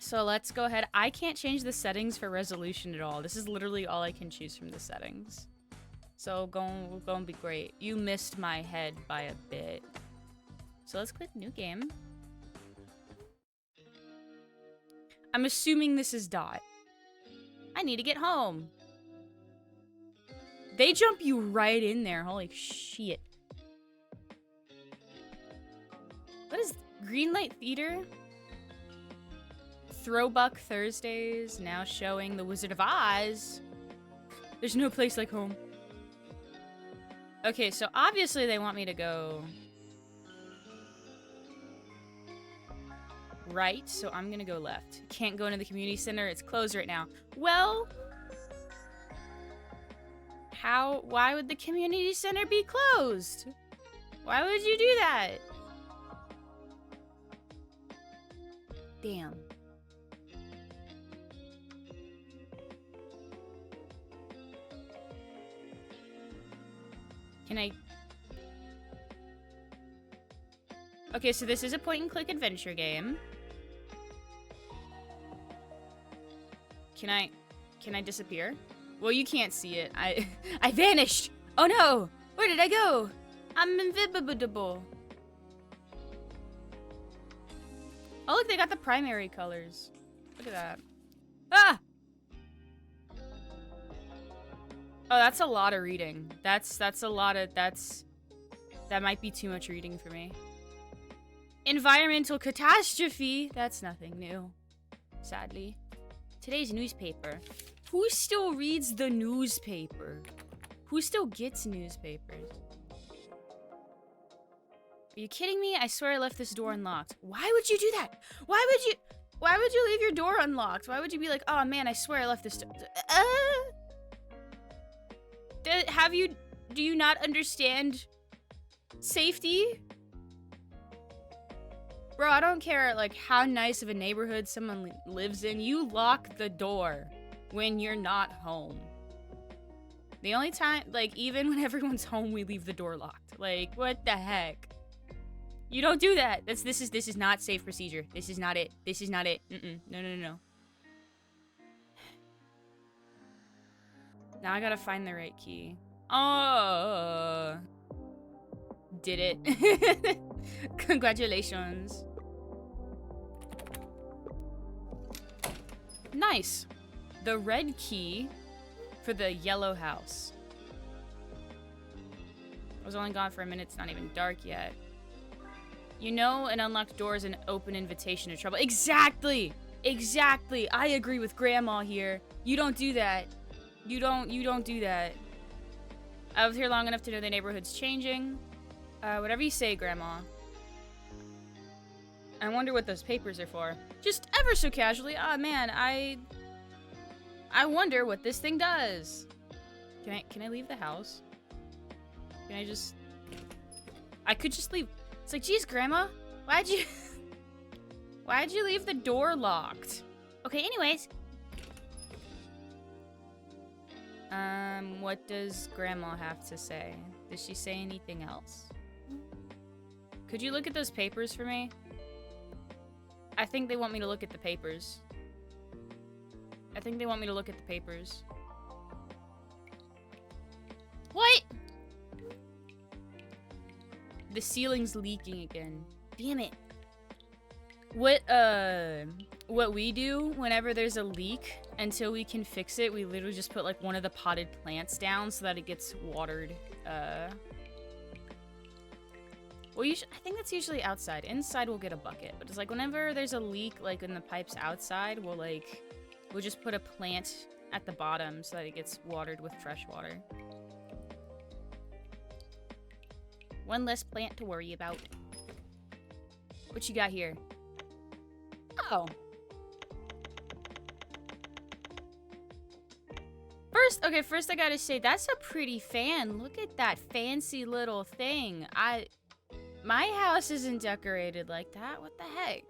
So let's go ahead. I can't change the settings for resolution at all. This is literally all I can choose from the settings. So we're gonna be great. You missed my head by a bit. So let's click new game. I'm assuming this is Dot. I need to get home. They jump you right in there. Holy shit. What is Greenlight Theater? Throwback Thursdays, now showing The Wizard of Oz. There's no place like home. Okay, so obviously they want me to go right, so I'm gonna go left. Can't go into the community center, it's closed right now. Well, why would the community center be closed? Why would you do that? Damn. Can I... Okay, so this is a point-and-click adventure game. Can I disappear? Well, you can't see it. I vanished! Oh no! Where did I go? I'm invisible. Oh look, they got the primary colors. Look at that. Ah! Oh, that's a lot of reading. That's a lot of, that might be too much reading for me. Environmental catastrophe. That's nothing new, sadly. Today's newspaper. Who still reads the newspaper? Who still gets newspapers? Are you kidding me? I swear I left this door unlocked. Why would you do that? Why would you leave your door unlocked? Why would you be like, oh man, I swear I left this door. Do you not understand safety? Bro, I don't care like how nice of a neighborhood someone lives in. You lock the door when you're not home. The only time, like even when everyone's home, we leave the door locked. Like, what the heck? You don't do that. This is not safe procedure. This is not it. This is not it. No. Now I gotta find the right key. Oh, did it. Congratulations. Nice. The red key for the yellow house. I was only gone for a minute. It's not even dark yet. You know, an unlocked door is an open invitation to trouble. Exactly. Exactly. I agree with Grandma here. You don't do that. You don't do that. I was here long enough to know the neighborhood's changing. Whatever you say, Grandma. I wonder what those papers are for. Just ever so casually. Ah, man, I wonder what this thing does. Can I leave the house? Can I just... I could just leave. It's like, geez, Grandma, why'd you leave the door locked? Okay, anyways. What does Grandma have to say? Does she say anything else? Could you look at those papers for me? I think they want me to look at the papers. I think they want me to look at the papers. What? The ceiling's leaking again. Damn it. What we do whenever there's a leak, until we can fix it, we literally just put like one of the potted plants down so that it gets watered. Well, I think that's usually outside. Inside we'll get a bucket, but it's like whenever there's a leak like in the pipes outside, we'll just put a plant at the bottom so that it gets watered with fresh water. One less plant to worry about. What you got here? Oh. First I gotta say, that's a pretty fan. Look at that fancy little thing. My house isn't decorated like that. What the heck?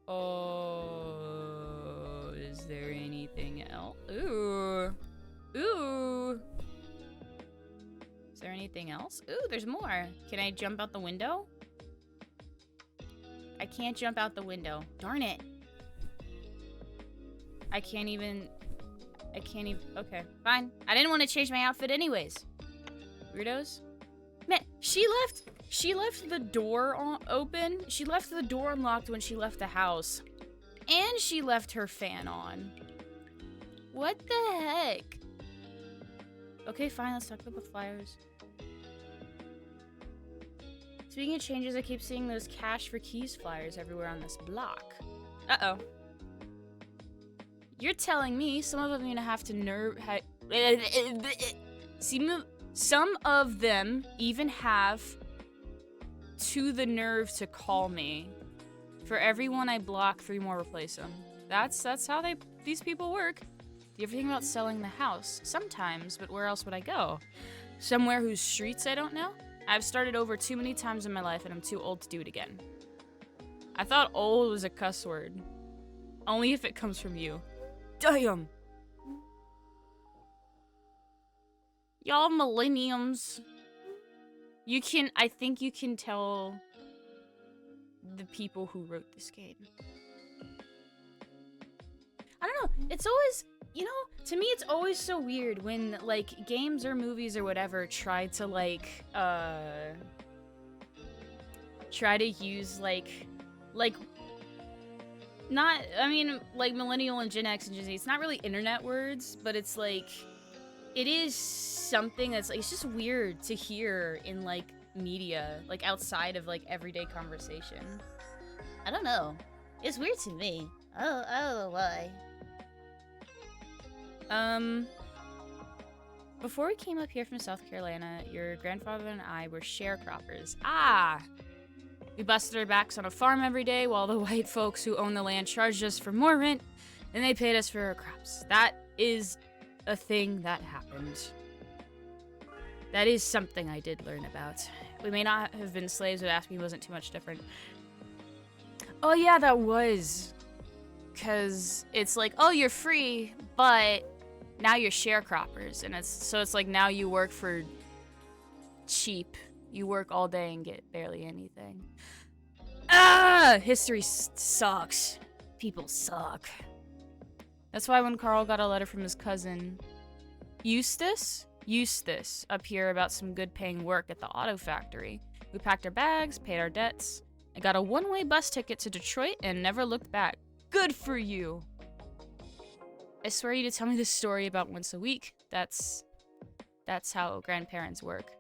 Oh, is there anything else? Ooh. Ooh. Is there anything else? Ooh, there's more. Can I jump out the window? I can't jump out the window. Darn it. I can't even... Okay, fine. I didn't want to change my outfit anyways. Weirdos. Man, she left the door open. She left the door unlocked when she left the house. And she left her fan on. What the heck? Okay, fine, let's talk about the flyers. Speaking of changes, I keep seeing those cash for keys flyers everywhere on this block. Uh-oh. You're telling me some of them are gonna have to some of them even have to the nerve to call me. For every one I block, 3 more replace them. That's how these people work. Do you ever think about selling the house? Sometimes, but where else would I go? Somewhere whose streets I don't know? I've started over too many times in my life and I'm too old to do it again. I thought old was a cuss word. Only if it comes from you. Damn! Y'all millenniums. I think you can tell the people who wrote this game. I don't know, it's always, you know, to me it's always so weird when, like, games or movies or whatever try to, like, try to use, like, not, I mean, like, millennial and Gen X and Gen Z, it's not really internet words, but it's, like, it is something that's, like, it's just weird to hear in, like, media, like, outside of, like, everyday conversation. I don't know. It's weird to me. I don't know why. Before we came up here from South Carolina, your grandfather and I were sharecroppers. Ah! We busted our backs on a farm every day while the white folks who own the land charged us for more rent than they paid us for our crops. That is a thing that happened. That is something I did learn about. We may not have been slaves, but Ask Me wasn't too much different. Oh yeah, that was. Because it's like, oh, you're free, but now you're sharecroppers. And it's like now you work for cheap. You work all day and get barely anything. Ah! History sucks. People suck. That's why when Carl got a letter from his cousin, Eustace, up here about some good-paying work at the auto factory, we packed our bags, paid our debts, and got a one-way bus ticket to Detroit and never looked back. Good for you! I swear you to tell me this story about once a week. That's how grandparents work.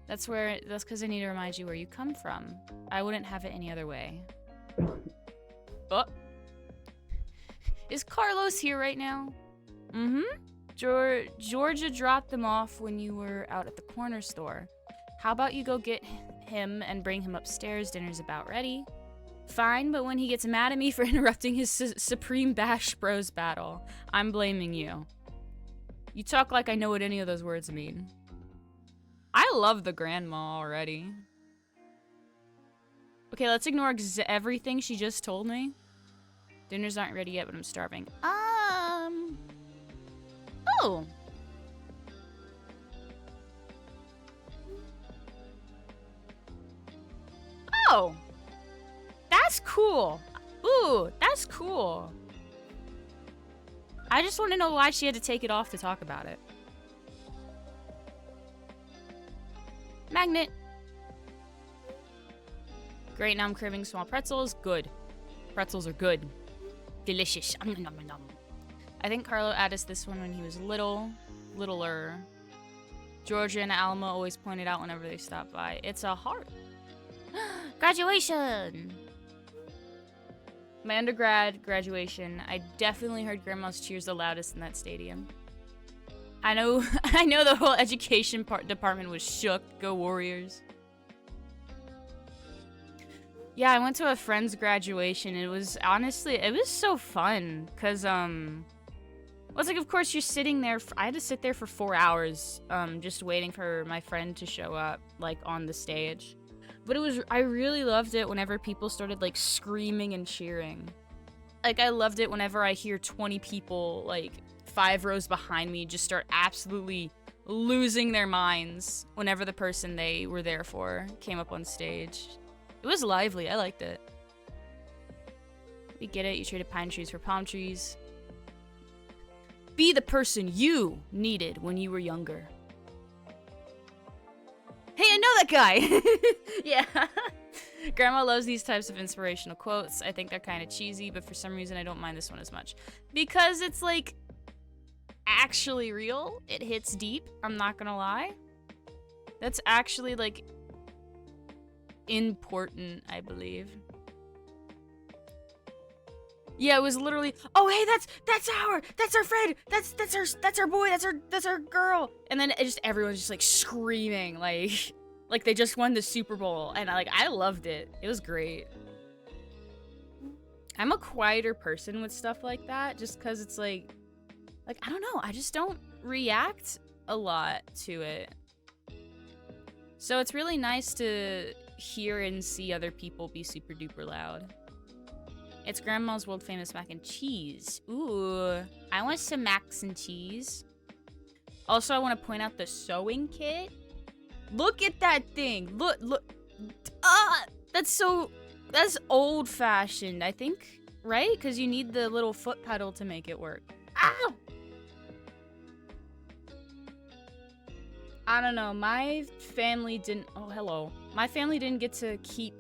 That's because I need to remind you where you come from. I wouldn't have it any other way. Oh. Is Carlos here right now? Mm-hmm. Georgia dropped them off when you were out at the corner store. How about you go get him and bring him upstairs? Dinner's about ready. Fine, but when he gets mad at me for interrupting his Supreme Bash Bros battle, I'm blaming you. You talk like I know what any of those words mean. I love the grandma already. Okay, let's ignore everything she just told me. Dinners aren't ready yet, but I'm starving. Oh! Oh! That's cool! Ooh, that's cool. I just want to know why she had to take it off to talk about it. Magnet. Great, now I'm craving small pretzels. Good. Pretzels are good. Delicious. I think Carlo added us this one when he was littler. Georgia and Alma always pointed out whenever they stopped by. It's a heart. Graduation! My undergrad graduation. I definitely heard Grandma's cheers the loudest in that stadium. I know the whole education department was shook. Go Warriors. Yeah, I went to a friend's graduation. It was so fun. Cause, well, it's like, of course, you're sitting there. I had to sit there for 4 hours, just waiting for my friend to show up, like, on the stage. But I really loved it whenever people started, like, screaming and cheering. Like, I loved it whenever I hear 20 people, like, 5 rows behind me just start absolutely losing their minds whenever the person they were there for came up on stage. It was lively. I liked it. We get it. You traded pine trees for palm trees. Be the person you needed when you were younger. Hey, I know that guy! Yeah. Grandma loves these types of inspirational quotes. I think they're kind of cheesy, but for some reason I don't mind this one as much. Because it's, like, actually real. It hits deep, I'm not gonna lie. That's actually, like, important, I believe. Yeah, it was literally, oh hey, that's our friend, that's our boy, that's our girl, and then everyone's just like screaming, like they just won the Super Bowl, and I loved it. It was great. I'm a quieter person with stuff like that, just cause it's like I don't know, I just don't react a lot to it. So it's really nice to hear and see other people be super duper loud. It's Grandma's world famous mac and cheese. Ooh, I want some macs and cheese. Also, I want to point out the sewing kit. Look at that thing. Look. Ah, that's old fashioned, I think, right? Because you need the little foot pedal to make it work. Ow! I don't know. My family didn't, oh, hello. My family didn't get to keep,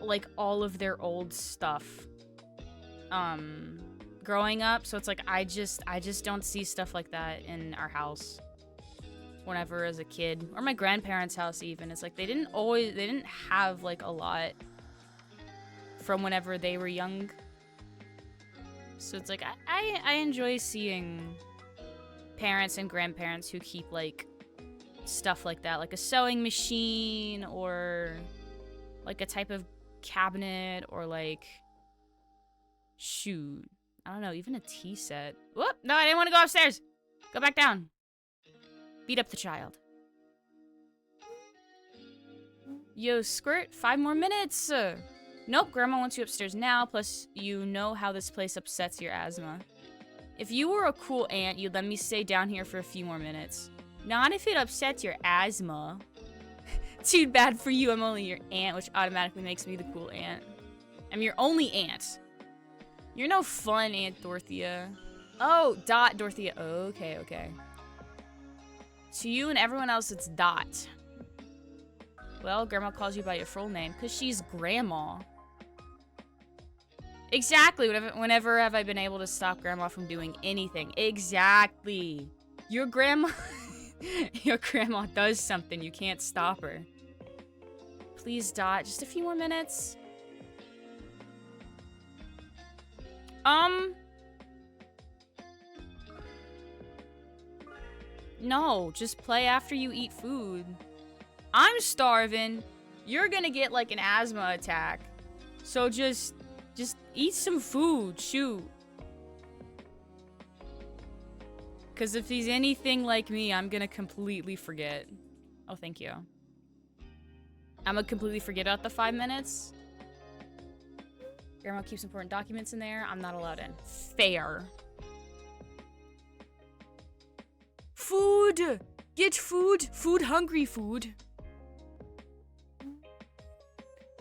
like all of their old stuff growing up, so it's like I just don't see stuff like that in our house whenever as a kid, or my grandparents' house even. It's like they didn't have like a lot from whenever they were young, so it's like I enjoy seeing parents and grandparents who keep like stuff like that, like a sewing machine or like a type of cabinet, or like, shoot, I don't know, even a tea set. Whoop, no, I didn't want to go upstairs. Go back down. Beat up the child. Yo, Squirt, 5 more minutes. Nope, Grandma wants you upstairs now, plus you know how this place upsets your asthma. If you were a cool aunt, you'd let me stay down here for a few more minutes. Not if it upsets your asthma. Too bad for you, I'm only your aunt, which automatically makes me the cool aunt. I'm your only aunt. You're no fun, Aunt Dorothea. Oh, Dot Dorothea. Okay. To you and everyone else, it's Dot. Well, Grandma calls you by your full name, because she's Grandma. Exactly. Whenever have I been able to stop Grandma from doing anything? Exactly. Your grandma... Your grandma does something, you can't stop her. Please, Dot, just a few more minutes. No, just play after you eat food. I'm starving. You're gonna get like an asthma attack. So just eat some food, shoot. Because if he's anything like me, I'm gonna completely forget. Oh, thank you. I'm gonna completely forget about the 5 minutes. Grandma keeps important documents in there. I'm not allowed in. Fair. Food! Get food! Food hungry food.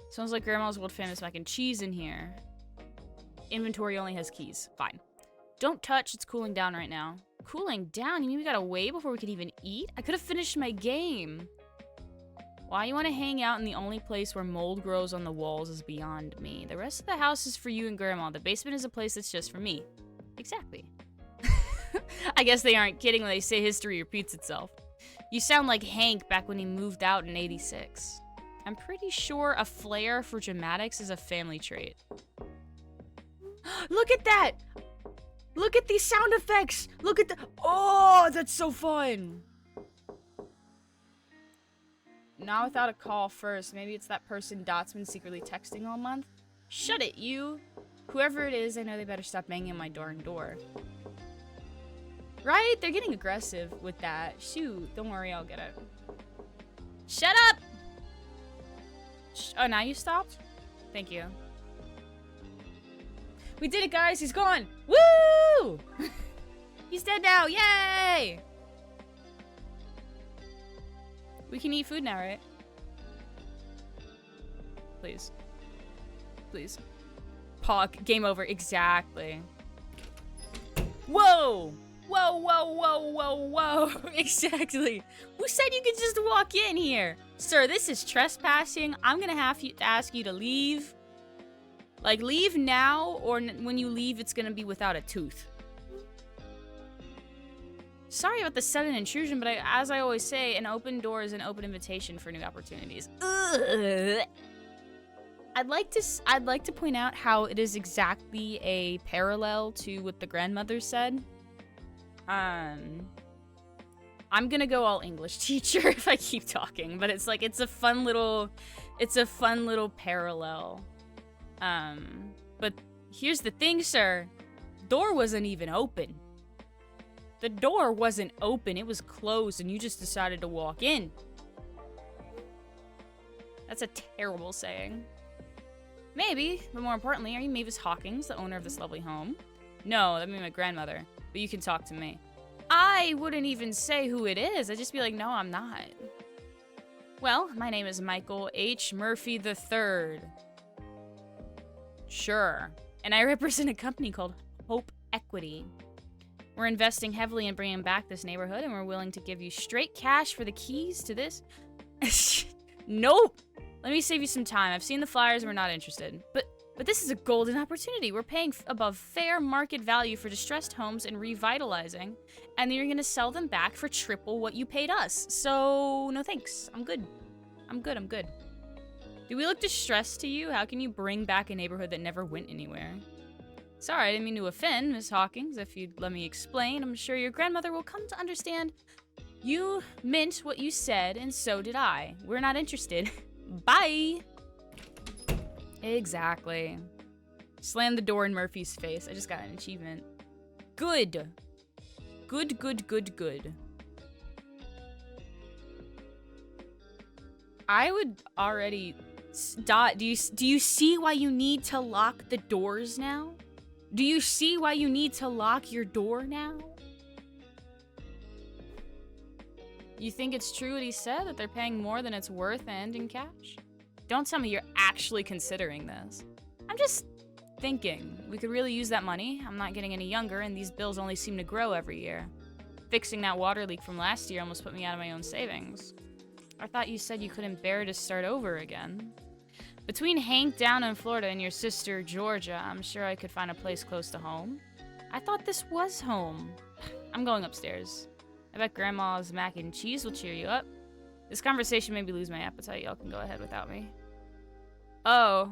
Sounds like Grandma's world famous mac and cheese in here. Inventory only has keys. Fine. Don't touch, it's cooling down right now. Cooling down? You mean we gotta wait before we could even eat? I could have finished my game. Why you want to hang out in the only place where mold grows on the walls is beyond me. The rest of the house is for you and Grandma. The basement is a place that's just for me. Exactly. I guess they aren't kidding when they say history repeats itself. You sound like Hank back when he moved out in '86. I'm pretty sure a flair for dramatics is a family trait. Look at that! Look at these sound effects! Look at the— oh, that's so fun! Not without a call first. Maybe it's that person Dot's been secretly texting all month. Shut it, you! Whoever it is, I know they better stop banging on my darn door. Right? They're getting aggressive with that. Shoot, don't worry, I'll get it. Shut up! Oh, now you stopped? Thank you. We did it, guys! He's gone! Woo! He's dead now! Yay! We can eat food now, right? Please. Please. Game over. Exactly. Whoa! Whoa, whoa, whoa, whoa, whoa. Exactly. Who said you could just walk in here? Sir, this is trespassing. I'm gonna have to ask you to leave. Like, leave now, or when you leave, it's gonna be without a tooth. Sorry about the sudden intrusion, but as I always say, an open door is an open invitation for new opportunities. Ugh. I'd like to point out how it is exactly a parallel to what the grandmother said. I'm gonna go all English teacher if I keep talking, but it's like it's a fun little parallel. But here's the thing, sir. Door wasn't even open. The door wasn't open, it was closed, and you just decided to walk in. That's a terrible saying. Maybe, but more importantly, are you Mavis Hawkins, the owner of this lovely home? No, that'd be my grandmother, but you can talk to me. I wouldn't even say who it is, I'd just be like, no, I'm not. Well, my name is Michael H. Murphy III. Sure. And I represent a company called Hope Equity. We're investing heavily in bringing back this neighborhood, and we're willing to give you straight cash for the keys to this. Nope. Let me save you some time. I've seen the flyers and we're not interested. But this is a golden opportunity. We're paying above fair market value for distressed homes and revitalizing, and then you're gonna sell them back for triple what you paid us. So, no thanks. I'm good. I'm good. Do we look distressed to you? How can you bring back a neighborhood that never went anywhere? Sorry, I didn't mean to offend, Miss Hawkins. If you'd let me explain, I'm sure your grandmother will come to understand. You meant what you said, and so did I. We're not interested. Bye! Exactly. Slam the door in Murphy's face. I just got an achievement. Good. Good. I would already... Dot, do you see why you need to lock the doors now? Do you see why you need to lock your door now? You think it's true what he said, that they're paying more than it's worth and in cash? Don't tell me you're actually considering this. I'm just thinking. We could really use that money. I'm not getting any younger, and these bills only seem to grow every year. Fixing that water leak from last year almost put me out of my own savings. I thought you said you couldn't bear to start over again. Between Hank down in Florida and your sister Georgia, I'm sure I could find a place close to home. I thought this was home. I'm going upstairs. I bet Grandma's mac and cheese will cheer you up. This conversation made me lose my appetite. Y'all can go ahead without me. Oh.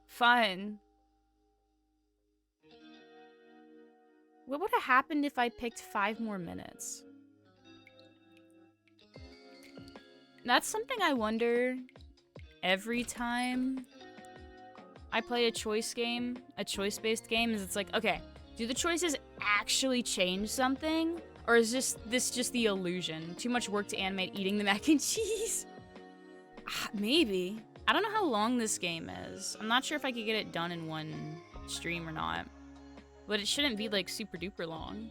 Fun. What would have happened if I picked 5 more minutes? That's something I wonder every time I play a choice game, a choice-based game, is it's like, okay, do the choices actually change something? Or is this just the illusion? Too much work to animate eating the mac and cheese? Maybe. I don't know how long this game is. I'm not sure if I could get it done in one stream or not. But it shouldn't be like super duper long.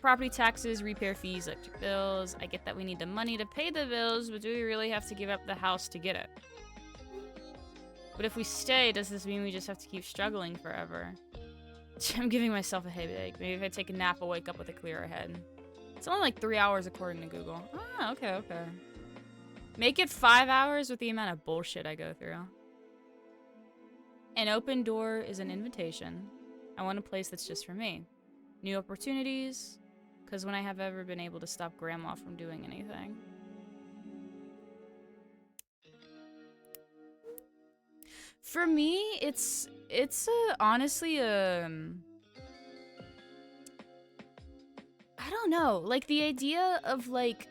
Property taxes, repair fees, electric bills. I get that we need the money to pay the bills, but do we really have to give up the house to get it? But if we stay, does this mean we just have to keep struggling forever? I'm giving myself a headache. Maybe if I take a nap, I'll wake up with a clearer head. It's only like 3 hours according to Google. Ah, okay. Make it 5 hours with the amount of bullshit I go through. An open door is an invitation. I want a place that's just for me. New opportunities, because when I have ever been able to stop Grandma from doing anything. For me, it's honestly I don't know, like the idea of like,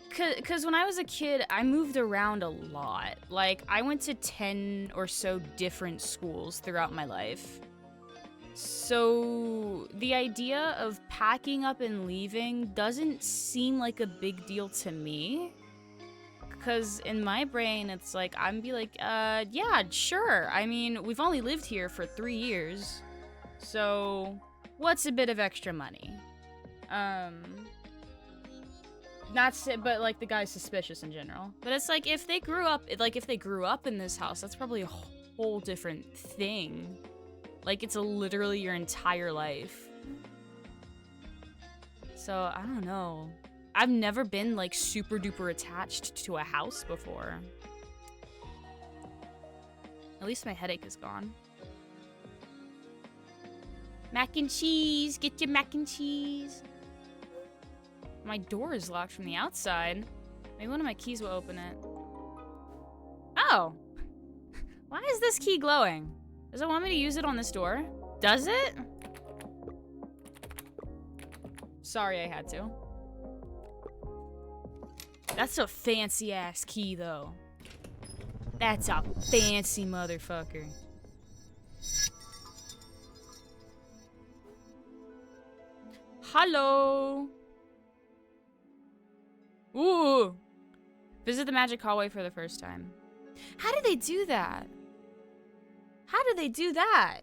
cause when I was a kid, I moved around a lot. Like I went to 10 or so different schools throughout my life. So the idea of packing up and leaving doesn't seem like a big deal to me. Because in my brain, it's like, I'm be like, yeah, sure. I mean, we've only lived here for 3 years. So what's a bit of extra money? But like the guy's suspicious in general. But it's like, if they grew up in this house, that's probably whole different thing. Like, it's literally your entire life. So, I don't know. I've never been, like, super duper attached to a house before. At least my headache is gone. Mac and cheese! Get your mac and cheese! My door is locked from the outside. Maybe one of my keys will open it. Oh! Why is this key glowing? Does it want me to use it on this door? Does it? Sorry, I had to. That's a fancy ass key, though. That's a fancy motherfucker. Hello. Ooh. Visit the magic hallway for the first time. How did they do that? How did they do that?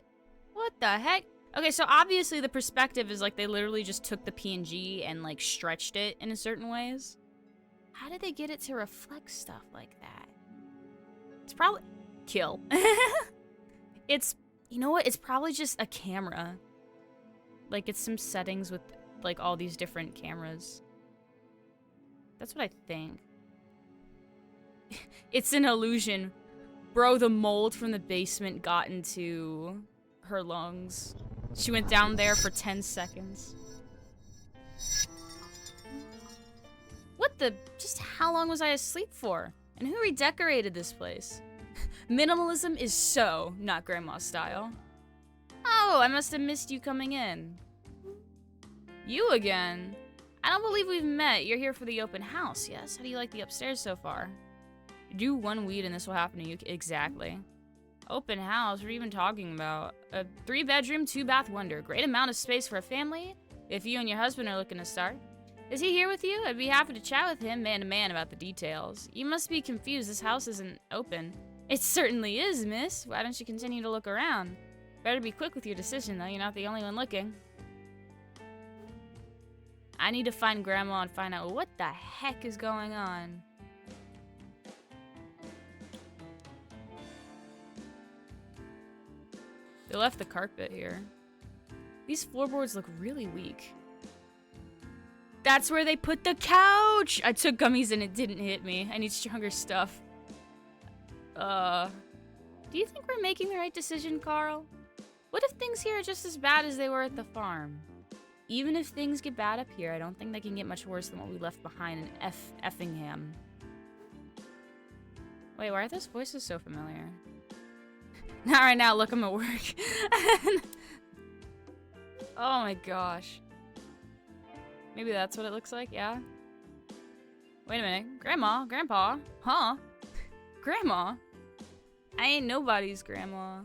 What the heck? Okay, so obviously the perspective is like they literally just took the PNG and like stretched it in certain ways. How did they get it to reflect stuff like that? It's probably... Kill. It's... You know what? It's probably just a camera. Like, it's some settings with, like, all these different cameras. That's what I think. It's an illusion. Bro, the mold from the basement got into her lungs. She went down there for 10 seconds. What the... Just how long was I asleep for? And who redecorated this place? Minimalism is so not grandma style. Oh, I must have missed you coming in. You again? I don't believe we've met. You're here for the open house, yes? How do you like the upstairs so far? Do one weed and this will happen to you. Exactly. Open house? What are you even talking about? A 3-bedroom, 2-bath wonder. Great amount of space for a family. If you and your husband are looking to start. Is he here with you? I'd be happy to chat with him man to man about the details. You must be confused. This house isn't open. It certainly is, miss. Why don't you continue to look around? Better be quick with your decision, though. You're not the only one looking. I need to find Grandma and find out what the heck is going on. They left the carpet here. These floorboards look really weak. That's where they put the couch! I took gummies and it didn't hit me. I need stronger stuff. Do you think we're making the right decision, Carl? What if things here are just as bad as they were at the farm? Even if things get bad up here, I don't think they can get much worse than what we left behind in Effingham. Wait, why are those voices so familiar? Not right now, look, I'm at work. Oh my gosh. Maybe that's what it looks like, yeah? Wait a minute. Grandma? Grandpa? Huh? Grandma? I ain't nobody's grandma.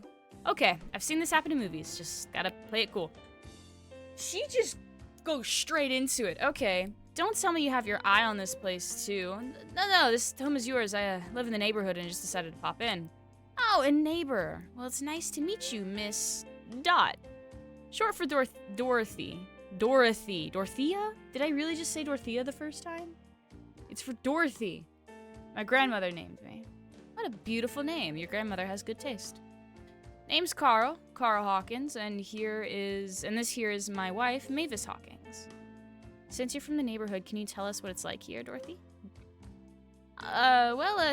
Okay, I've seen this happen in movies. Just gotta play it cool. She just goes straight into it. Okay. Don't tell me you have your eye on this place, too. No, this home is yours. I live in the neighborhood and just decided to pop in. Oh, a neighbor. Well, it's nice to meet you, Miss Dot. Short for Dorothy. Dorothy. Dorothea? Did I really just say Dorothea the first time? It's for Dorothy. My grandmother named me. What a beautiful name. Your grandmother has good taste. Name's Carl Hawkins, and this here is my wife, Mavis Hawkins. Since you're from the neighborhood, can you tell us what it's like here, Dorothy?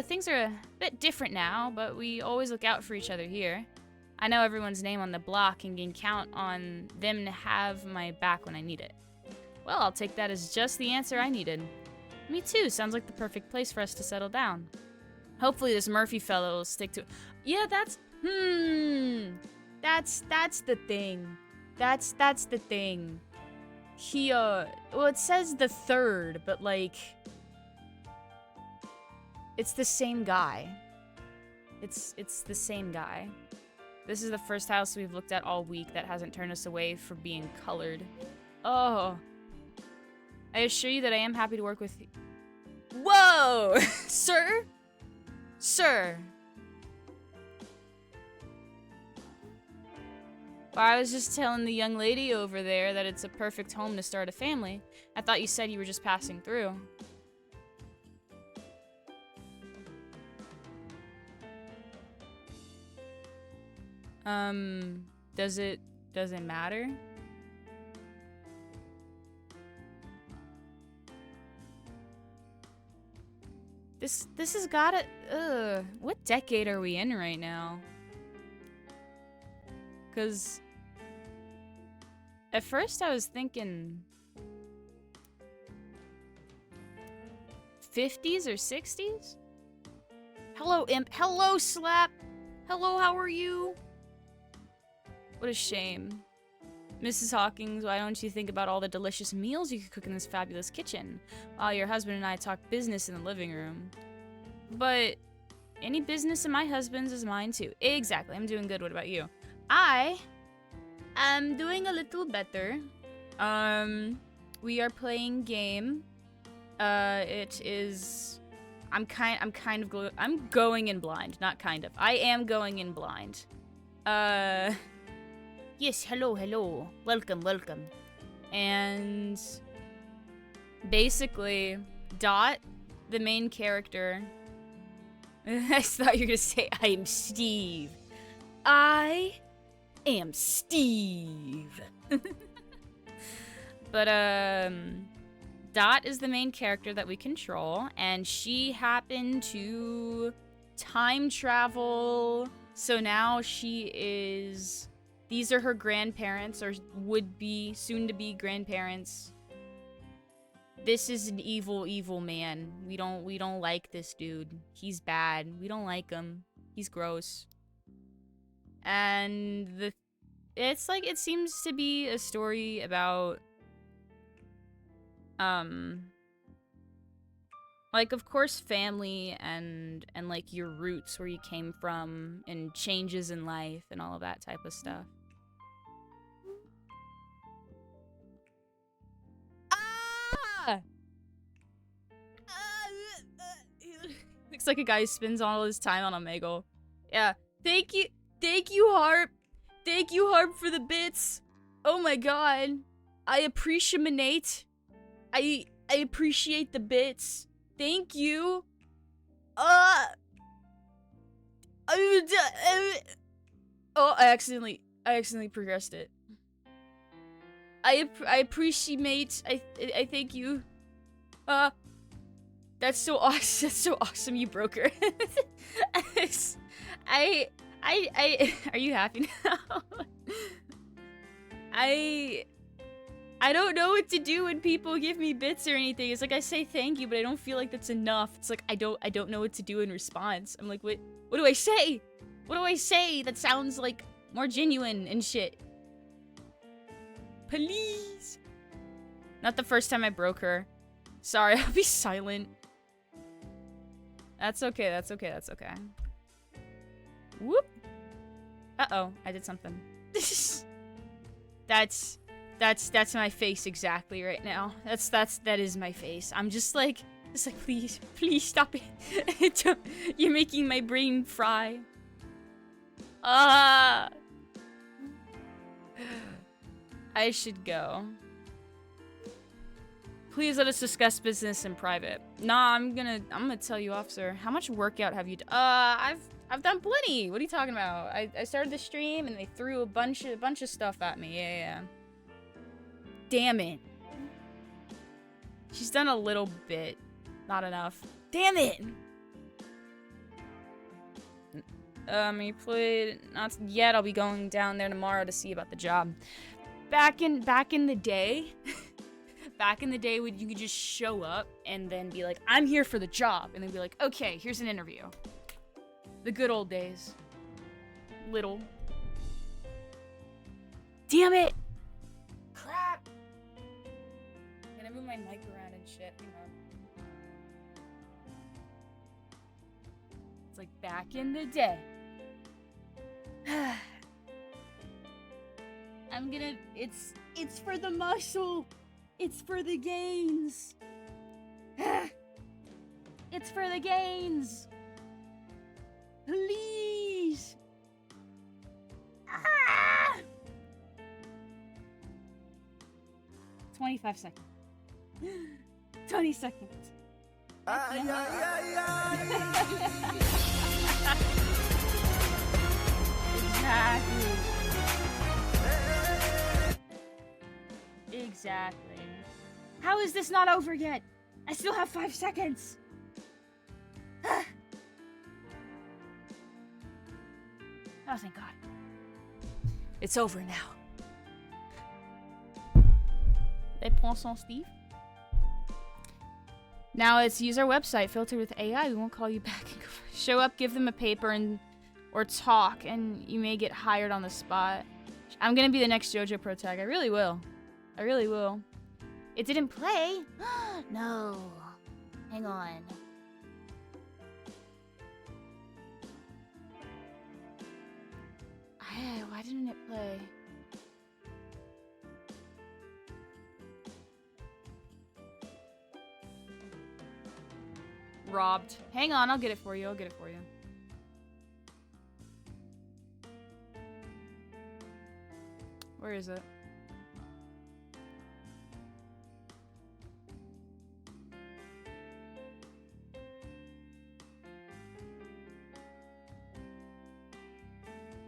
Things are a bit different now, but we always look out for each other here. I know everyone's name on the block and can count on them to have my back when I need it. Well, I'll take that as just the answer I needed. Me too, sounds like the perfect place for us to settle down. Hopefully this Murphy fellow will stick to it. Yeah, that's the thing. That's the thing. He, well, it says the third, but, like, it's the same guy. It's the same guy. This is the first house we've looked at all week that hasn't turned us away from being colored. Oh. I assure you that I am happy to work with you. Whoa! Sir? Sir. Well, I was just telling the young lady over there that it's a perfect home to start a family. I thought you said you were just passing through. Does it matter? This has gotta, what decade are we in right now? Cause at first I was thinking 50s or 60s? Hello, Imp. Hello, Slap. Hello, how are you? What a shame. Mrs. Hawkins, why don't you think about all the delicious meals you could cook in this fabulous kitchen while your husband and I talk business in the living room? But any business of my husband's is mine too. Exactly, I'm doing good. What about you? I am doing a little better. We are playing game. It is... I'm going in blind, not kind of. I am going in blind. Yes, hello. Welcome. And basically, Dot, the main character... I thought you were gonna say, I am Steve. I am Steve. But, Dot is the main character that we control, and she happened to time travel. So now she is... These are her grandparents, or would be, soon to be grandparents. This is an evil man. We don't like this dude. He's bad. We don't like him. He's gross. And it's like, it seems to be a story about, like, of course, family and like your roots, where you came from, and changes in life and all of that type of stuff. Looks like a guy who spends all his time on Omegle. Yeah. Thank you, Harp. Thank you, Harp, for the bits. Oh my god. I appreciate. I appreciate the bits. Thank you. Oh, I accidentally progressed it. I appreciate. I thank you. That's so awesome. That's so awesome. You broke her. Are you happy now? I don't know what to do when people give me bits or anything. It's like I say thank you, but I don't feel like that's enough. It's like I don't know what to do in response. I'm like, what do I say? What do I say that sounds like more genuine and shit? Please. Not the first time I broke her. Sorry, I'll be silent. That's okay, that's okay. Whoop. Uh-oh, I did something. That's my face exactly right now. That is my face. I'm just like, please stop it. You're making my brain fry. I should go. Please let us discuss business in private. Nah, I'm gonna tell you off, sir. How much workout have you done? I've done plenty. What are you talking about? I started the stream and they threw a bunch of stuff at me. Yeah. Damn it. She's done a little bit. Not enough. Damn it! You played... Not yet. I'll be going down there tomorrow to see about the job. Back in the day... Back in the day when you could just show up and then be like, I'm here for the job. And then be like, okay, here's an interview. The good old days. Little. Damn it! Crap! I'm gonna move my mic around and shit. Hang on. It's like back in the day. I'm gonna... It's for the muscle! It's for the gains! It's for the gains! Please! 25 seconds. 20 seconds. It's Exactly. Exactly. How is this not over yet? I still have 5 seconds. Oh, thank God. It's over now. Les poissons, Steve. Now it's use our website, filtered with AI. We won't call you back. Show up, give them a paper, or talk, and you may get hired on the spot. I'm gonna be the next JoJo Pro Tag. I really will. I really will. It didn't play. No. Hang on. Why didn't it play? Robbed. Hang on, I'll get it for you. I'll get it for you. Where is it?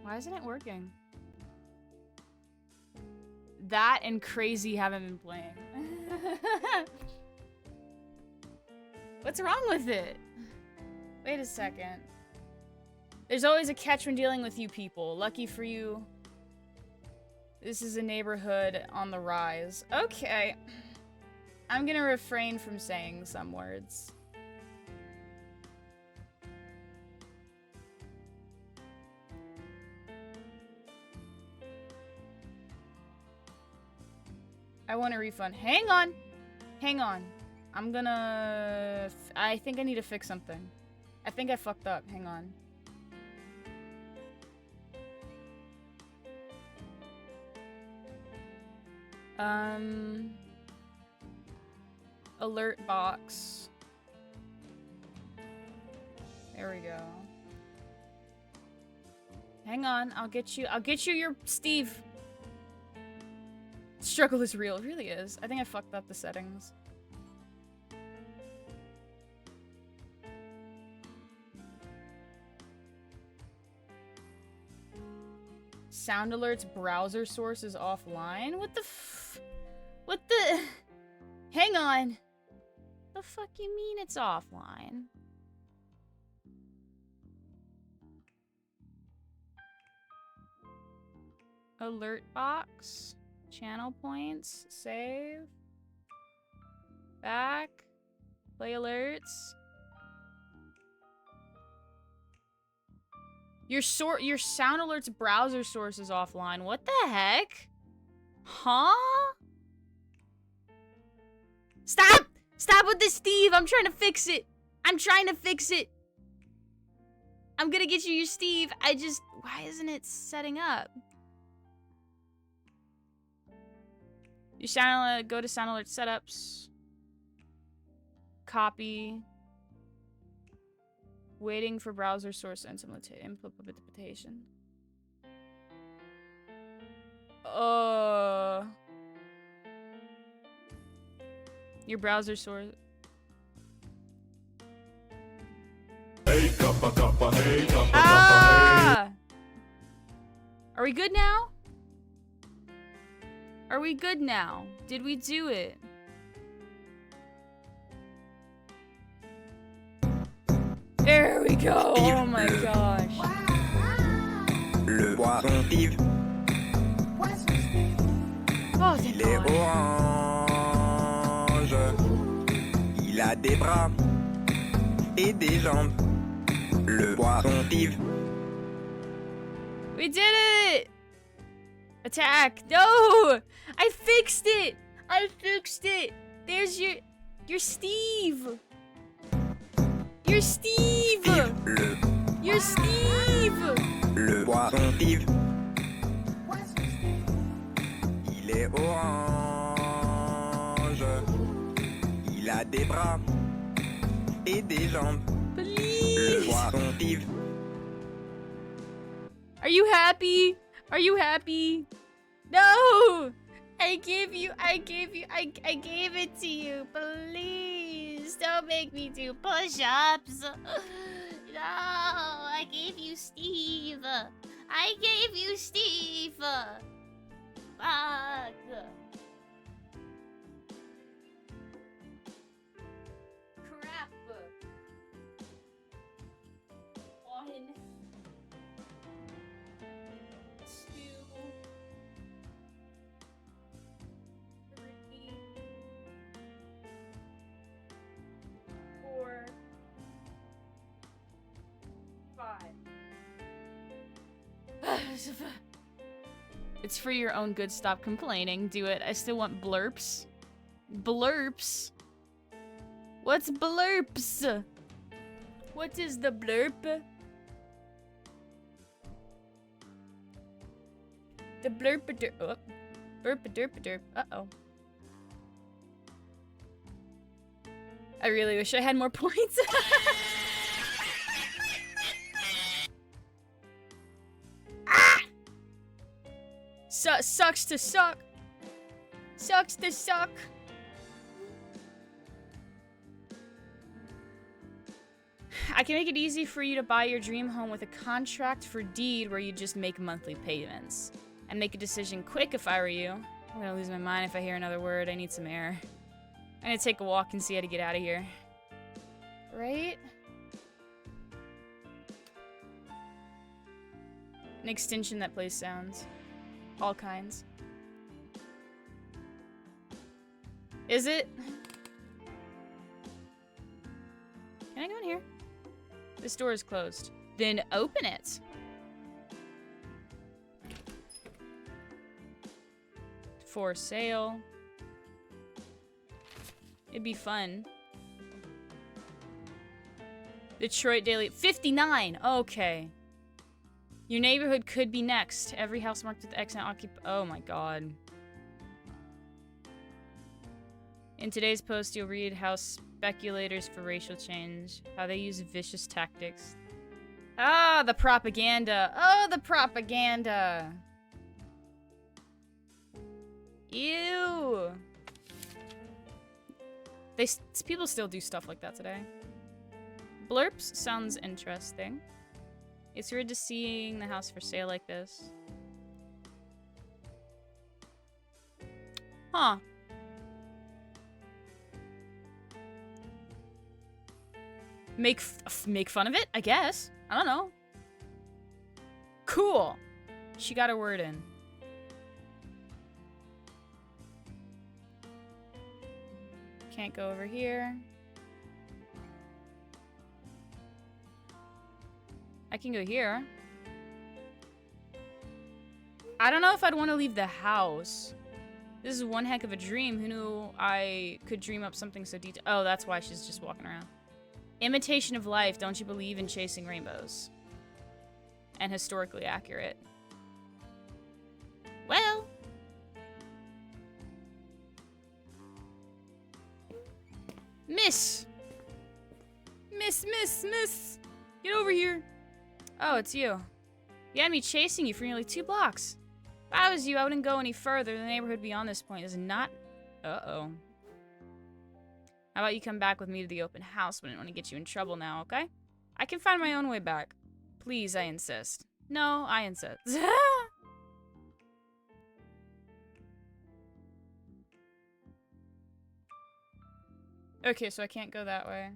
Why isn't it working? That and Crazy haven't been playing. What's wrong with it? Wait a second. There's always a catch when dealing with you people. Lucky for you, this is a neighborhood on the rise. Okay. I'm gonna refrain from saying some words. I want a refund. Hang on. Hang on. I'm gonna... I think I need to fix something. I think I fucked up. Hang on. Alert box. There we go. Hang on. I'll get you your Steve. Struggle is real. It really is. I think I fucked up the settings. Sound alerts browser source is offline? What the what the... Hang on. The fuck you mean it's offline? Alert box. Channel points. Save. Back. Play alerts. Your sound alerts browser source is offline. What the heck? Huh? Stop! Stop with this, Steve! I'm trying to fix it! I'm trying to fix it! I'm gonna get you your Steve. Why isn't it setting up? Your sound alert, go to sound alert setups. Copy. Waiting for browser source implementation. Your browser source. Hey, kappa, kappa, hey, kappa, Ah! Are we good now? Are we good now? Did we do it? There we go! Oh my gosh. Le poisson Steve. Oh, thank Il est God. orange. Il a des bras et des jambes. Le poisson Steve. We did it! Attack! No! I fixed it! I fixed it! There's your Steve! Your Steve! Le, Your Steve! le poisson Steve. Il est orange. Il a des bras et des jambes. Le Please! poisson Steve. Are you happy? Are you happy? No! I gave it to you. Please, don't make me do push-ups. No, I gave you Steve. I gave you Steve. Fuck. Crap. 1, 2, 3, 4, 5. It's for your own good. Stop complaining. Do it. I still want blurps. Blurps? What's blurps? What is the blurp? The blurp-a-derp. Oh. Burp-a-derp-a-derp. Uh-oh. I really wish I had more points. Ah! Sucks to suck. Sucks to suck. I can make it easy for you to buy your dream home with a contract for deed where you just make monthly payments. And make a decision quick if I were you. I'm gonna lose my mind if I hear another word. I need some air. I'm gonna take a walk and see how to get out of here. Right? An extension that plays sounds. All kinds. Is it? Can I go in here? This door is closed. Then open it. For sale. It'd be fun. Detroit Daily. 59! Okay. Your neighborhood could be next. Every house marked with X now occupied. Oh my god. In today's post, you'll read how speculators for racial change, how they use vicious tactics. Ah, the propaganda. Oh, the propaganda. Ew. People still do stuff like that today. Blurps sounds interesting. It's weird to seeing the house for sale like this. Huh. Make fun of it, I guess. I don't know. Cool. She got her word in. Can't go over here. I can go here. I don't know if I'd want to leave the house. This is one heck of a dream. Who knew I could dream up something so detailed? Oh, that's why she's just walking around. Imitation of life. Don't you believe in chasing rainbows? And historically accurate. Well. Miss. Miss. Get over here. Oh, it's you. You had me chasing you for nearly 2 blocks. If I was you, I wouldn't go any further. The neighborhood beyond this point is not... Uh-oh. How about you come back with me to the open house? We don't want to get you in trouble now, okay? I can find my own way back. Please, I insist. No, I insist. Okay, so I can't go that way.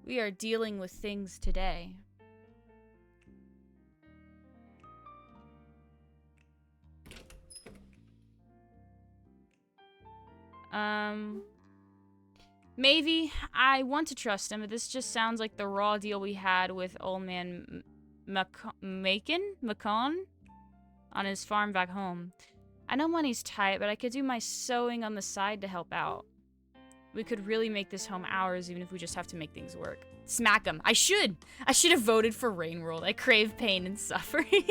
We are dealing with things today. Maybe I want to trust him, but this just sounds like the raw deal we had with old man Macon on his farm back home. I know money's tight, but I could do my sewing on the side to help out. We could really make this home ours, even if we just have to make things work. Smack him. I should have voted for Rain World. I crave pain and suffering.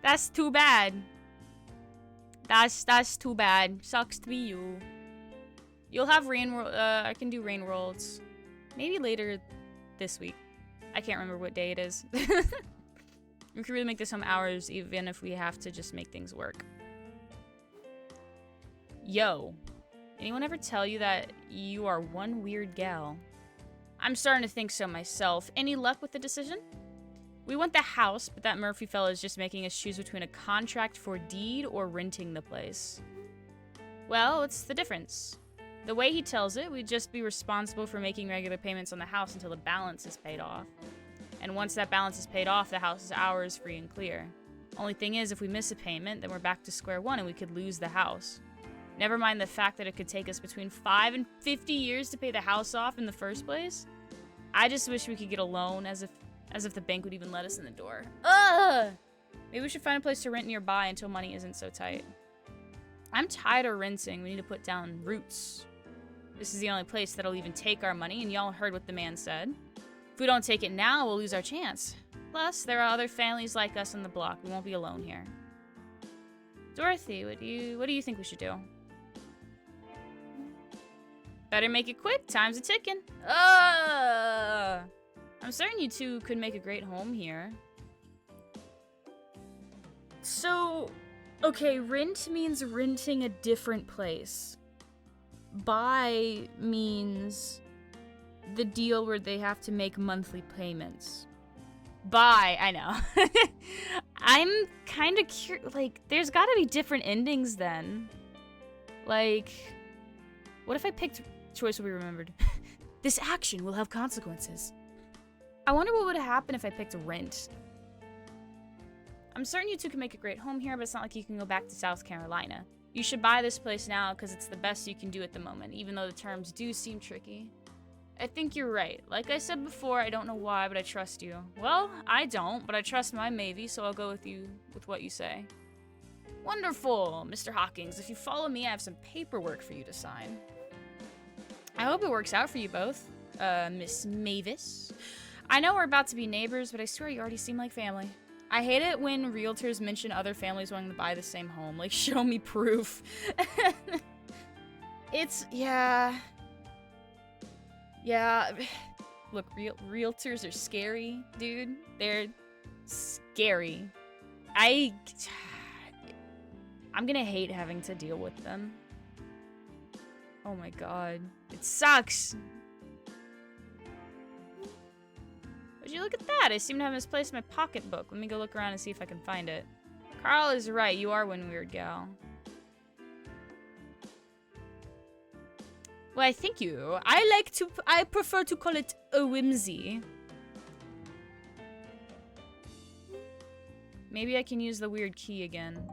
That's too bad. That's too bad. Sucks to be you. You'll have Rain World. I can do Rain Worlds. Maybe later this week. I can't remember what day it is. We can really make this home ours, even if we have to just make things work. Yo, anyone ever tell you that you are one weird gal? I'm starting to think so myself. Any luck with the decision? We want the house, but that Murphy fella is just making us choose between a contract for deed or renting the place. Well, what's the difference? The way he tells it, we'd just be responsible for making regular payments on the house until the balance is paid off. And once that balance is paid off, the house is ours free and clear. Only thing is, if we miss a payment, then we're back to square one and we could lose the house. Never mind the fact that it could take us between 5 and 50 years to pay the house off in the first place. I just wish we could get a loan, as if the bank would even let us in the door. Ugh! Maybe we should find a place to rent nearby until money isn't so tight. I'm tired of renting. We need to put down roots. This is the only place that'll even take our money, and y'all heard what the man said. If we don't take it now, we'll lose our chance. Plus, there are other families like us on the block. We won't be alone here. Dorothy, what do you think we should do? Better make it quick. Time's a ticking. I'm certain you two could make a great home here. So, okay, rent means renting a different place. Buy means the deal where they have to make monthly payments. Buy, I know. I'm kind of curious. Like, there's got to be different endings then. Like, what if I picked choice will be remembered? This action will have consequences. I wonder what would happen if I picked rent. I'm certain you two can make a great home here, but it's not like you can go back to South Carolina. You should buy this place now because it's the best you can do at the moment, even though the terms do seem tricky. I think you're right. Like I said before, I don't know why, but I trust you. Well, I don't, but I trust my Mavy, so I'll go with you with what you say. Wonderful, Mr. Hawkins. If you follow me, I have some paperwork for you to sign. I hope it works out for you both, Miss Mavis. I know we're about to be neighbors, but I swear you already seem like family. I hate it when realtors mention other families wanting to buy the same home. Like, show me proof. Yeah. Look, realtors are scary, dude. They're scary. I'm gonna hate having to deal with them. Oh my god. It sucks. Would you look at that? I seem to have misplaced my pocketbook. Let me go look around and see if I can find it. Carl is right. You are one weird gal. Why, thank you. I prefer to call it a whimsy. Maybe I can use the weird key again.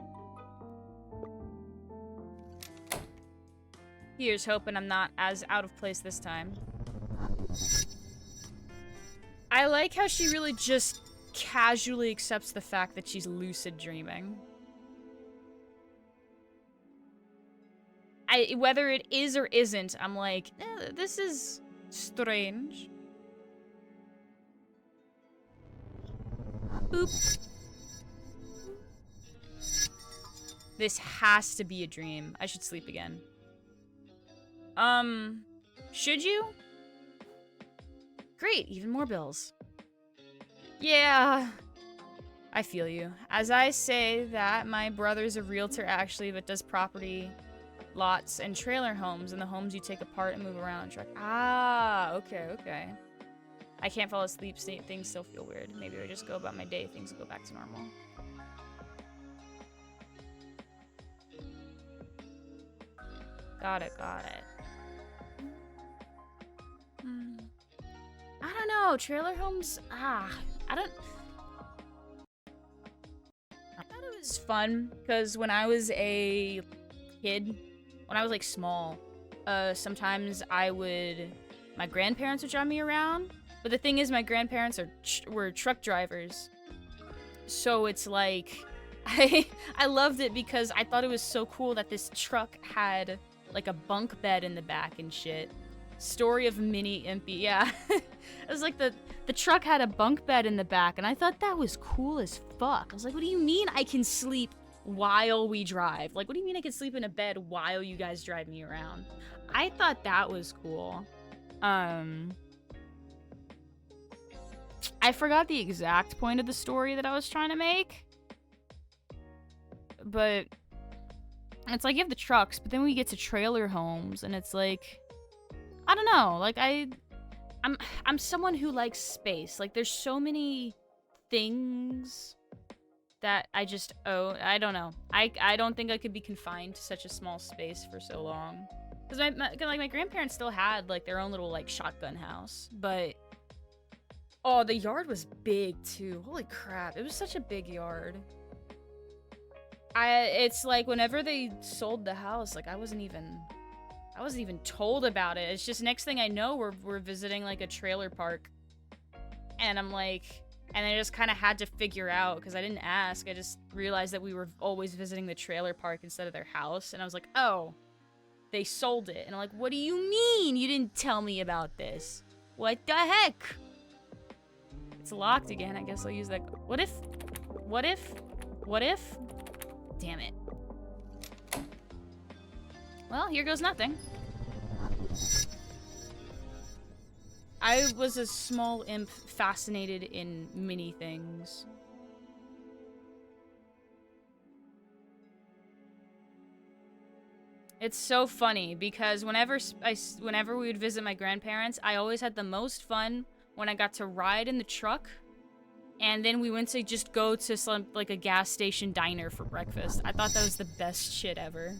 Here's hoping I'm not as out of place this time. I like how she really just casually accepts the fact that she's lucid dreaming. Whether it is or isn't, I'm like, this is strange. Boop. This has to be a dream. I should sleep again. Should you? Great, even more bills. Yeah, I feel you. As I say that, my brother's a realtor actually, but does property, lots, and trailer homes, and the homes you take apart and move around and truck. Ah, okay. I can't fall asleep, things still feel weird. Maybe I just go about my day, things will go back to normal. Got it. I don't know, trailer homes, I thought it was fun, because when I was a kid, when I was like small, sometimes my grandparents would drive me around, but the thing is my grandparents were truck drivers, so it's like, I loved it because I thought it was so cool that this truck had like a bunk bed in the back and shit. Story of Mini Impy, yeah. It was like the truck had a bunk bed in the back, and I thought that was cool as fuck. I was like, what do you mean I can sleep while we drive? Like, what do you mean I can sleep in a bed while you guys drive me around? I thought that was cool. I forgot the exact point of the story that I was trying to make. But It's like you have the trucks, but then we get to trailer homes, and it's like, I don't know. Like I'm someone who likes space. Like there's so many things that I just I don't know. I don't think I could be confined to such a small space for so long. Because my grandparents still had like their own little like shotgun house, but oh, the yard was big too. Holy crap, it was such a big yard. It's like whenever they sold the house, like I wasn't even told about it. It's just next thing I know, we're visiting like a trailer park, and I'm like, and I just kind of had to figure out because I didn't ask. I just realized that we were always visiting the trailer park instead of their house, and I was like, oh, they sold it. And I'm like, what do you mean you didn't tell me about this? What the heck? It's locked again. I guess I'll use that. What if? Damn it. Well, here goes nothing. I was a small imp fascinated in many things. It's so funny because whenever we would visit my grandparents, I always had the most fun when I got to ride in the truck. And then we went to just go to some, like, a gas station diner for breakfast. I thought that was the best shit ever.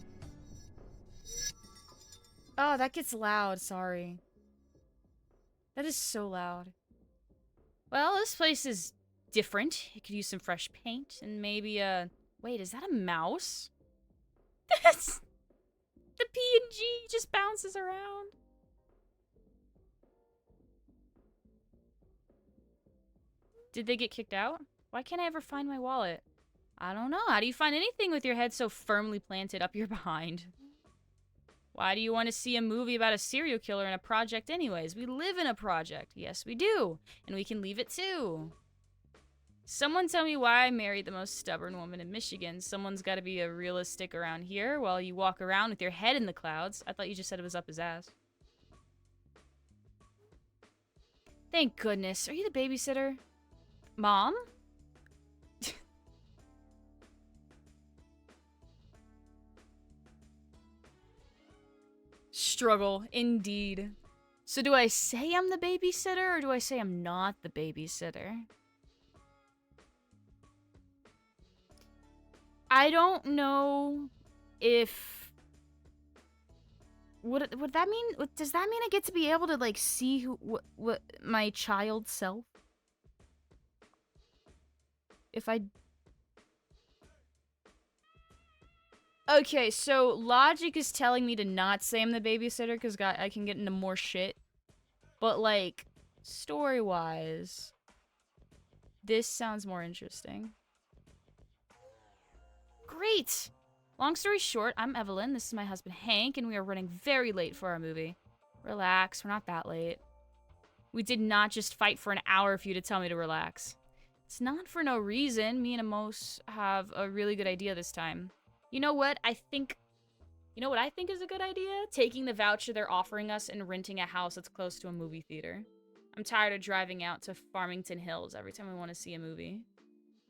Oh, that gets loud. Sorry. That is so loud. Well, this place is different. It could use some fresh paint and maybe a... Wait, is that a mouse? That's... The PNG just bounces around. Did they get kicked out? Why can't I ever find my wallet? I don't know. How do you find anything with your head so firmly planted up your behind? Why do you want to see a movie about a serial killer in a project anyways? We live in a project. Yes, we do. And we can leave it too. Someone tell me why I married the most stubborn woman in Michigan. Someone's got to be a realistic around here while you walk around with your head in the clouds. I thought you just said it was up his ass. Thank goodness. Are you the babysitter? Mom? Struggle, indeed. So do I say I'm the babysitter, or do I say I'm not the babysitter? I don't know if... Would that mean... Does that mean I get to be able to, like, see what my child self? If I... Okay, so logic is telling me to not say I'm the babysitter because I can get into more shit. But, like, story-wise, this sounds more interesting. Great! Long story short, I'm Evelyn, this is my husband Hank, and we are running very late for our movie. Relax, we're not that late. We did not just fight for an hour for you to tell me to relax. It's not for no reason. Me and Amos have a really good idea this time. You know what? You know what I think is a good idea? Taking the voucher they're offering us and renting a house that's close to a movie theater. I'm tired of driving out to Farmington Hills every time we want to see a movie.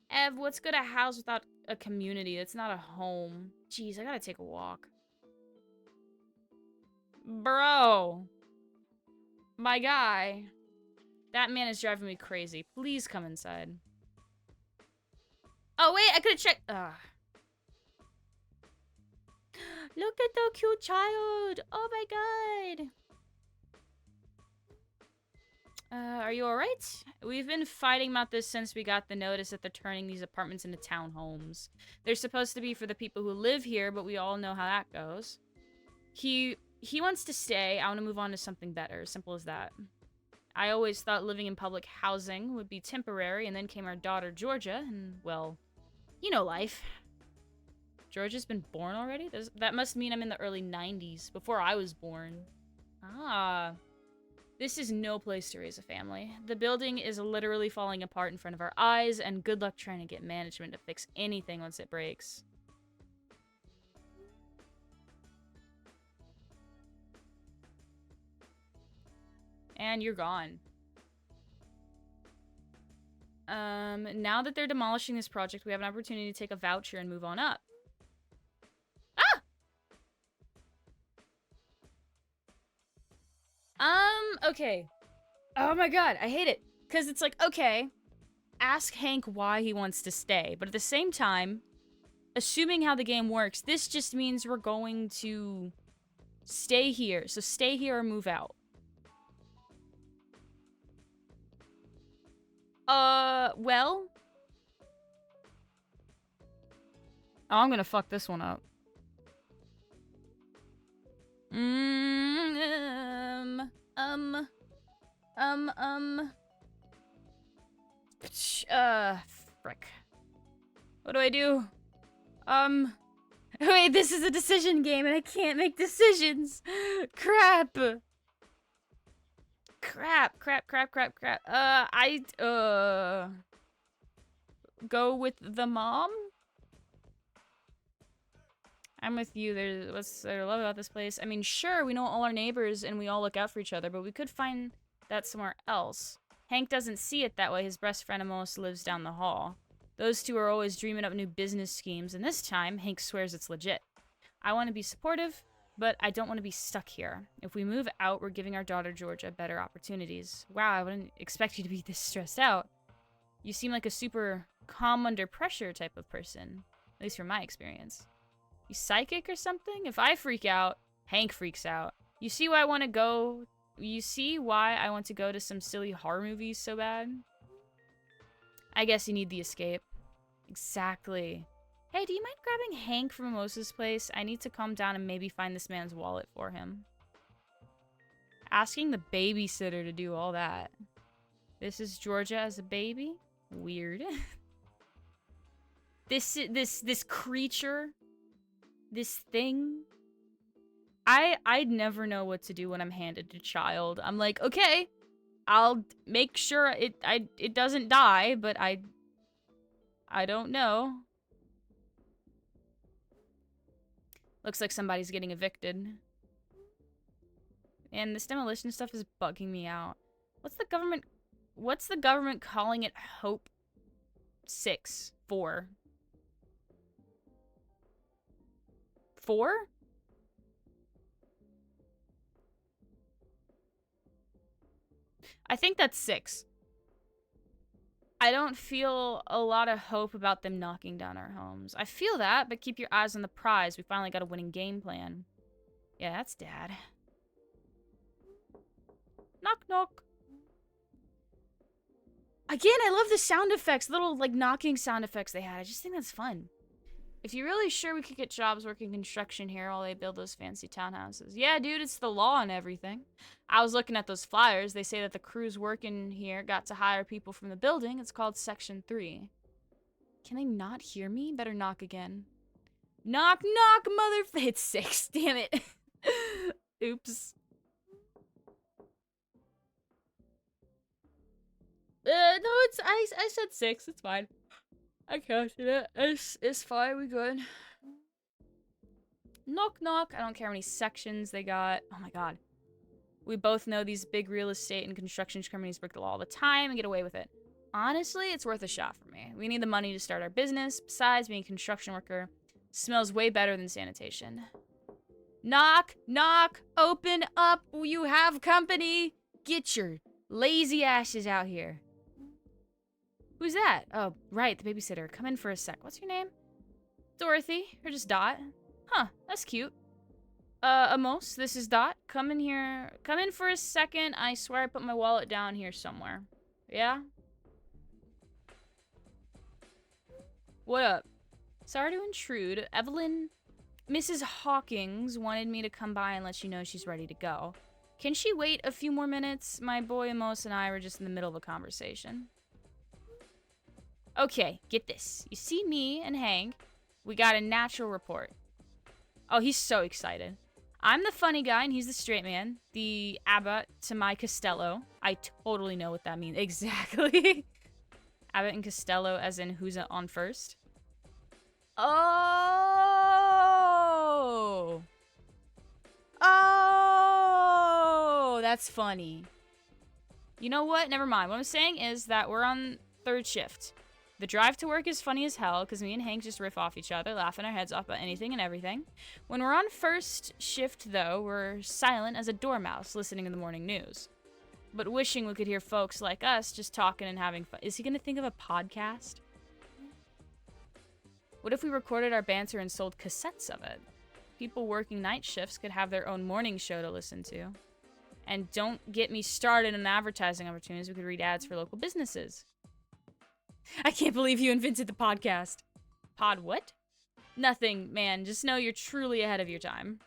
Ev, what's good a house without a community? It's not a home. Jeez, I gotta take a walk. Bro. My guy. That man is driving me crazy. Please come inside. Oh, wait, I could've checked. Ugh. Look at the cute child. Oh my god. Are you alright? We've been fighting about this since we got the notice that they're turning these apartments into townhomes. They're supposed to be for the people who live here, but we all know how that goes. He wants to stay. I want to move on to something better. Simple as that. I always thought living in public housing would be temporary, and then came our daughter, Georgia, and, well, you know life. Georgia's been born already? That must mean I'm in the early 90s, before I was born. Ah. This is no place to raise a family. The building is literally falling apart in front of our eyes, and good luck trying to get management to fix anything once it breaks. And you're gone. Now that they're demolishing this project, we have an opportunity to take a voucher and move on up. Ah! okay. Oh my god, I hate it. Because it's like, okay, ask Hank why he wants to stay. But at the same time, assuming how the game works, this just means we're going to stay here. So stay here or move out. Well. Oh, I'm gonna fuck this one up. Frick. What do I do? Wait, this is a decision game and I can't make decisions. Crap. Crap. Go with the mom? I'm with you. There's what's there to love about this place? I mean, sure, we know all our neighbors and we all look out for each other, but we could find that somewhere else. Hank doesn't see it that way. His best friend almost lives down the hall. Those two are always dreaming up new business schemes, and this time, Hank swears it's legit. I want to be supportive, but I don't want to be stuck here. If we move out, we're giving our daughter Georgia better opportunities. Wow, I wouldn't expect you to be this stressed out. You seem like a super calm under pressure type of person, at least from my experience. You psychic or something? If I freak out, Hank freaks out. You see why I want to go? You see why I want to go to some silly horror movies so bad? I guess you need the escape. Exactly. Hey, do you mind grabbing Hank from Mimosa's place? I need to calm down and maybe find this man's wallet for him. Asking the babysitter to do all that. This is Georgia as a baby? Weird. This creature, this thing. I'd never know what to do when I'm handed a child. I'm like, okay, I'll make sure it doesn't die, but I don't know. Looks like somebody's getting evicted. And this demolition stuff is bugging me out. What's the government calling it? Hope 4? 4? I think that's 6. I don't feel a lot of hope about them knocking down our homes. I feel that, but keep your eyes on the prize. We finally got a winning game plan. Yeah, that's Dad. Knock, knock. Again, I love the sound effects, little, like, knocking sound effects they had. I just think that's fun. If you're really sure we could get jobs working construction here while they build those fancy townhouses. Yeah, dude, it's the law and everything. I was looking at those flyers. They say that the crews working here got to hire people from the building. It's called Section 3. Can they not hear me? Better knock again. Knock, knock, mother... It's 6. Damn it. Oops. No, it's... I said 6. It's fine. I counted it. It's fine. We good. Knock, knock. I don't care how many sections they got. Oh my god. We both know these big real estate and construction companies break the law all the time and get away with it. Honestly, it's worth a shot for me. We need the money to start our business. Besides, being a construction worker smells way better than sanitation. Knock, knock. Open up. You have company. Get your lazy asses out here. Who's that? Oh, right, the babysitter. Come in for a sec. What's your name? Dorothy, or just Dot. Huh, that's cute. Amos, this is Dot. Come in here. Come in for a second. I swear I put my wallet down here somewhere. Yeah? What up? Sorry to intrude. Evelyn, Mrs. Hawkins wanted me to come by and let you know she's ready to go. Can she wait a few more minutes? My boy Amos and I were just in the middle of a conversation. Okay, get this. You see me and Hank. We got a natural report. Oh, he's so excited. I'm the funny guy and he's the straight man. The Abbott to my Costello. I totally know what that means. Exactly. Abbott and Costello as in who's on first. Oh! Oh! That's funny. You know what? Never mind. What I'm saying is that we're on 3rd shift. The drive to work is funny as hell because me and Hank just riff off each other, laughing our heads off about anything and everything. When we're on 1st shift, though, we're silent as a dormouse listening to the morning news. but wishing we could hear folks like us just talking and having fun. Is he gonna think of a podcast? What if we recorded our banter and sold cassettes of it? People working night shifts could have their own morning show to listen to. And don't get me started on advertising opportunities. We could read ads for local businesses. I can't believe you invented the podcast. Pod what? Nothing, man. Just know you're truly ahead of your time.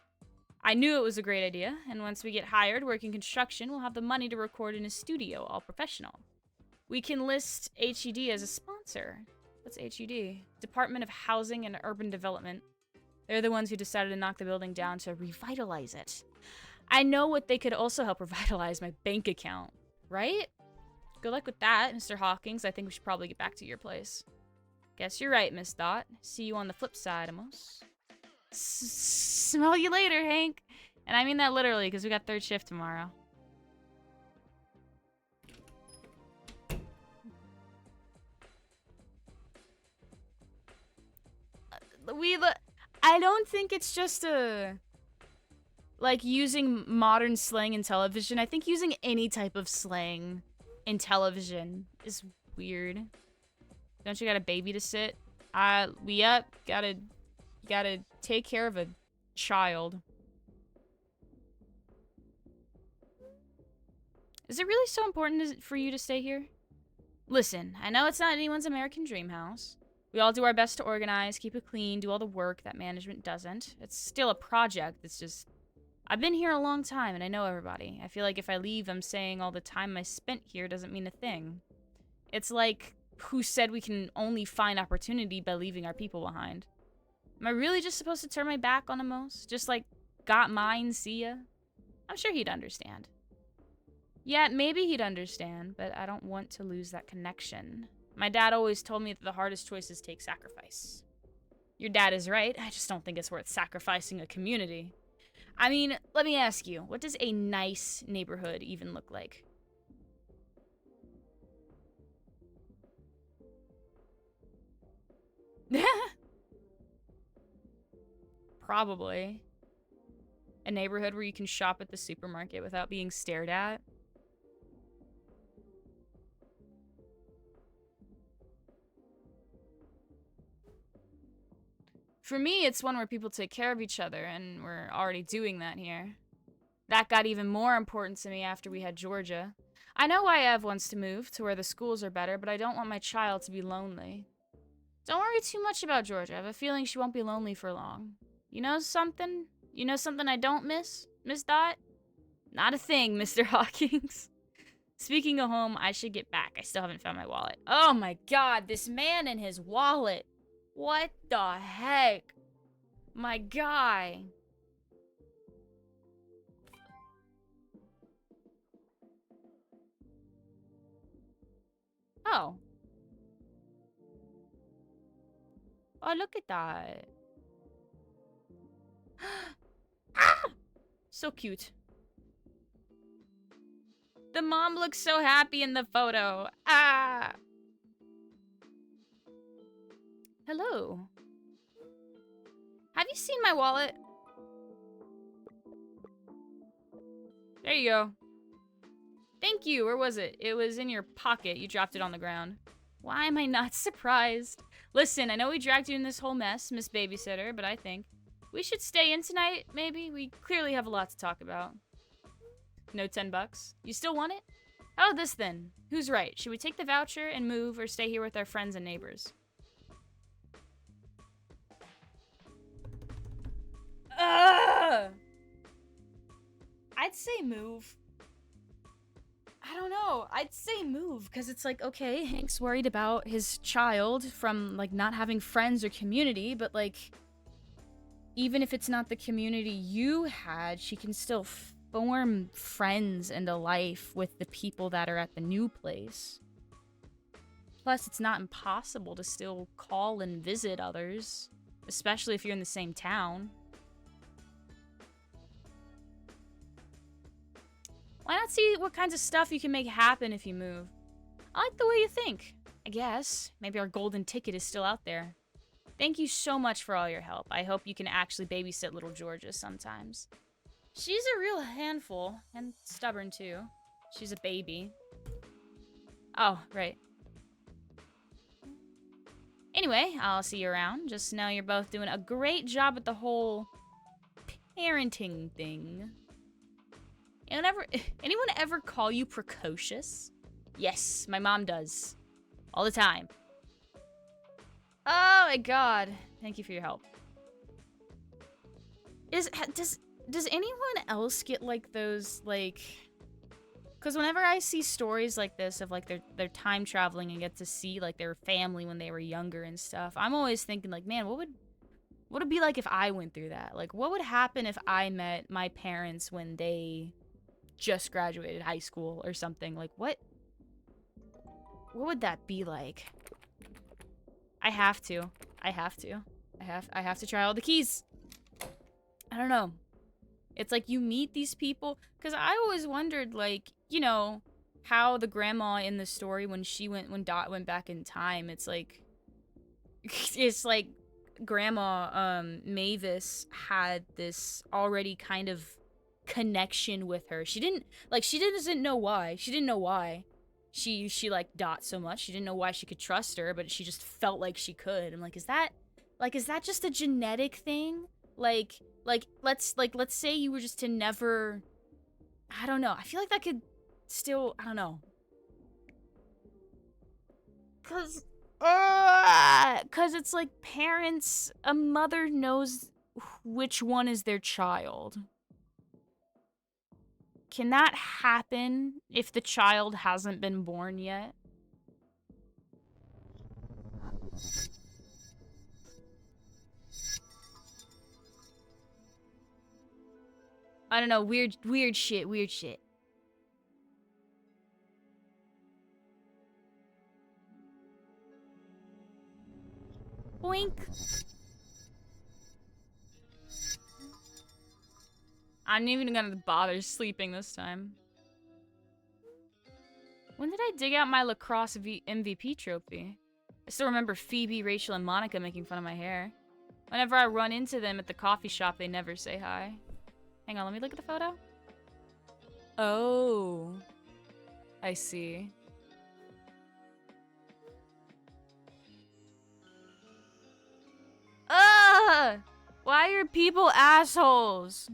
I knew it was a great idea, and once we get hired working construction, we'll have the money to record in a studio, all professional. We can list HUD as a sponsor. What's HUD? Department of Housing and Urban Development. They're the ones who decided to knock the building down to revitalize it. I know what they could also help revitalize: my bank account, right? Good luck with that, Mr. Hawkins. I think we should probably get back to your place. Guess you're right, Miss Dot. See you on the flip side, Amos. Smell you later, Hank. And I mean that literally, because we got third shift tomorrow. I don't think it's just like using modern slang in television. I think using any type of slang in television is weird. Don't you got a baby to sit? Gotta take care of a child. Is it really so important for you to stay here? Listen, I know it's not anyone's American dream house. We all do our best to organize, keep it clean, do all the work that management doesn't. It's still a project. It's just... I've been here a long time and I know everybody. I feel like if I leave, I'm saying all the time I spent here doesn't mean a thing. It's like, who said we can only find opportunity by leaving our people behind? Am I really just supposed to turn my back on Amos? Just like, got mine, see ya? I'm sure he'd understand. Yeah, maybe he'd understand, but I don't want to lose that connection. My dad always told me that the hardest choices take sacrifice. Your dad is right. I just don't think it's worth sacrificing a community. I mean, let me ask you, what does a nice neighborhood even look like? Probably. A neighborhood where you can shop at the supermarket without being stared at. For me, it's one where people take care of each other, and we're already doing that here. That got even more important to me after we had Georgia. I know why Ev wants to move to where the schools are better, but I don't want my child to be lonely. Don't worry too much about Georgia. I have a feeling she won't be lonely for long. You know something? You know something I don't miss, Miss Dot? Not a thing, Mr. Hawkins. Speaking of home, I should get back. I still haven't found my wallet. Oh my god, this man and his wallet. What the heck? My guy. Oh. Oh, look at that. Ah! So cute. The mom looks so happy in the photo. Ah! Hello. Have you seen my wallet? There you go. Thank you. Where was it? It was in your pocket. You dropped it on the ground. Why am I not surprised? Listen, I know we dragged you in this whole mess, Miss Babysitter, but I think we should stay in tonight, maybe? We clearly have a lot to talk about. No $10. You still want it? How about this then? Who's right? Should we take the voucher and move or stay here with our friends and neighbors? I'd say move. I don't know. I'd say move because it's like, okay, Hank's worried about his child from like not having friends or community, but like even if it's not the community you had, she can still form friends and a life with the people that are at the new place. Plus, it's not impossible to still call and visit others, especially if you're in the same town. Why not see what kinds of stuff you can make happen if you move? I like the way you think. I guess. Maybe our golden ticket is still out there. Thank you so much for all your help. I hope you can actually babysit little Georgia sometimes. She's a real handful, and stubborn too. She's a baby. Oh, right. Anyway, I'll see you around. Just know you're both doing a great job at the whole parenting thing. Anyone ever call you precocious? Yes, my mom does. All the time. Oh my god. Thank you for your help. Does anyone else get like those, like... Because whenever I see stories like this of like they're time traveling and get to see like their family when they were younger and stuff, I'm always thinking like, man, what would it be like if I went through that? Like, what would happen if I met my parents when they just graduated high school or something? Like, what would that be like? I have to try all the keys. I don't know. It's like you meet these people, because I always wondered, like, you know, how the grandma in the story when Dot went back in time, it's like Grandma Mavis had this already kind of connection with her. She doesn't know why. She didn't know why she liked Dot so much. She didn't know why she could trust her, but she just felt like she could. I'm like, is that just a genetic thing? Like let's say you were just to never, I don't know. I feel like that could still, I don't know. Cause it's like parents, a mother knows which one is their child. Can that happen if the child hasn't been born yet? I don't know, weird shit. Boink. I'm not even gonna bother sleeping this time. When did I dig out my lacrosse MVP trophy? I still remember Phoebe, Rachel, and Monica making fun of my hair. Whenever I run into them at the coffee shop, they never say hi. Hang on, let me look at the photo. Oh. I see. Ugh! Why are people assholes?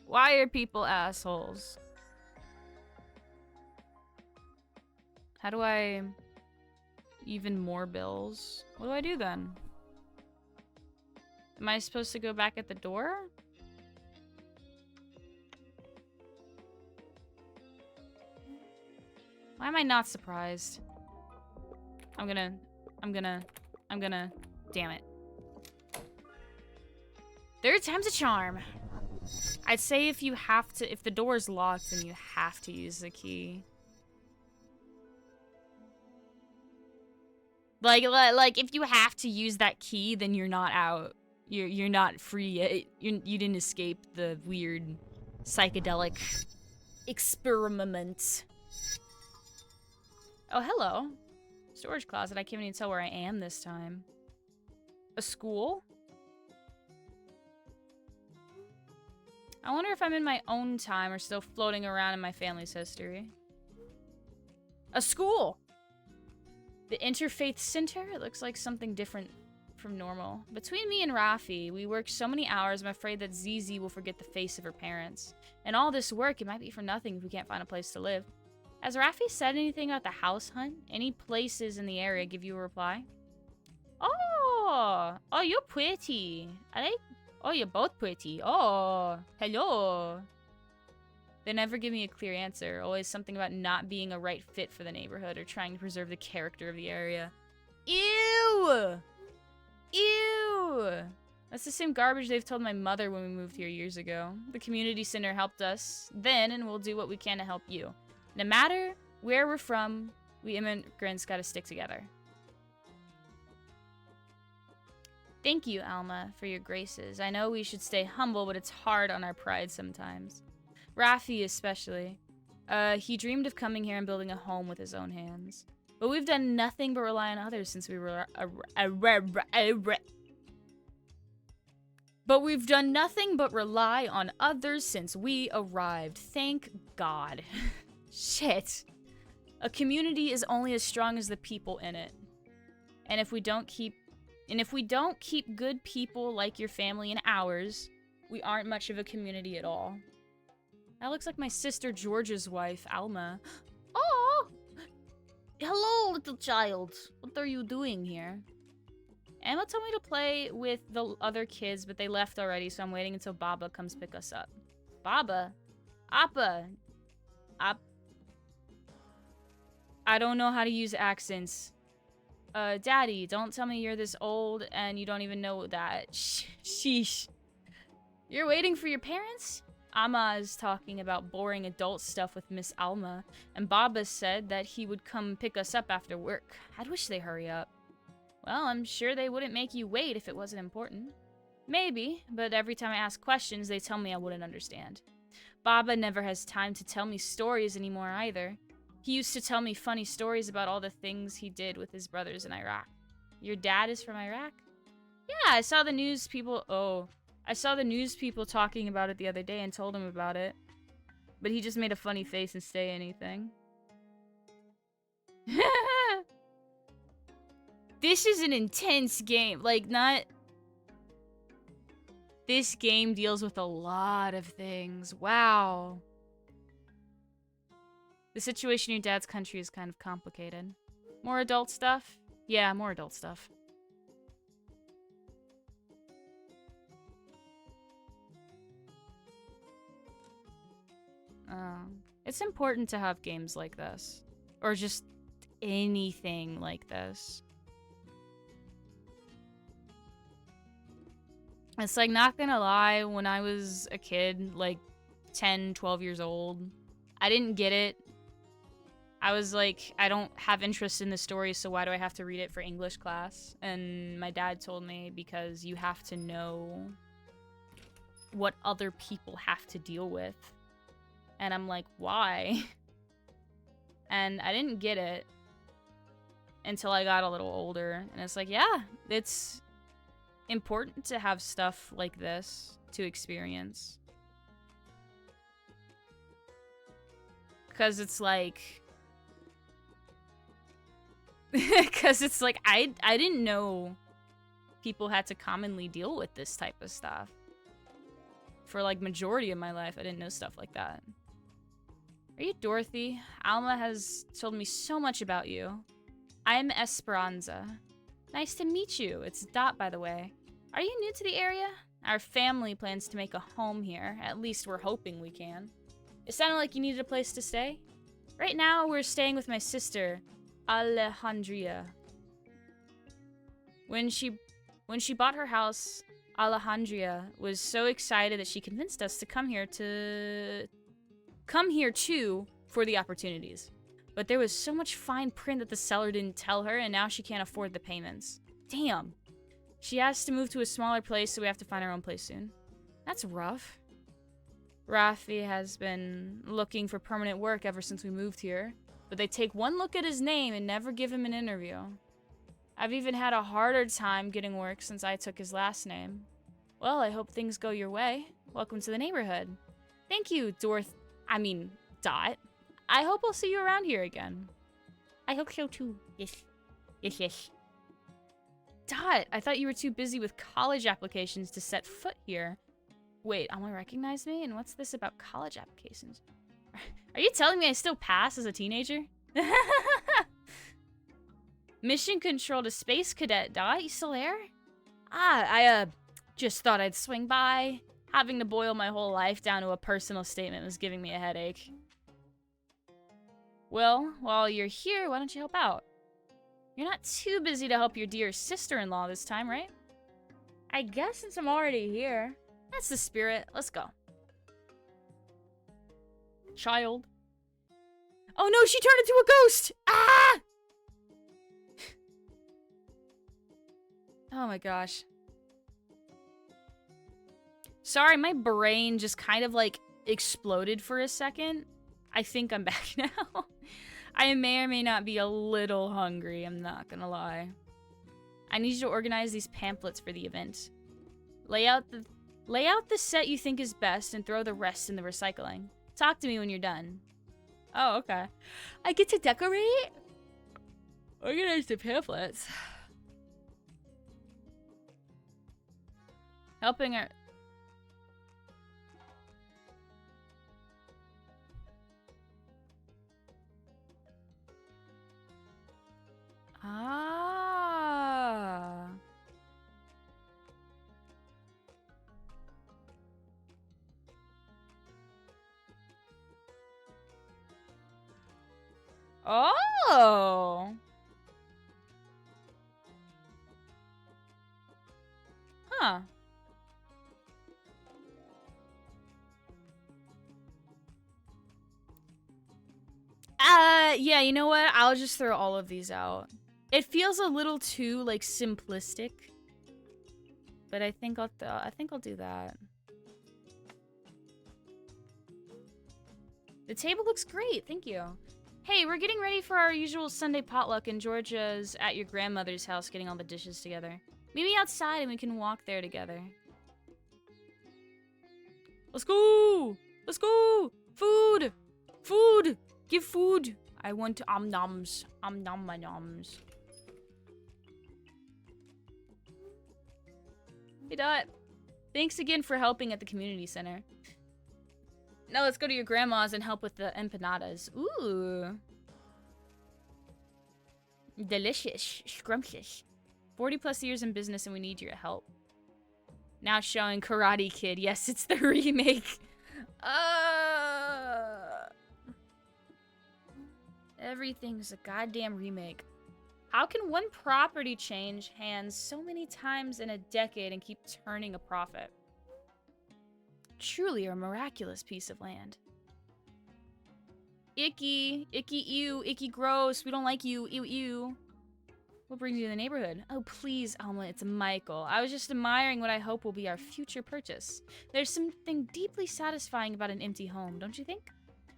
Why are people assholes? How do I... even more bills? What do I do then? Am I supposed to go back at the door? Why am I not surprised? I'm gonna... Damn it. Third time's a charm. I'd say if the door's locked, then you have to use the key. Like if you have to use that key, then you're not out. You're not free yet. You didn't escape the weird psychedelic experiment. Oh, hello. Storage closet. I can't even tell where I am this time. A school? I wonder if I'm in my own time or still floating around in my family's history. A school! The Interfaith Center? It looks like something different from normal. Between me and Rafi, we work so many hours, I'm afraid that ZZ will forget the face of her parents. And all this work, it might be for nothing if we can't find a place to live. Has Rafi said anything about the house hunt? Any places in the area give you a reply? Oh! Oh, you're pretty. Oh, you're both pretty. Oh, hello. They never give me a clear answer. Always something about not being a right fit for the neighborhood or trying to preserve the character of the area. Ew! Ew! That's the same garbage they've told my mother when we moved here years ago. The community center helped us then, and we'll do what we can to help you. No matter where we're from, we immigrants gotta stick together. Thank you, Alma, for your graces. I know we should stay humble, but it's hard on our pride sometimes. Rafi especially. He dreamed of coming here and building a home with his own hands. But we've done nothing but rely on others since we were... But we've done nothing but rely on others since we arrived. Thank God. Shit. A community is only as strong as the people in it. And if we don't keep good people like your family and ours, we aren't much of a community at all. That looks like my sister George's wife, Alma. Oh! Hello, little child. What are you doing here? Emma told me to play with the other kids, but they left already, so I'm waiting until Baba comes pick us up. Baba? Appa? I don't know how to use accents. Daddy, don't tell me you're this old and you don't even know that. Sheesh. You're waiting for your parents? Amma is talking about boring adult stuff with Miss Alma, and Baba said that he would come pick us up after work. I'd wish they hurry up. Well, I'm sure they wouldn't make you wait if it wasn't important. Maybe, but every time I ask questions, they tell me I wouldn't understand. Baba never has time to tell me stories anymore either. He used to tell me funny stories about all the things he did with his brothers in Iraq. Your dad is from Iraq? Yeah, I saw the news people talking about it the other day and told him about it. But he just made a funny face and say anything. This is an intense game. Like, not... This game deals with a lot of things. Wow. The situation in your dad's country is kind of complicated. More adult stuff? Yeah, more adult stuff. It's important to have games like this. Or just anything like this. It's like, not gonna lie, when I was a kid, like 10, 12 years old, I didn't get it. I was like, I don't have interest in the story, so why do I have to read it for English class? And my dad told me, because you have to know what other people have to deal with. And I'm like, why? And I didn't get it until I got a little older. And it's like, yeah, it's important to have stuff like this to experience. Because it's like... Because it's like, I didn't know people had to commonly deal with this type of stuff. For like majority of my life, I didn't know stuff like that. Are you Dorothy? Alma has told me so much about you. I'm Esperanza. Nice to meet you. It's Dot, by the way. Are you new to the area? Our family plans to make a home here. At least we're hoping we can. It sounded like you needed a place to stay. Right now, we're staying with my sister, Alejandria. When she bought her house, Alejandria was so excited that she convinced us to come here too for the opportunities. But there was so much fine print that the seller didn't tell her, and now she can't afford the payments. Damn. She has to move to a smaller place, so we have to find our own place soon. That's rough. Rafi has been looking for permanent work ever since we moved here, but they take one look at his name and never give him an interview. I've even had a harder time getting work since I took his last name. Well, I hope things go your way. Welcome to the neighborhood. Thank you, Dot. I hope I'll see you around here again. I hope so too. Yes. Yes. Dot, I thought you were too busy with college applications to set foot here. Wait, Alma recognized me? And what's this about college applications? Are you telling me I still pass as a teenager? Mission control to Space Cadet. Dot, you still there? I just thought I'd swing by. Having to boil my whole life down to a personal statement was giving me a headache. Well, while you're here, why don't you help out? You're not too busy to help your dear sister-in-law this time, right? I guess since I'm already here. That's the spirit. Let's go. Child. Oh no, she turned into a ghost! Ah! Oh my gosh. Sorry, my brain just kind of like exploded for a second. I think I'm back now. I may or may not be a little hungry, I'm not gonna lie. I need you to organize these pamphlets for the event. Lay out the set you think is best and throw the rest in the recycling. Talk to me when you're done. Oh, okay. I get to decorate? Organize the pamphlets. Helping her. Ah. Oh. Huh. Yeah, you know what? I'll just throw all of these out. It feels a little too, like, simplistic. But I think I'll do that. The table looks great, thank you. Hey, we're getting ready for our usual Sunday potluck, and Georgia's at your grandmother's house getting all the dishes together. Meet me outside and we can walk there together. Let's go! Let's go! Food! Food! Give food! I want om-noms. Om-nom-my-noms. Hey, Dot. Thanks again for helping at the community center. Now let's go to your grandma's and help with the empanadas. Ooh. Delicious. Scrumptious. 40 plus years in business and we need your help. Now showing Karate Kid. Yes, it's the remake. Everything's a goddamn remake. How can one property change hands so many times in a decade and keep turning a profit? Truly a miraculous piece of land. Icky. Icky, ew. Icky, gross. We don't like you. Ew, ew. What brings you to the neighborhood? Oh, please, Alma, it's Michael. I was just admiring what I hope will be our future purchase. There's something deeply satisfying about an empty home, don't you think?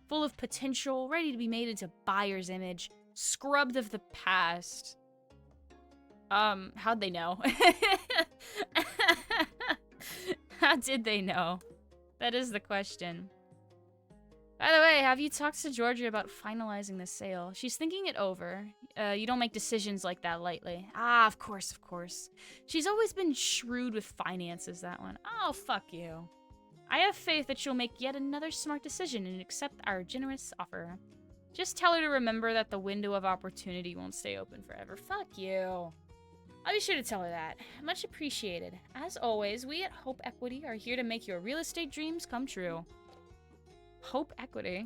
Full of potential, ready to be made into buyer's image, scrubbed of the past. How'd they know? How did they know? That is the question. By the way, have you talked to Georgia about finalizing the sale? She's thinking it over. You don't make decisions like that lightly. Ah, of course, of course. She's always been shrewd with finances, that one. Oh, fuck you. I have faith that she'll make yet another smart decision and accept our generous offer. Just tell her to remember that the window of opportunity won't stay open forever. Fuck you. I'll be sure to tell her that. Much appreciated. As always, we at Hope Equity are here to make your real estate dreams come true. Hope Equity?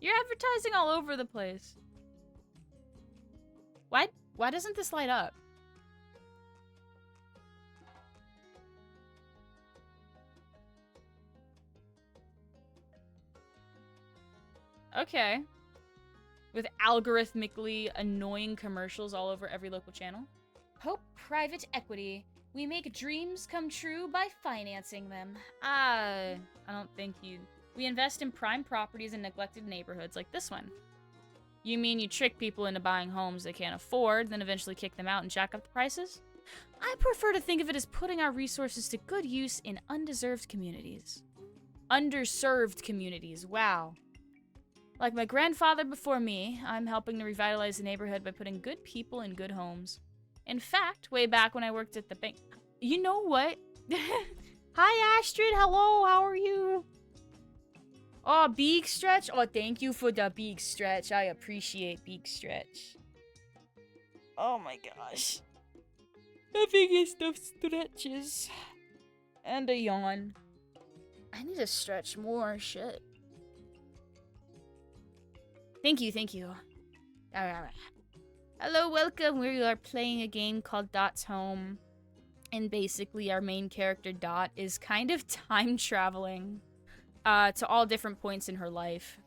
You're advertising all over the place. Why doesn't this light up? Okay. With algorithmically annoying commercials all over every local channel. Hope Private Equity. We make dreams come true by financing them. I don't think you... We invest in prime properties in neglected neighborhoods like this one. You mean you trick people into buying homes they can't afford, then eventually kick them out and jack up the prices? I prefer to think of it as putting our resources to good use in undeserved communities. Underserved communities, wow. Like my grandfather before me, I'm helping to revitalize the neighborhood by putting good people in good homes. In fact, way back when I worked at the bank... You know what? Hi, Astrid. Hello. How are you? Oh, big stretch? Oh, thank you for the big stretch. I appreciate big stretch. Oh my gosh. The biggest of stretches. And a yawn. I need to stretch more. Shit. Thank you, thank you. Alright. Hello, welcome. We are playing a game called Dot's Home. And basically our main character, Dot, is kind of time traveling to all different points in her life.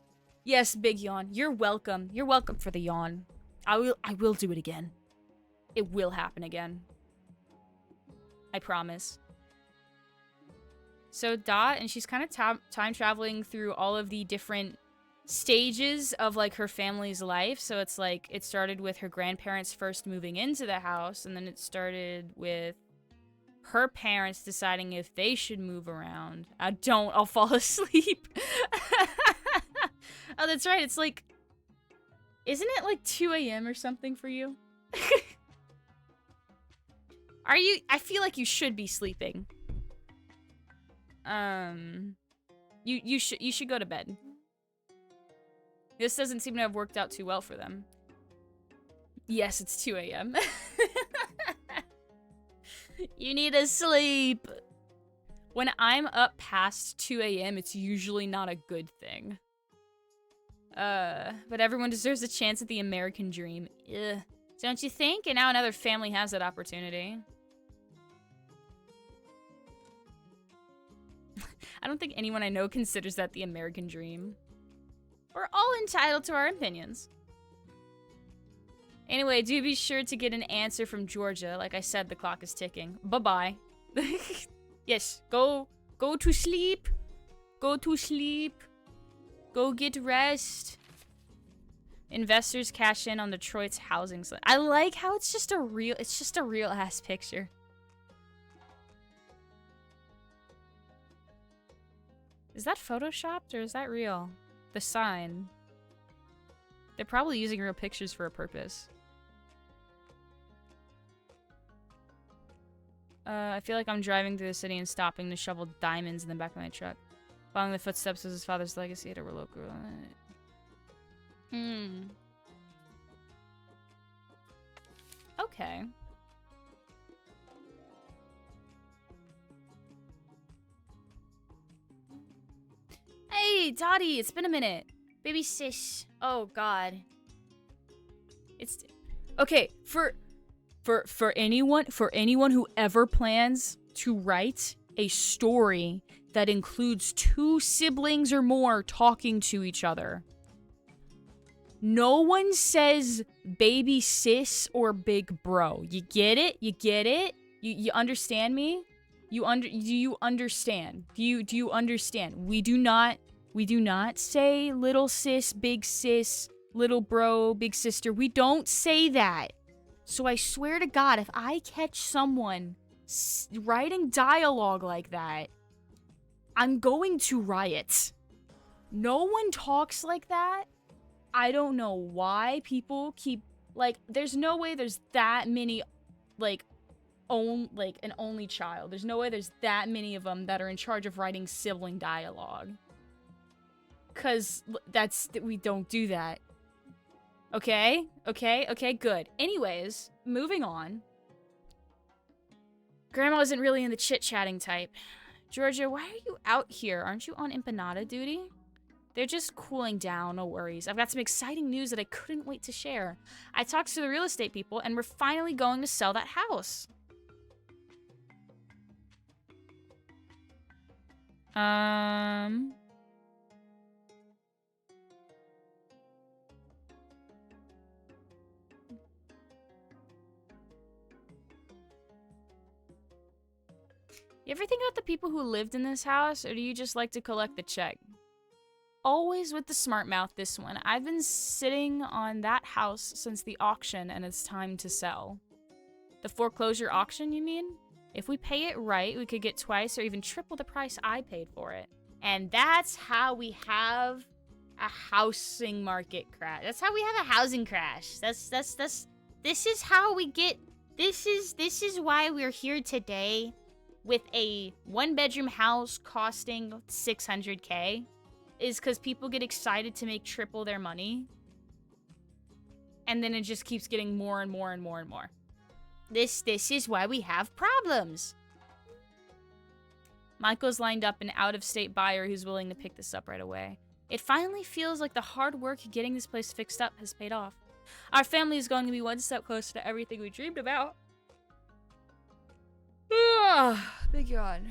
Yes, big yawn. You're welcome. You're welcome for the yawn. I will do it again. It will happen again. I promise. So Dot, and she's kind of time traveling through all of the different stages of like her family's life. So it's like it started with her grandparents first moving into the house, and then it started with her parents deciding if they should move around. I'll fall asleep. Oh, that's right. It's like, isn't it like 2 a.m. or something for you? Are you? I feel like you should be sleeping. You should go to bed. This doesn't seem to have worked out too well for them. Yes, it's 2 a.m. You need to sleep. When I'm up past 2 a.m., it's usually not a good thing. But everyone deserves a chance at the American dream. Ugh. Don't you think? And now another family has that opportunity. I don't think anyone I know considers that the American dream. We're all entitled to our opinions. Anyway, do be sure to get an answer from Georgia. Like I said, the clock is ticking. Bye-bye. Yes, go to sleep. Go to sleep. Go get rest. Investors cash in on Detroit's housing slump. I like how it's just a real ass picture. Is that photoshopped or is that real? The sign. They're probably using real pictures for a purpose. I feel like I'm driving through the city and stopping to shovel diamonds in the back of my truck. Following the footsteps of his father's legacy at a local. Okay. Hey, Dottie, it's been a minute. Baby sis. Oh God. It's okay for anyone who ever plans to write a story that includes 2 siblings or more talking to each other. No one says baby sis or big bro. You get it? You get it? You understand me? Do you understand? Do you understand? We do not say little sis, little bro, big sister. We don't say that. So I swear to God, if I catch someone writing dialogue like that, I'm going to riot. No one talks like that. I don't know why people keep, like, there's no way there's that many, like, an only child. There's no way there's that many of them that are in charge of writing sibling dialogue. Cause we don't do that. Okay, good. Anyways, moving on. Grandma isn't really in the chit-chatting type. Georgia, why are you out here? Aren't you on empanada duty? They're just cooling down, no worries. I've got some exciting news that I couldn't wait to share. I talked to the real estate people, and we're finally going to sell that house. You ever think about the people who lived in this house, or do you just like to collect the check? Always with the smart mouth, this one. I've been sitting on that house since the auction, and it's time to sell. The foreclosure auction, you mean? If we pay it right, we could get twice or even triple the price I paid for it. And that's how we have a housing market crash. That's how we have a housing crash. This is how we get, this is why we're here today with a 1-bedroom house costing $600K. Is because people get excited to make triple their money. And then it just keeps getting more and more and more and more. This is why we have problems. Michael's lined up an out-of-state buyer who's willing to pick this up right away. It finally feels like the hard work getting this place fixed up has paid off. Our family is going to be one step closer to everything we dreamed about. Big yawn.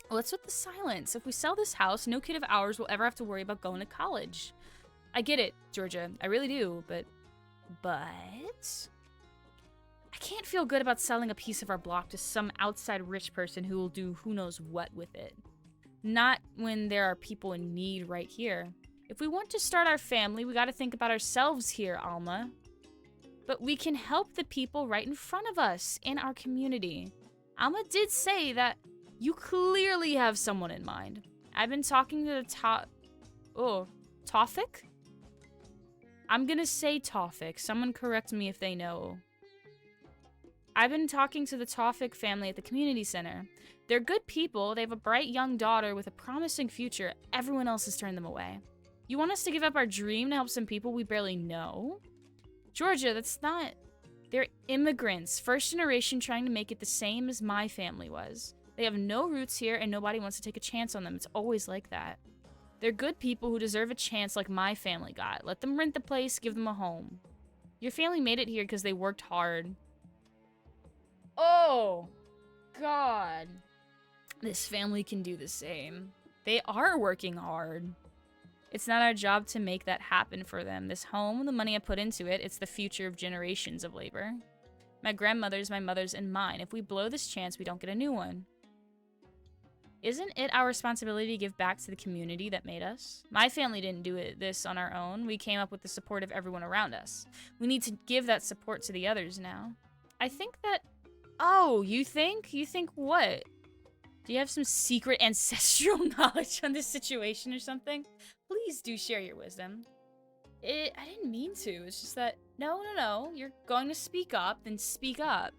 What's with the silence? If we sell this house, no kid of ours will ever have to worry about going to college. I get it, Georgia. I really do, but... I can't feel good about selling a piece of our block to some outside rich person who will do who knows what with it. Not when there are people in need right here. If we want to start our family, we gotta think about ourselves here, Alma. But we can help the people right in front of us, in our community. Alma did say that you clearly have someone in mind. I've been talking to the Tawfik? I'm gonna say Tawfik. Someone correct me if they know. I've been talking to the Tawfik family at the community center. They're good people. They have a bright young daughter with a promising future. Everyone else has turned them away. You want us to give up our dream to help some people we barely know? Georgia, that's not... They're immigrants, first generation trying to make it the same as my family was. They have no roots here and nobody wants to take a chance on them. It's always like that. They're good people who deserve a chance like my family got. Let them rent the place, give them a home. Your family made it here because they worked hard. Oh, God. This family can do the same. They are working hard. It's not our job to make that happen for them. This home, the money I put into it, it's the future of generations of labor. My grandmother's, my mother's, and mine. If we blow this chance, we don't get a new one. Isn't it our responsibility to give back to the community that made us? My family didn't do this on our own. We came up with the support of everyone around us. We need to give that support to the others now. I think that... Oh, you think? You think what? Do you have some secret ancestral knowledge on this situation or something? Please do share your wisdom. I didn't mean to. It's just that... No. You're going to speak up, then speak up.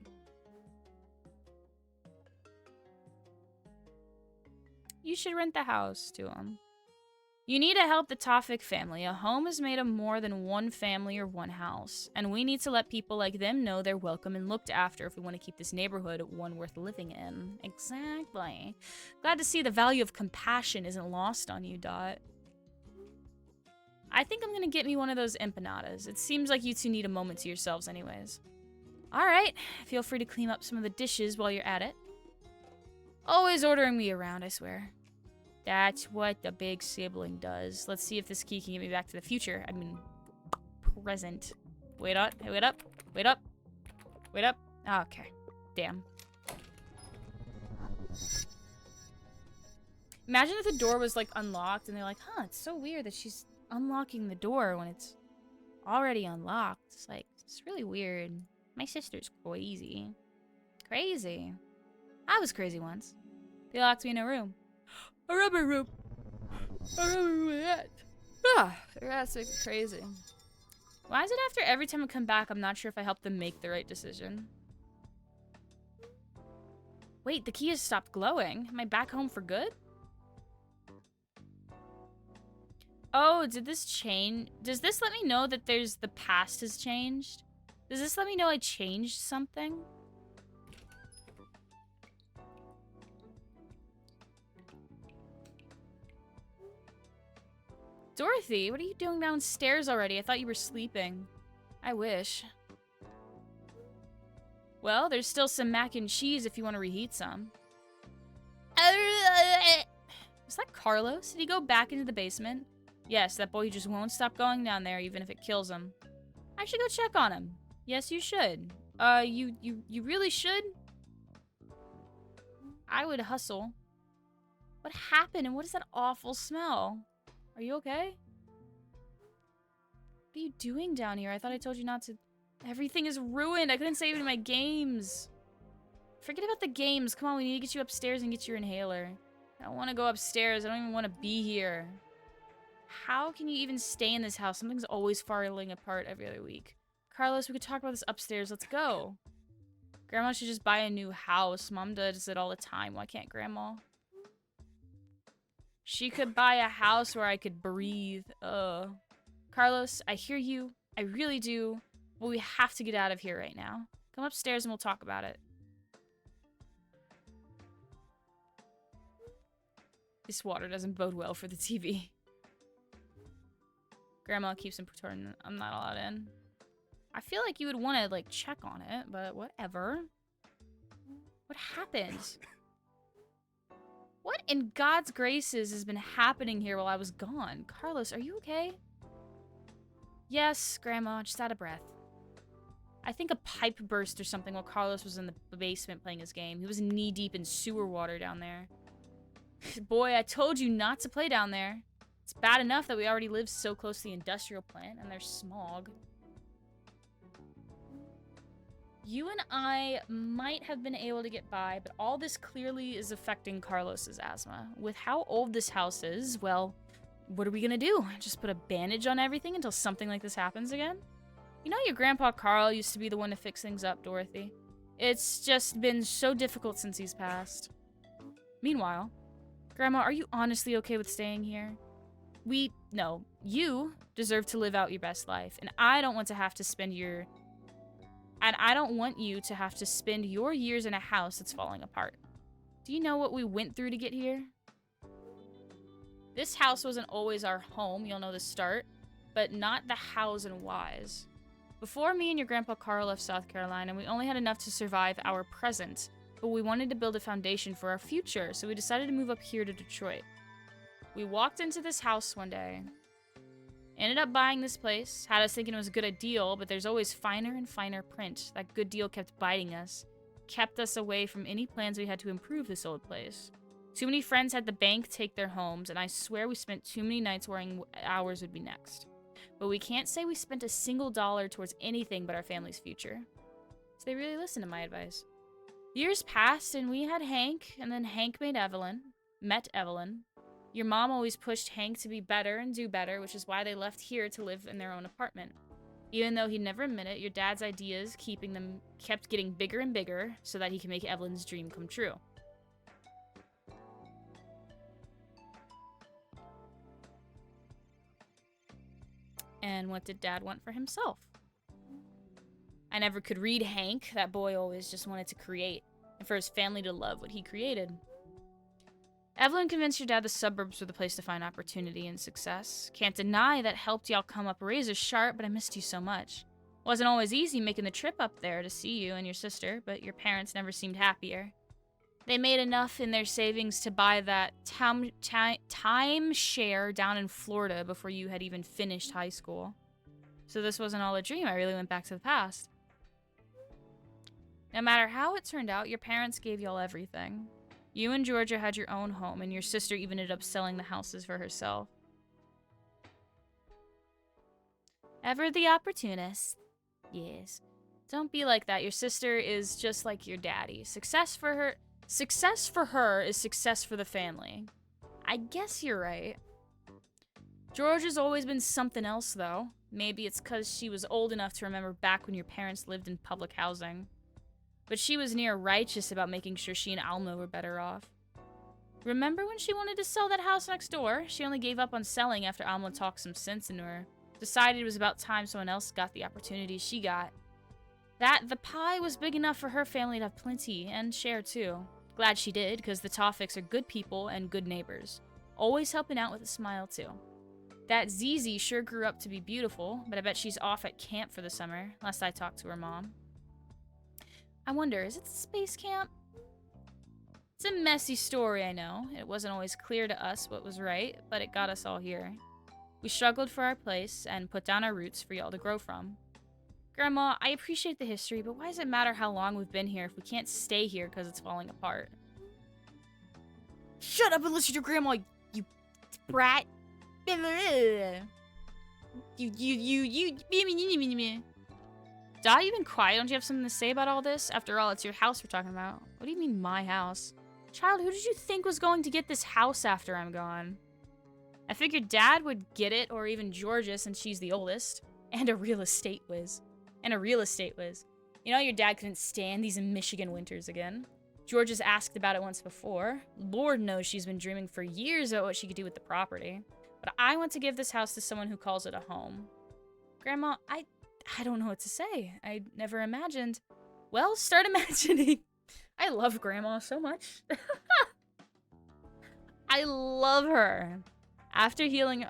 You should rent the house to him. You need to help the Tawfik family. A home is made of more than one family or one house. And we need to let people like them know they're welcome and looked after if we want to keep this neighborhood one worth living in. Exactly. Glad to see the value of compassion isn't lost on you, Dot. I think I'm gonna get me one of those empanadas. It seems like you two need a moment to yourselves anyways. Alright, feel free to clean up some of the dishes while you're at it. Always ordering me around, I swear. That's what the big sibling does. Let's see if this key can get me back to the future. I mean, present. Wait up. Okay. Damn. Imagine if the door was, like, unlocked and they're like, huh, it's so weird that she's unlocking the door when it's already unlocked. It's like, it's really weird. My sister's crazy. Crazy. I was crazy once. They locked me in a room. A rubber room. A rubber roulette. That's like crazy. Why is it after every time I come back, I'm not sure if I helped them make the right decision? Wait, the key has stopped glowing. Am I back home for good? Oh, did this change? Does this let me know that the past has changed? Does this let me know I changed something? Dorothy, what are you doing downstairs already? I thought you were sleeping. I wish. Well, there's still some mac and cheese if you want to reheat some. Was that Carlos? Did he go back into the basement? Yes, that boy just won't stop going down there even if it kills him. I should go check on him. Yes, you should. You really should? I would hustle. What happened and what is that awful smell? Are you okay? What are you doing down here? I thought I told you not to... Everything is ruined. I couldn't save it in my games. Forget about the games. Come on, we need to get you upstairs and get your inhaler. I don't want to go upstairs. I don't even want to be here. How can you even stay in this house? Something's always falling apart every other week. Carlos, we could talk about this upstairs. Let's go. Grandma should just buy a new house. Mom does it all the time. Why can't Grandma? She could buy a house where I could breathe. Carlos, I hear you. I really do. But we have to get out of here right now. Come upstairs and we'll talk about it. This water doesn't bode well for the TV. Grandma keeps returning. I'm not allowed in. I feel like you would want to, like, check on it, but whatever. What happened? What in God's graces has been happening here while I was gone? Carlos, are you okay? Yes, Grandma, just out of breath. I think a pipe burst or something while Carlos was in the basement playing his game. He was knee-deep in sewer water down there. Boy, I told you not to play down there. It's bad enough that we already live so close to the industrial plant and there's smog. You and I might have been able to get by, but all this clearly is affecting Carlos's asthma. With how old this house is, well, what are we gonna do? Just put a bandage on everything until something like this happens again? You know your grandpa Carl used to be the one to fix things up, Dorothy. It's just been so difficult since he's passed. Meanwhile, Grandma, are you honestly okay with staying here? No, you deserve to live out your best life, and I don't want to have to spend your... And I don't want you to have to spend your years in a house that's falling apart. Do you know what we went through to get here? This house wasn't always our home, you'll know the start, but not the hows and whys. Before me and your grandpa Carl left South Carolina, we only had enough to survive our present, but we wanted to build a foundation for our future, so we decided to move up here to Detroit. We walked into this house one day. Ended up buying this place. Had us thinking it was a good deal, but there's always finer and finer print. That good deal kept biting us. Kept us away from any plans we had to improve this old place. Too many friends had the bank take their homes, and I swear we spent too many nights worrying ours would be next. But we can't say we spent a single dollar towards anything but our family's future. So they really listened to my advice. Years passed, and we had Hank, and then Hank met Evelyn. Your mom always pushed Hank to be better and do better, which is why they left here to live in their own apartment. Even though he'd never admit it, your dad's ideas kept getting bigger and bigger so that he could make Evelyn's dream come true. And what did Dad want for himself? I never could read Hank. That boy always just wanted to create, and for his family to love what he created. Evelyn convinced your dad the suburbs were the place to find opportunity and success. Can't deny that helped y'all come up razor sharp, but I missed you so much. Wasn't always easy making the trip up there to see you and your sister, but your parents never seemed happier. They made enough in their savings to buy that timeshare down in Florida before you had even finished high school. So this wasn't all a dream. I really went back to the past. No matter how it turned out, your parents gave y'all everything. You and Georgia had your own home, and your sister even ended up selling the houses for herself. Ever the opportunist. Yes. Don't be like that. Your sister is just like your daddy. Success for her is success for the family. I guess you're right. Georgia's always been something else, though. Maybe it's because she was old enough to remember back when your parents lived in public housing. But she was near righteous about making sure she and Alma were better off. Remember when she wanted to sell that house next door? She only gave up on selling after Alma talked some sense into her. Decided it was about time someone else got the opportunity she got. The pie was big enough for her family to have plenty, and share too. Glad she did, because the Toffics are good people and good neighbors. Always helping out with a smile too. That Zizi sure grew up to be beautiful, but I bet she's off at camp for the summer, last I talked to her mom. I wonder, is it the space camp? It's a messy story, I know. It wasn't always clear to us what was right, but it got us all here. We struggled for our place and put down our roots for y'all to grow from. Grandma, I appreciate the history, but why does it matter how long we've been here if we can't stay here because it's falling apart? Shut up and listen to Grandma, you brat. Dot, you been quiet? Don't you have something to say about all this? After all, it's your house we're talking about. What do you mean, my house? Child, who did you think was going to get this house after I'm gone? I figured Dad would get it, or even Georgia, since she's the oldest. And a real estate whiz. You know your dad couldn't stand these Michigan winters again. Georgia's asked about it once before. Lord knows she's been dreaming for years about what she could do with the property. But I want to give this house to someone who calls it a home. Grandma, I don't know what to say. I never imagined. Well, start imagining. I love Grandma so much. I love her. After hearing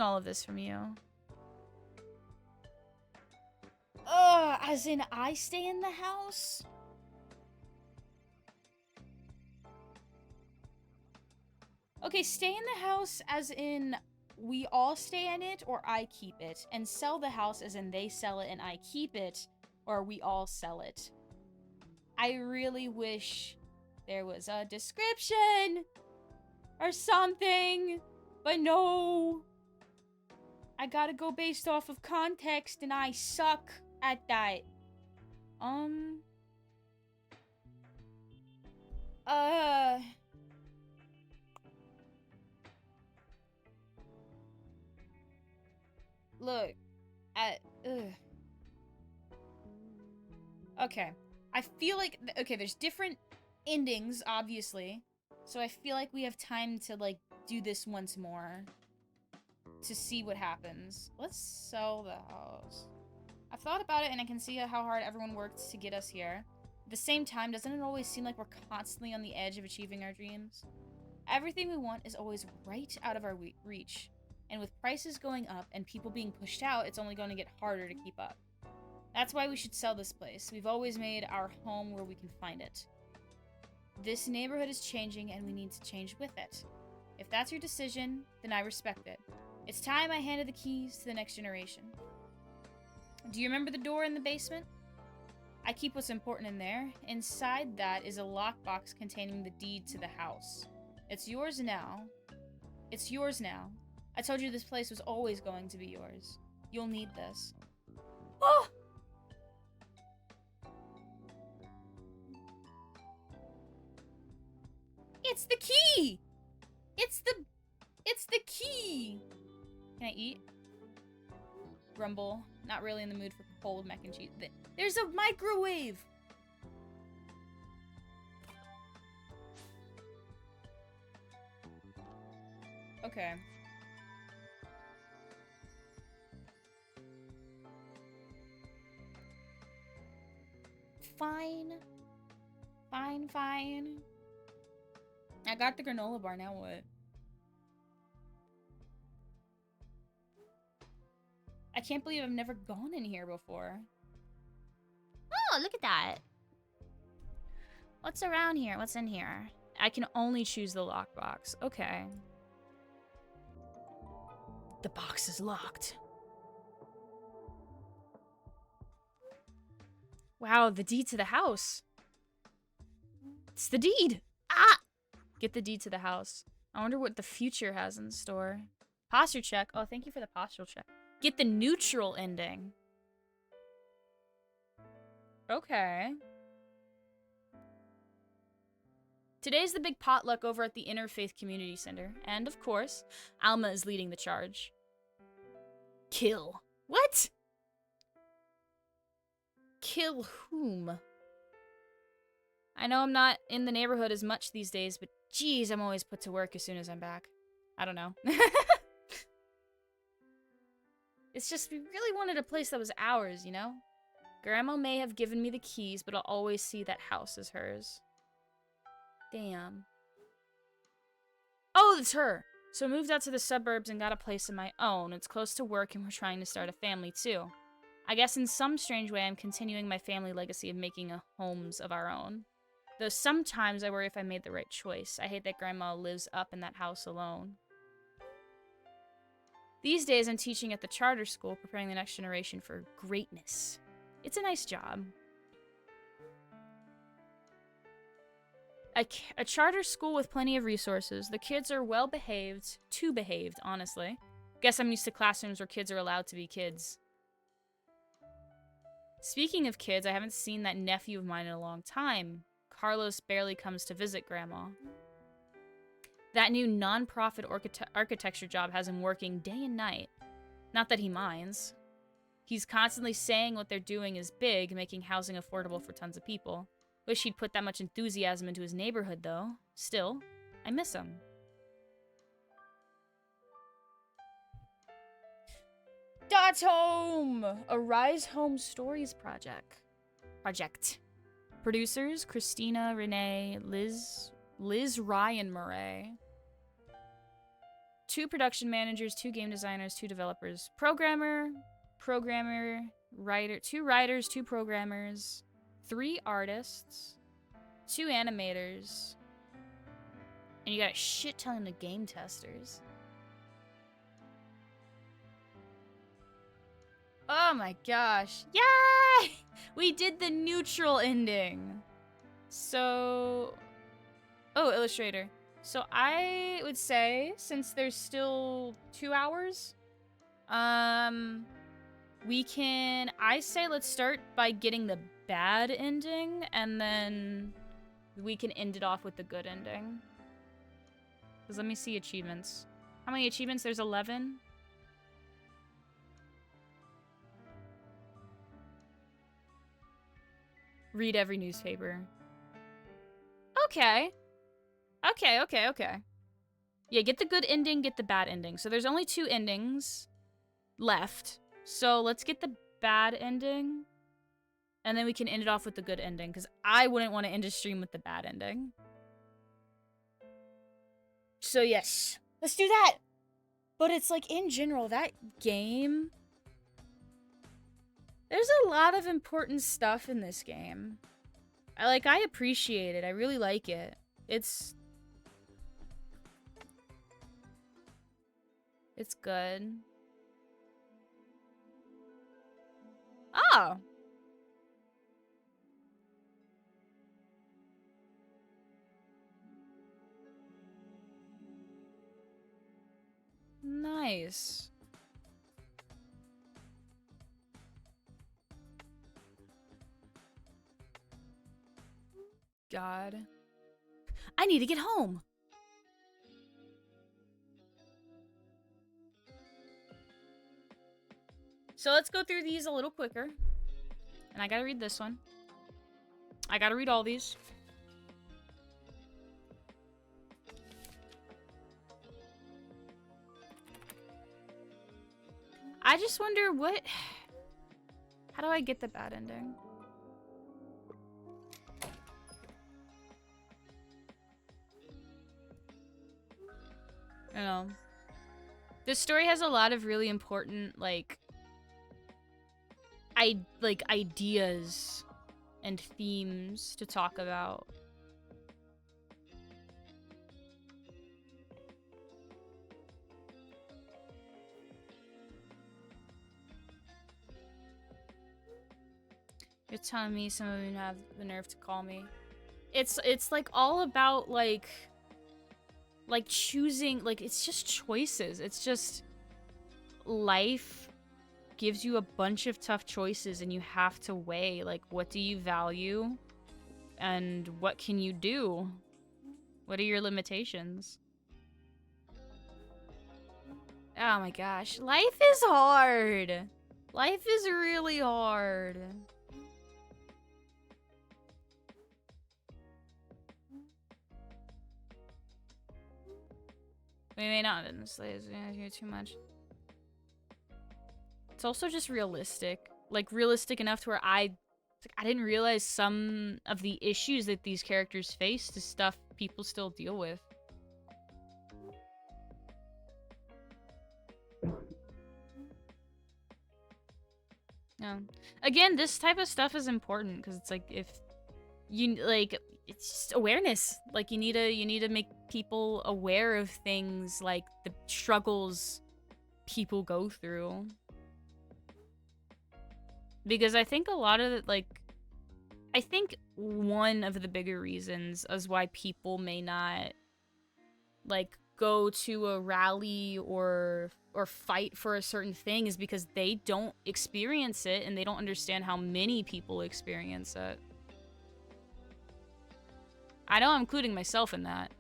all of this from you. As in I stay in the house? Okay, stay in the house as in we all stay in it or I keep it, and sell the house as in they sell it and I keep it, or we all sell it. I really wish there was a description or something, but no. I gotta go based off of context and I suck at that. Look, okay. I feel like, okay, there's different endings, obviously. So I feel like we have time to, like, do this once more. To see what happens. Let's sell the house. I've thought about it and I can see how hard everyone worked to get us here. At the same time, doesn't it always seem like we're constantly on the edge of achieving our dreams? Everything we want is always right out of our reach. And with prices going up and people being pushed out, it's only going to get harder to keep up. That's why we should sell this place. We've always made our home where we can find it. This neighborhood is changing and we need to change with it. If that's your decision, then I respect it. It's time I handed the keys to the next generation. Do you remember the door in the basement? I keep what's important in there. Inside that is a lockbox containing the deed to the house. It's yours now. It's yours now. I told you this place was always going to be yours. You'll need this. Oh! It's the key! It's the key! Can I eat? Grumble. Not really in the mood for cold mac and cheese. There's a microwave! Okay. Fine. Fine, fine. I got the granola bar, now what? I can't believe I've never gone in here before. Oh, look at that. What's around here? What's in here? I can only choose the lockbox. Okay. The box is locked. Wow, the deed to the house. It's the deed. Ah! Get the deed to the house. I wonder what the future has in store. Posture check. Oh, thank you for the posture check. Get the neutral ending. Okay. Today's the big potluck over at the Interfaith Community Center. And, of course, Alma is leading the charge. Kill. What? Kill whom? I know I'm not in the neighborhood as much these days, but geez, I'm always put to work as soon as I'm back. I don't know. It's just, we really wanted a place that was ours, you know? Grandma may have given me the keys, but I'll always see that house as hers. Damn. Oh, it's her! So I moved out to the suburbs and got a place of my own. It's close to work and we're trying to start a family too. I guess in some strange way I'm continuing my family legacy of making homes of our own. Though sometimes I worry if I made the right choice. I hate that Grandma lives up in that house alone. These days I'm teaching at the charter school, preparing the next generation for greatness. It's a nice job. A charter school with plenty of resources. The kids are well behaved, too behaved, honestly. Guess I'm used to classrooms where kids are allowed to be kids. Speaking of kids, I haven't seen that nephew of mine in a long time. Carlos barely comes to visit Grandma. That new non-profit architecture job has him working day and night. Not that he minds. He's constantly saying what they're doing is big, making housing affordable for tons of people. Wish he'd put that much enthusiasm into his neighborhood, though. Still, I miss him. Dot Home! A Rise Home Stories project. Producers, Christina, Renee, Liz, Ryan Murray. 2 production managers, 2 game designers, 2 developers. Programmer, writer, 2 writers, 2 programmers, 3 artists, 2 animators, and you got a shit ton of game testers. Oh my gosh. Yay! We did the neutral ending. So... Oh, illustrator. So I would say, since there's still 2 hours, we can... I say let's start by getting the bad ending, and then we can end it off with the good ending. Because let me see achievements. How many achievements? There's 11. Read every newspaper. Okay. Okay. Yeah, get the good ending, get the bad ending. So there's only 2 endings left. So let's get the bad ending. And then we can end it off with the good ending. Because I wouldn't want to end a stream with the bad ending. So yes, let's do that. But it's like, in general, that game... There's a lot of important stuff in this game. I appreciate it. I really like it. It's good. Oh! Nice. God. I need to get home. So let's go through these a little quicker. And I gotta read this one. I gotta read all these. I just wonder what... How do I get the bad ending? I don't know. This story has a lot of really important, ideas and themes to talk about. You're telling me some of you have the nerve to call me. It's like all about like choosing, it's just choices. It's just life gives you a bunch of tough choices and you have to weigh what do you value and what can you do? What are your limitations? Oh my gosh, life is hard. Life is really hard. We may not in this place. I hear too much. It's also just realistic. Realistic enough to where I didn't realize some of the issues that these characters face is stuff people still deal with. Yeah. Again, this type of stuff is important because it's if you it's just awareness. You need to make people aware of things like the struggles people go through. Because I think a lot of it, I think one of the bigger reasons is why people may not go to a rally or fight for a certain thing is because they don't experience it and they don't understand how many people experience it. I know I'm including myself in that.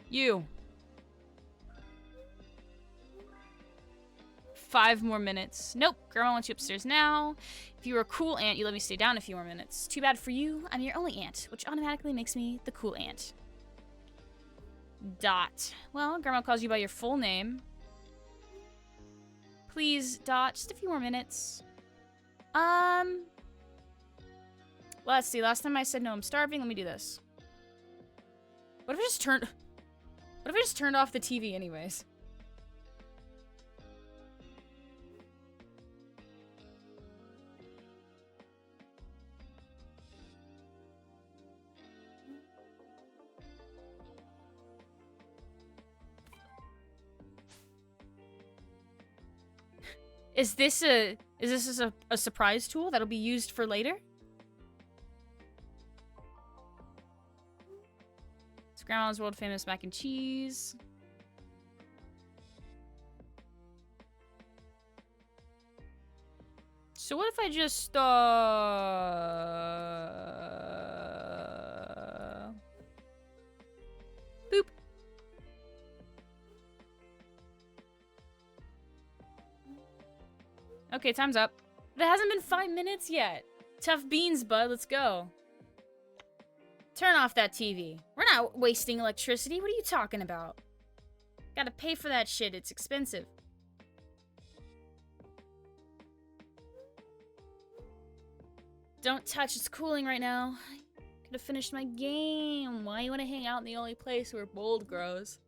You. 5 more minutes. Nope, Grandma wants you upstairs now. If you were a cool aunt, you let me stay down a few more minutes. Too bad for you, I'm your only aunt, which automatically makes me the cool aunt. Dot. Well, Grandma calls you by your full name. Please, Dot, just a few more minutes. Let's see, last time I said no, I'm starving. Let me do this. What if I just turned off the TV anyways? Is this a surprise tool that'll be used for later? It's Grandma's world famous mac and cheese. So what if I just, boop. Okay, time's up. But it hasn't been 5 minutes yet. Tough beans, bud. Let's go. Turn off that TV. We're not wasting electricity. What are you talking about? Gotta pay for that shit. It's expensive. Don't touch. It's cooling right now. Could have finished my game. Why you want to hang out in the only place where mold grows?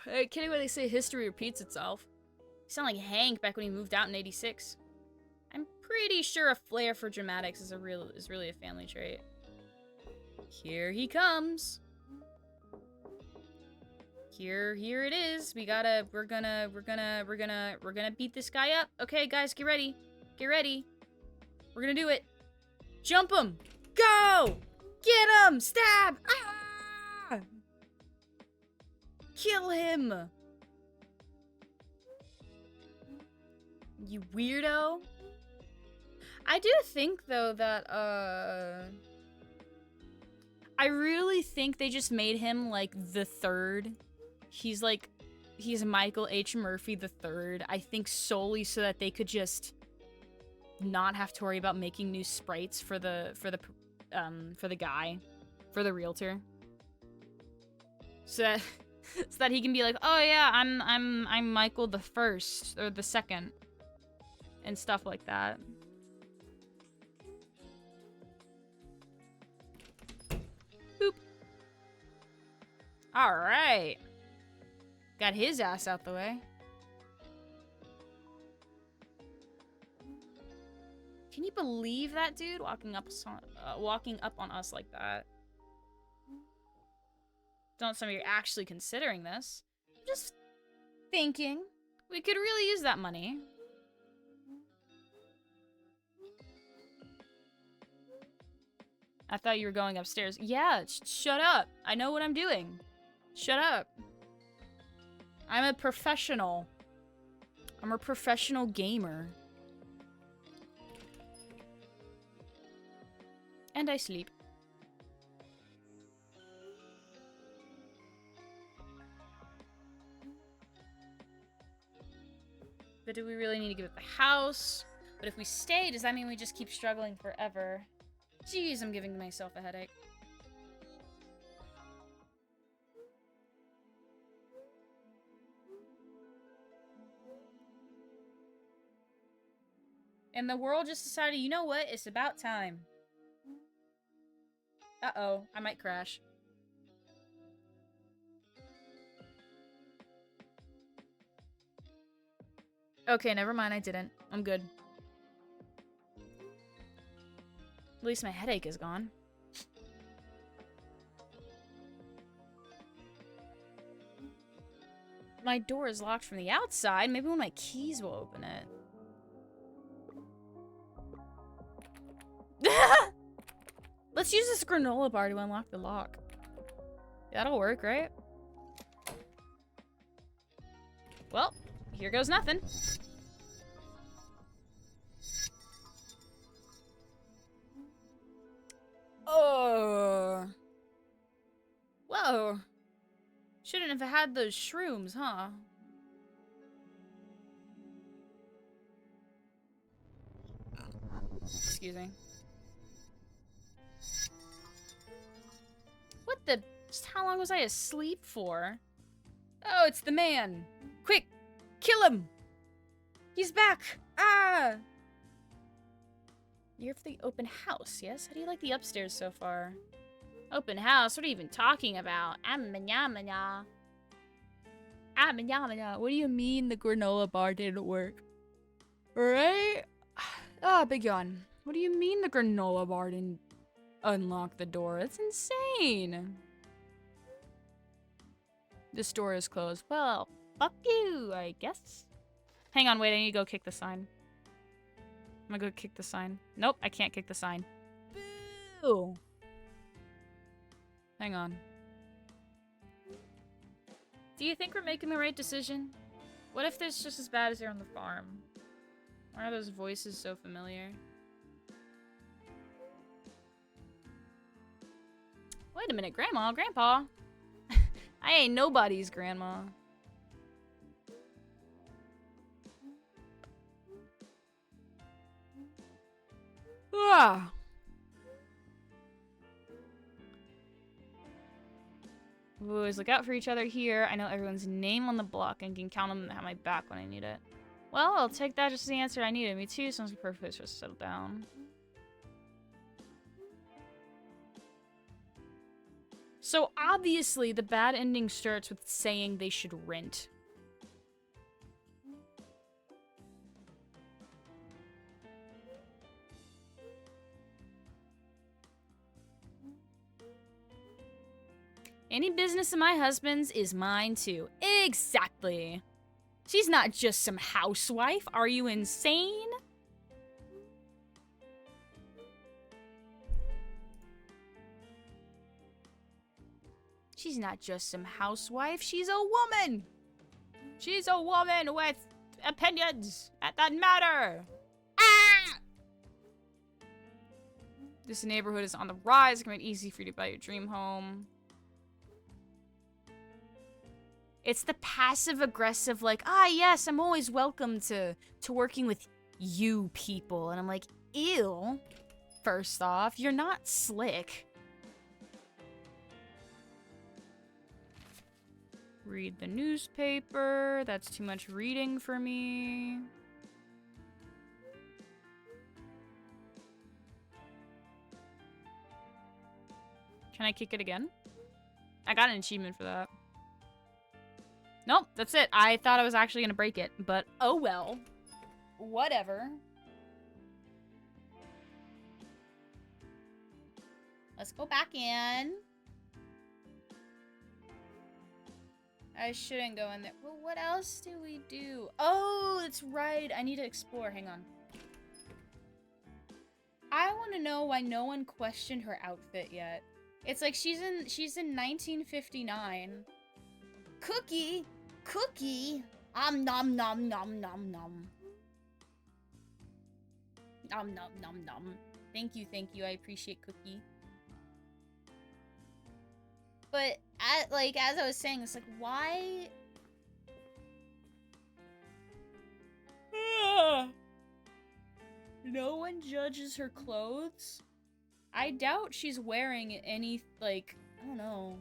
Hey, kidding when they say history repeats itself. You sound like Hank back when he moved out in '86. I'm pretty sure a flair for dramatics is really a family trait. Here he comes. Here it is. We're gonna beat this guy up. Okay, guys, get ready. Get ready. We're gonna do it. Jump him. Go! Get him! Stab! Ah! Kill him! You weirdo. I do think, though, that, I really think they just made him, like, the third. He's Michael H. Murphy the third. I think solely so that they could just not have to worry about making new sprites for the guy, for the realtor. So that he can be like, oh yeah, I'm Michael the first or the second, and stuff like that. Boop. All right, got his ass out the way. Can you believe that dude walking up on us like that? Don't some of you are actually considering this. I'm just thinking we could really use that money. I thought you were going upstairs. Yeah, shut up. I know what I'm doing. Shut up. I'm a professional. I'm a professional gamer. And I sleep. But do we really need to give it the house? But if we stay, does that mean we just keep struggling forever? Jeez, I'm giving myself a headache. And the world just decided, you know what? It's about time. Uh-oh, I might crash. Okay, never mind, I didn't. I'm good. At least my headache is gone. My door is locked from the outside. Maybe one of my keys will open it. Let's use this granola bar to unlock the lock. That'll work, right? Well, here goes nothing. Oh. Whoa. Shouldn't have had those shrooms, huh? Excuse me. What the? Just how long was I asleep for? Oh, it's the man. Quick, kill him. He's back. Ah. You're for the open house, yes? How do you like the upstairs so far? Open house? What are you even talking about? What do you mean the granola bar didn't work? Right? Ah, big yawn. What do you mean the granola bar didn't unlock the door? That's insane. This door is closed. Well, fuck you, I guess. Hang on, wait, I need to go kick the sign. I'm gonna go kick the sign. Nope, I can't kick the sign. Boo! Hang on. Do you think we're making the right decision? What if this is just as bad as here on the farm? Why are those voices so familiar? Wait a minute, Grandma, Grandpa. I ain't nobody's grandma. Ah. Boys, look out for each other here. I know everyone's name on the block and can count them and have my back when I need it. Well, I'll take that just as the answer I needed. Me too. Sounds like a perfect place for us to settle down. So obviously the bad ending starts with saying they should rent. Any business of my husband's is mine too. Exactly. She's not just some housewife. Are you insane? She's not just some housewife. She's a woman. She's a woman with opinions that matter. Ah! This neighborhood is on the rise. It's gonna make it easy for you to buy your dream home. It's the passive-aggressive, like, ah, yes, I'm always welcome to working with you people. And I'm like, ew. First off, you're not slick. Read the newspaper. That's too much reading for me. Can I kick it again? I got an achievement for that. Nope, that's it. I thought I was actually gonna break it, but oh well. Whatever. Let's go back in. I shouldn't go in there. Well, what else do we do? Oh, that's right. I need to explore. Hang on. I want to know why no one questioned her outfit yet. It's like she's in 1959. Cookie! Cookie! Nom nom nom nom nom. Nom nom nom nom. Thank you, I appreciate Cookie. But, as I was saying, it's like, why? No one judges her clothes? I doubt she's wearing any, like, I don't know.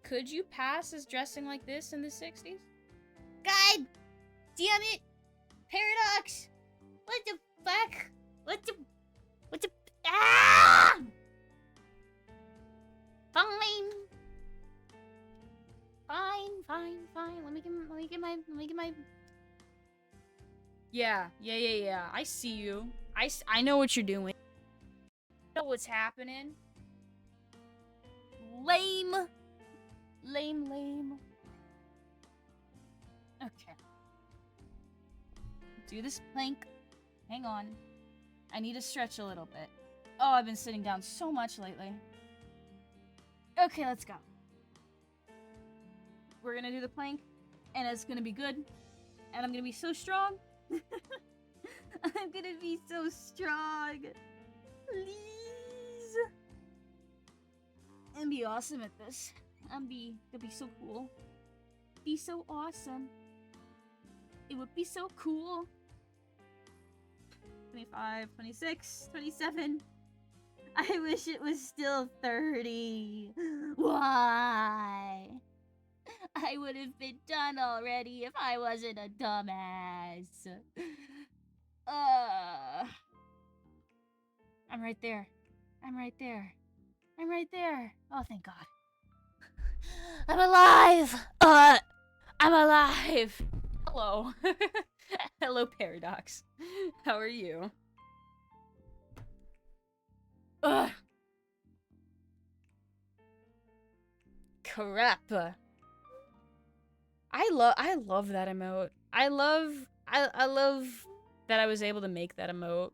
Could you pass as dressing like this in the 60s? God damn it! Paradox! What the fuck? What the ah! Fine. Let me get my Yeah. I see you. I know what you're doing. I know what's happening. Lame. Okay. Do this plank. Hang on. I need to stretch a little bit. Oh, I've been sitting down so much lately. Okay, let's go. We're gonna do the plank, and it's gonna be good. And I'm gonna be so strong. I'm gonna be so strong. Please. And be awesome at this. Gonna be so cool. Be so awesome. It would be so cool. 25, 26, 27. I wish it was still 30. Why? I would have been done already if I wasn't a dumbass. I'm right there. Oh, thank God. I'm alive! I'm alive! Hello. Hello, Paradox. How are you? Ugh. Crap. I love that emote. I love that I was able to make that emote.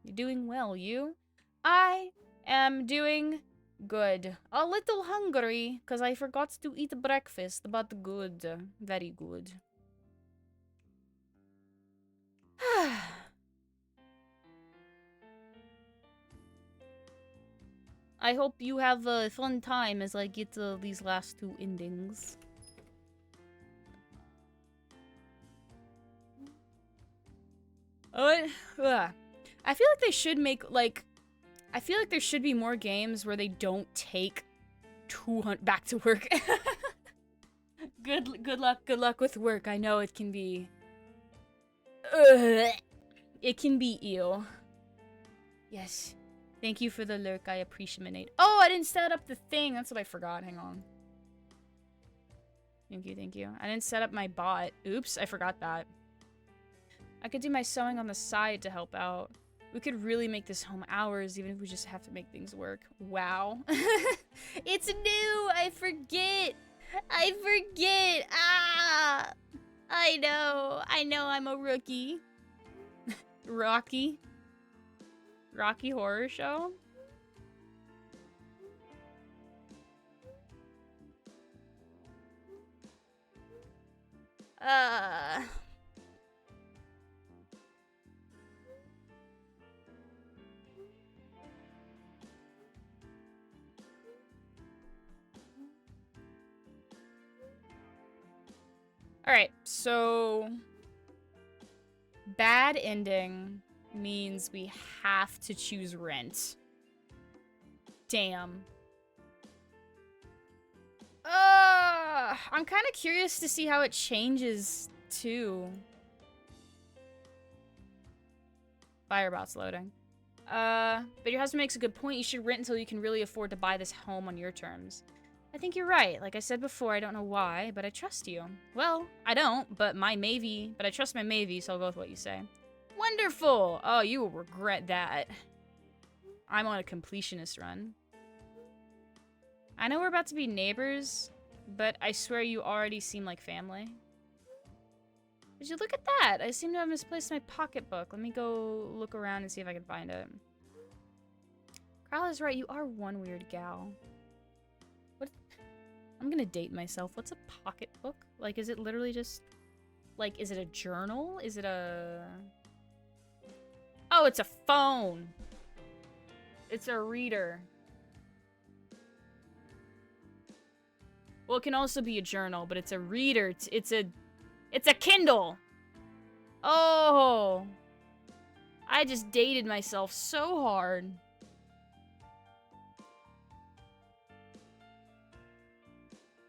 You're doing well, you? I am doing good. A little hungry, because I forgot to eat breakfast, but good. Very good. I hope you have a fun time as I get these last two endings. I feel like they should make, like... I feel like there should be more games where they don't take 200 back to work. Good luck with work. I know it can be... It can be ew. Yes. Thank you for the lurk. I appreciate it. Oh, I didn't set up the thing. That's what I forgot. Hang on. Thank you. I didn't set up my bot. Oops, I forgot that. I could do my sewing on the side to help out. We could really make this home ours, even if we just have to make things work. Wow. It's new! I forget! Ah! I know I'm a rookie. Rocky Horror Show? Alright, so... Bad ending means we have to choose rent. Damn. I'm kind of curious to see how it changes, too. Firebot's loading. But your husband makes a good point. You should rent until you can really afford to buy this home on your terms. I think you're right. Like I said before, I don't know why, but I trust you. Well, I don't, but I trust my Mavy, so I'll go with what you say. Wonderful! Oh, you will regret that. I'm on a completionist run. I know we're about to be neighbors, but I swear you already seem like family. Did you look at that? I seem to have misplaced my pocketbook. Let me go look around and see if I can find it. Carl is right, you are one weird gal. What? I'm gonna date myself. What's a pocketbook? Like, is it literally just... Like, is it a journal? Is it a... Oh, it's a phone! It's a reader. Well, it can also be a journal, but it's a reader. It's a Kindle! Oh! I just dated myself so hard.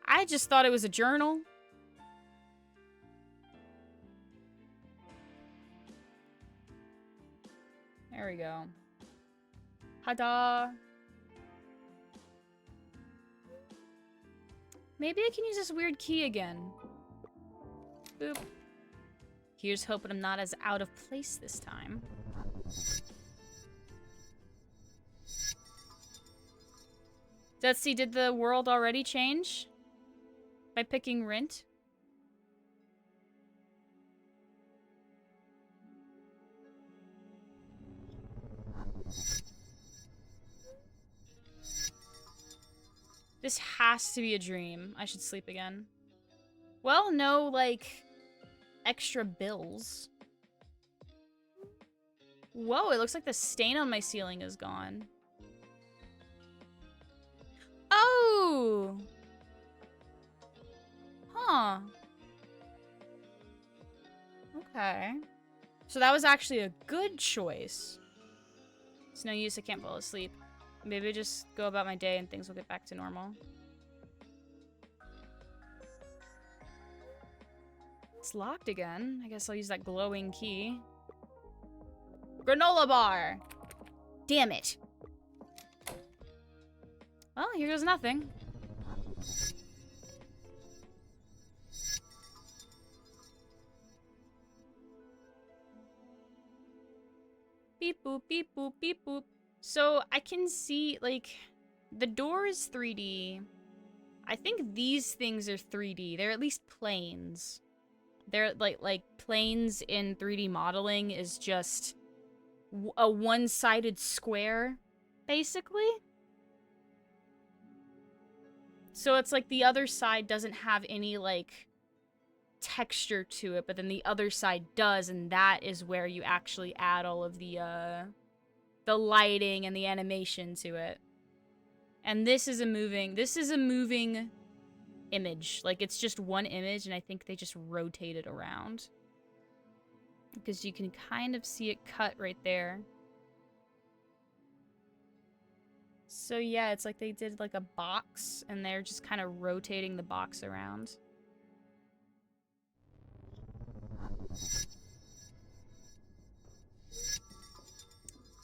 I just thought it was a journal. There we go. Hada! Maybe I can use this weird key again. Boop. Here's hoping I'm not as out of place this time. Let's see, did the world already change? By picking rent? This has to be a dream. I should sleep again. Well, no, like, extra bills. Whoa, it looks like the stain on my ceiling is gone. Oh! Huh. Okay. So that was actually a good choice. It's no use, I can't fall asleep. Maybe I just go about my day and things will get back to normal. It's locked again. I guess I'll use that glowing key. Granola bar! Damn it. Well, here goes nothing. Beep boop, beep boop, beep boop. So I can see, like, the door is 3D. I think these things are 3D. They're at least planes. They're like planes in 3D modeling is just a one-sided square, basically. So it's like the other side doesn't have any, like, texture to it, but then the other side does, and that is where you actually add all of the lighting and the animation to it. And this is a moving image. Like, it's just one image, and I think they just rotate it around. Because you can kind of see it cut right there. So yeah, it's like they did like a box, and they're just kind of rotating the box around.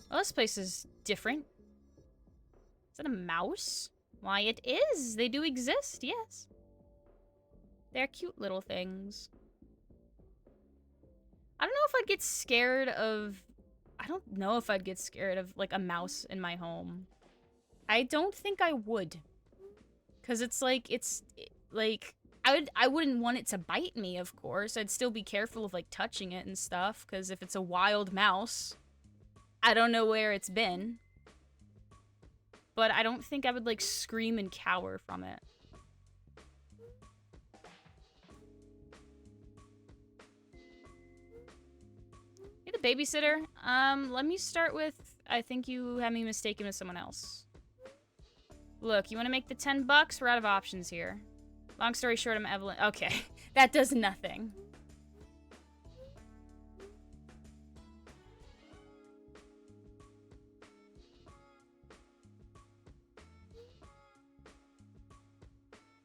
Well, this place is different. Is that a mouse? Why, it is! They do exist, yes. They're cute little things. I don't know if I'd get scared of... I don't know if I'd get scared of, like, a mouse in my home. I don't think I would. Because it's like, I wouldn't want it to bite me, of course. I'd still be careful of, like, touching it and stuff. Because if it's a wild mouse, I don't know where it's been. But I don't think I would, like, scream and cower from it. You're the babysitter? Let me start with, I think you had me mistaken with someone else. Look, you want to make the 10 bucks? We're out of options here. Long story short, I'm Evelyn. Okay, that does nothing.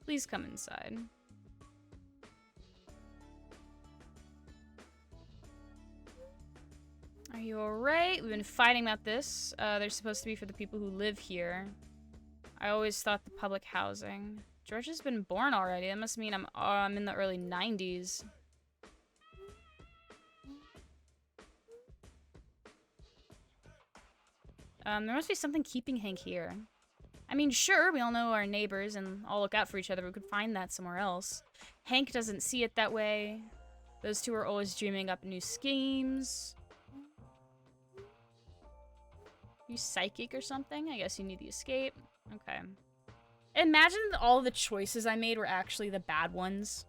Please come inside. Are you alright? We've been fighting about this. They're supposed to be for the people who live here. I always thought the public housing. Georgia's been born already. That must mean I'm in the early 90s. There must be something keeping Hank here. I mean, sure, we all know our neighbors and all look out for each other, but we could find that somewhere else. Hank doesn't see it that way. Those two are always dreaming up new schemes. You psychic or something? I guess you need the escape. Okay. Imagine that all the choices I made were actually the bad ones.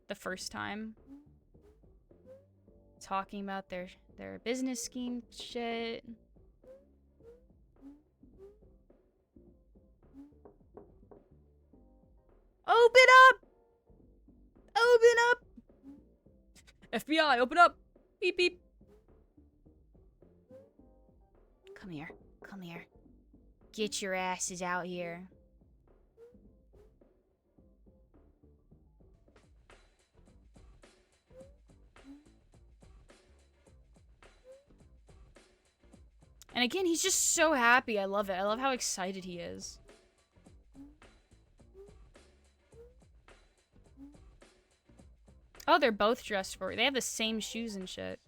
The first time. Talking about their business scheme shit. Open up! Open up! FBI, open up! Beep beep. Come here. Come here. Get your asses out here. And again, he's just so happy. I love it. I love how excited he is. Oh, they're both dressed for it. They have the same shoes and shit.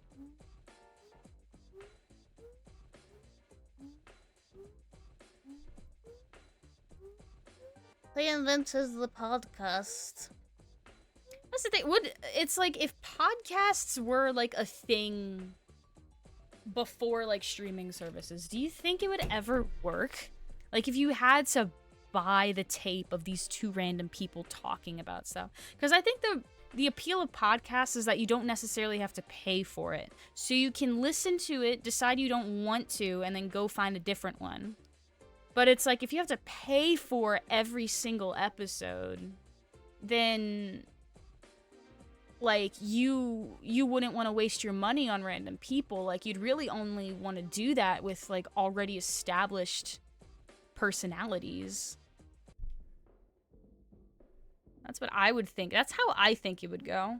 They invented the podcast. That's the thing. It's like if podcasts were like a thing before like streaming services, do you think it would ever work? Like if you had to buy the tape of these two random people talking about stuff? Because I think the appeal of podcasts is that you don't necessarily have to pay for it. So you can listen to it, decide you don't want to, and then go find a different one. But it's like, if you have to pay for every single episode, then, like, you wouldn't want to waste your money on random people. Like, you'd really only want to do that with, like, already established personalities. That's what I would think. That's how I think it would go.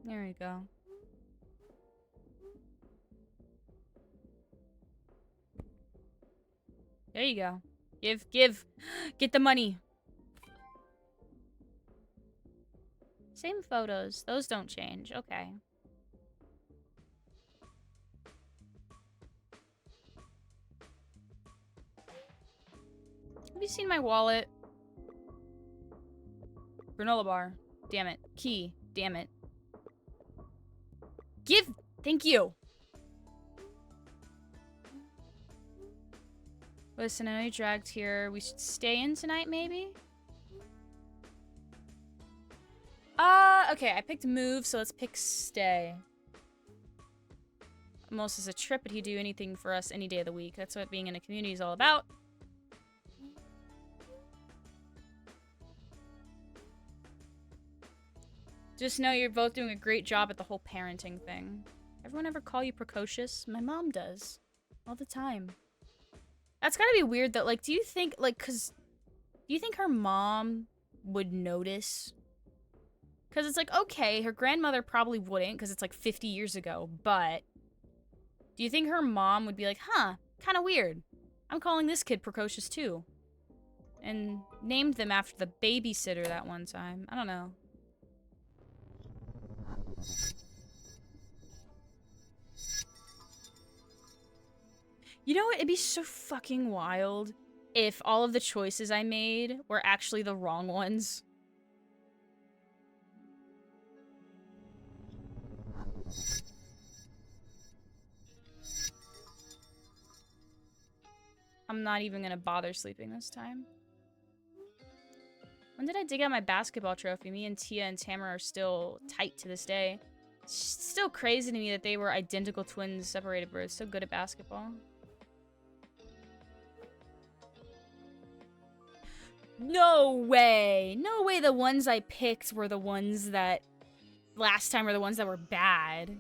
There we go. There you go. Give. Get the money. Same photos. Those don't change. Okay. Have you seen my wallet? Granola bar. Damn it. Key. Damn it. Give. Thank you. Listen, I know you dragged here. We should stay in tonight, maybe? Okay, I picked move, so let's pick stay. Most is a trip, but he'd do anything for us any day of the week. That's what being in a community is all about. Just know you're both doing a great job at the whole parenting thing. Everyone ever call you precocious? My mom does. All the time. That's gotta be weird that, like, do you think, like, do you think her mom would notice? Because it's like, okay, her grandmother probably wouldn't, because it's like 50 years ago, but do you think her mom would be like, huh, kind of weird. I'm calling this kid precocious too. And named them after the babysitter that one time. I don't know. You know what? It'd be so fucking wild if all of the choices I made were actually the wrong ones. I'm not even gonna bother sleeping this time. When did I dig out my basketball trophy? Me and Tia and Tamara are still tight to this day. It's still crazy to me that they were identical twins separated, but so good at basketball. No way! No way the ones I picked were the ones that last time were the ones that were bad.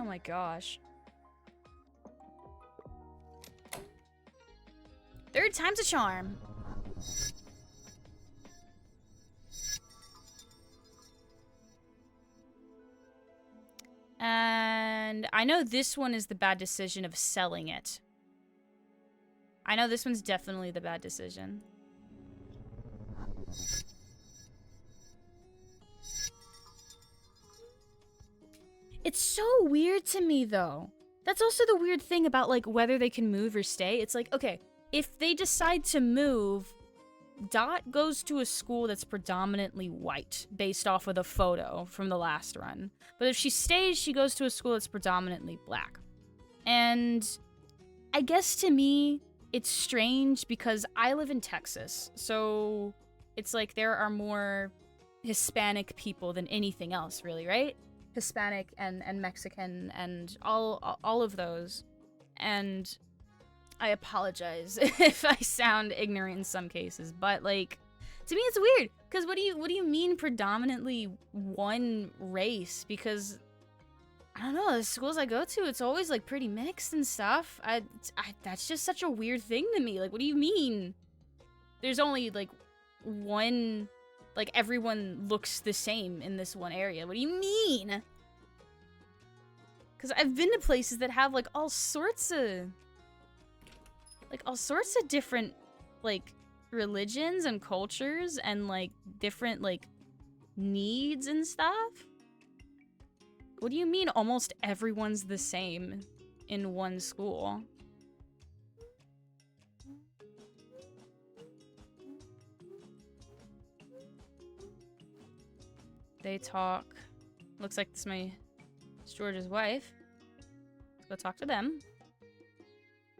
Oh my gosh. Third time's a charm. And I know this one is the bad decision of selling it. I know this one's definitely the bad decision. It's so weird to me, though. That's also the weird thing about, like, whether they can move or stay. It's like, okay, if they decide to move, Dot goes to a school that's predominantly white, based off of the photo from the last run. But if she stays, she goes to a school that's predominantly black. And I guess to me, it's strange because I live in Texas, so it's like there are more Hispanic people than anything else, really, right? Hispanic and Mexican and all of those. And I apologize if I sound ignorant in some cases, but like, to me it's weird because what do you mean predominantly one race? Because I don't know, the schools I go to, it's always like pretty mixed and stuff. That's just such a weird thing to me. Like, what do you mean? There's only like one, like everyone looks the same in this one area. What do you mean? Because I've been to places that have like all sorts of different like religions and cultures and like different like needs and stuff. What do you mean almost everyone's the same in one school? They talk. Looks like this is my George's wife. Let's go talk to them.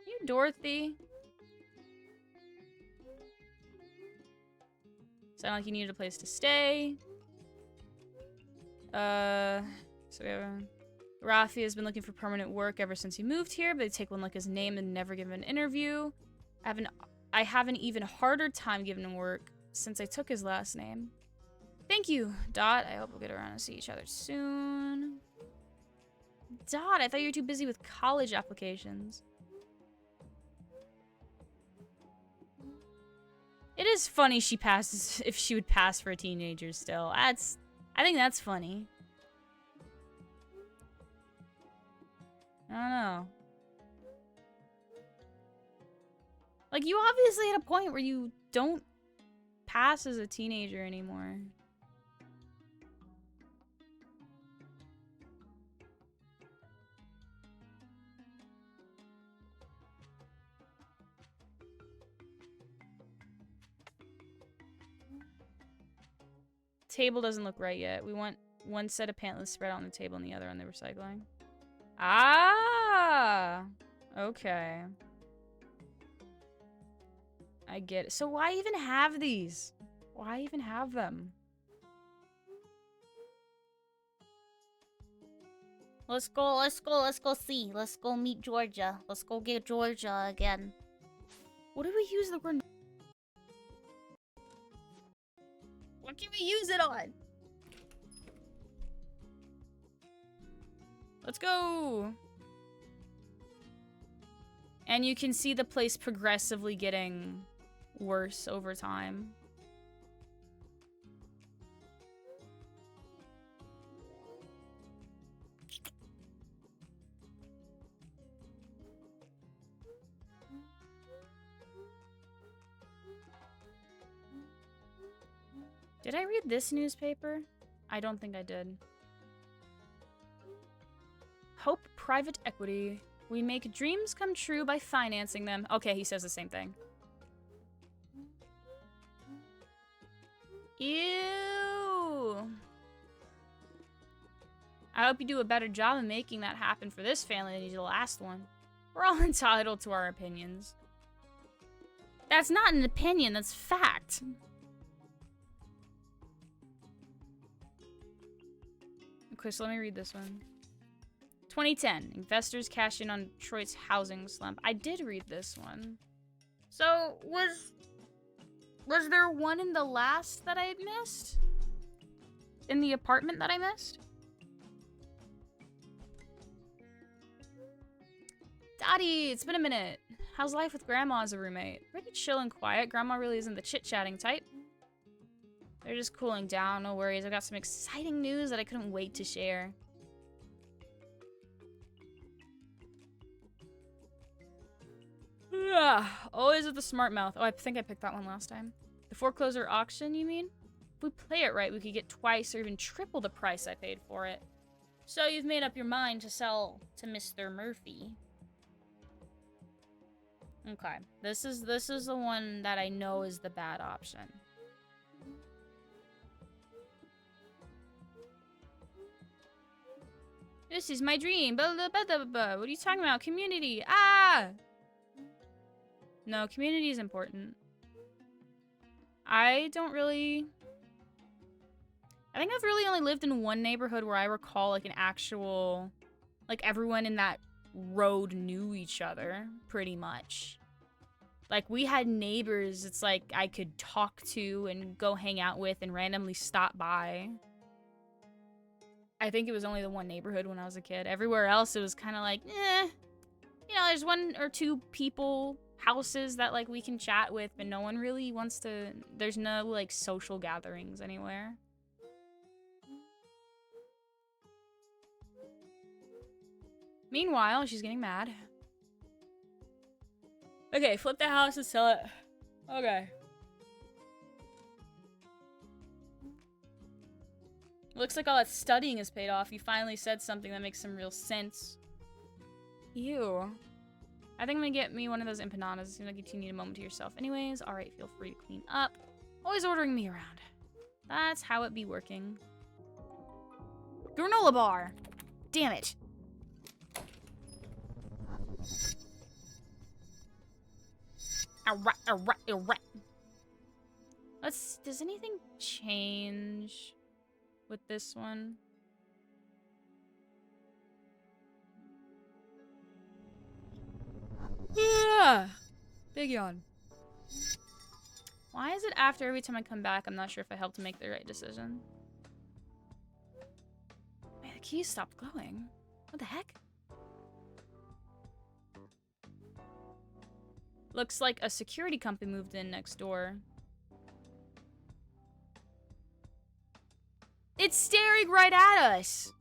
You, Dorothy. Sound like you needed a place to stay. So we have Rafi has been looking for permanent work ever since he moved here, but they take one like his name and never give him an interview. I have an even harder time giving him work since I took his last name. Thank you, Dot. I hope we'll get around to see each other soon. Dot, I thought you were too busy with college applications. It is funny she passes, if she would pass for a teenager still. I think that's funny. I don't know. Like, you obviously at a point where you don't pass as a teenager anymore. table doesn't look right yet. We want one set of pantlets spread on the table and the other on the recycling. Ah! Okay. I get it. So why even have these? Why even have them? Let's go see. Let's go meet Georgia. Let's go get Georgia again. What do we use the word? What can we use it on? Let's go! And you can see the place progressively getting worse over time. Did I read this newspaper? I don't think I did. Hope Private Equity. We make dreams come true by financing them. Okay, he says the same thing. Ew. I hope you do a better job of making that happen for this family than you did the last one. We're all entitled to our opinions. That's not an opinion, that's fact. Okay, so let me read this one. 2010, investors cash in on Detroit's housing slump. I did read this one. So, was there one in the last that I missed? In the apartment that I missed? Daddy, it's been a minute. How's life with Grandma as a roommate? Pretty chill and quiet. Grandma really isn't the chit-chatting type. They're just cooling down, no worries. I've got some exciting news that I couldn't wait to share. Always with the smart mouth. Oh, I think I picked that one last time. The foreclosure auction, you mean? If we play it right, we could get twice or even triple the price I paid for it. So you've made up your mind to sell to Mr. Murphy. Okay. This is the one that I know is the bad option. This is my dream. Blah, blah, blah, blah, blah. What are you talking about? Community. Ah! No, community is important. I think I've really only lived in one neighborhood where I recall, like, an actual... Like, everyone in that road knew each other, pretty much. Like, we had neighbors, it's like, I could talk to and go hang out with and randomly stop by. I think it was only the one neighborhood when I was a kid. Everywhere else, it was kind of like, eh. You know, there's one or two people, houses that, like, we can chat with, but no one really wants to... There's no, like, social gatherings anywhere. Meanwhile, she's getting mad. Okay, flip the house and sell it. Okay. Looks like all that studying has paid off. You finally said something that makes some real sense. Ew. I think I'm gonna get me one of those empanadas. Seems like you need a moment to yourself. Anyways, alright, feel free to clean up. Always ordering me around. That's how it be working. Granola bar! Damn it. Alright. Does anything change with this one? Yeah. Big yawn. Why is it after every time I come back, I'm not sure if I helped make the right decision? Man, the keys stopped glowing. What the heck? Looks like a security company moved in next door. It's staring right at us!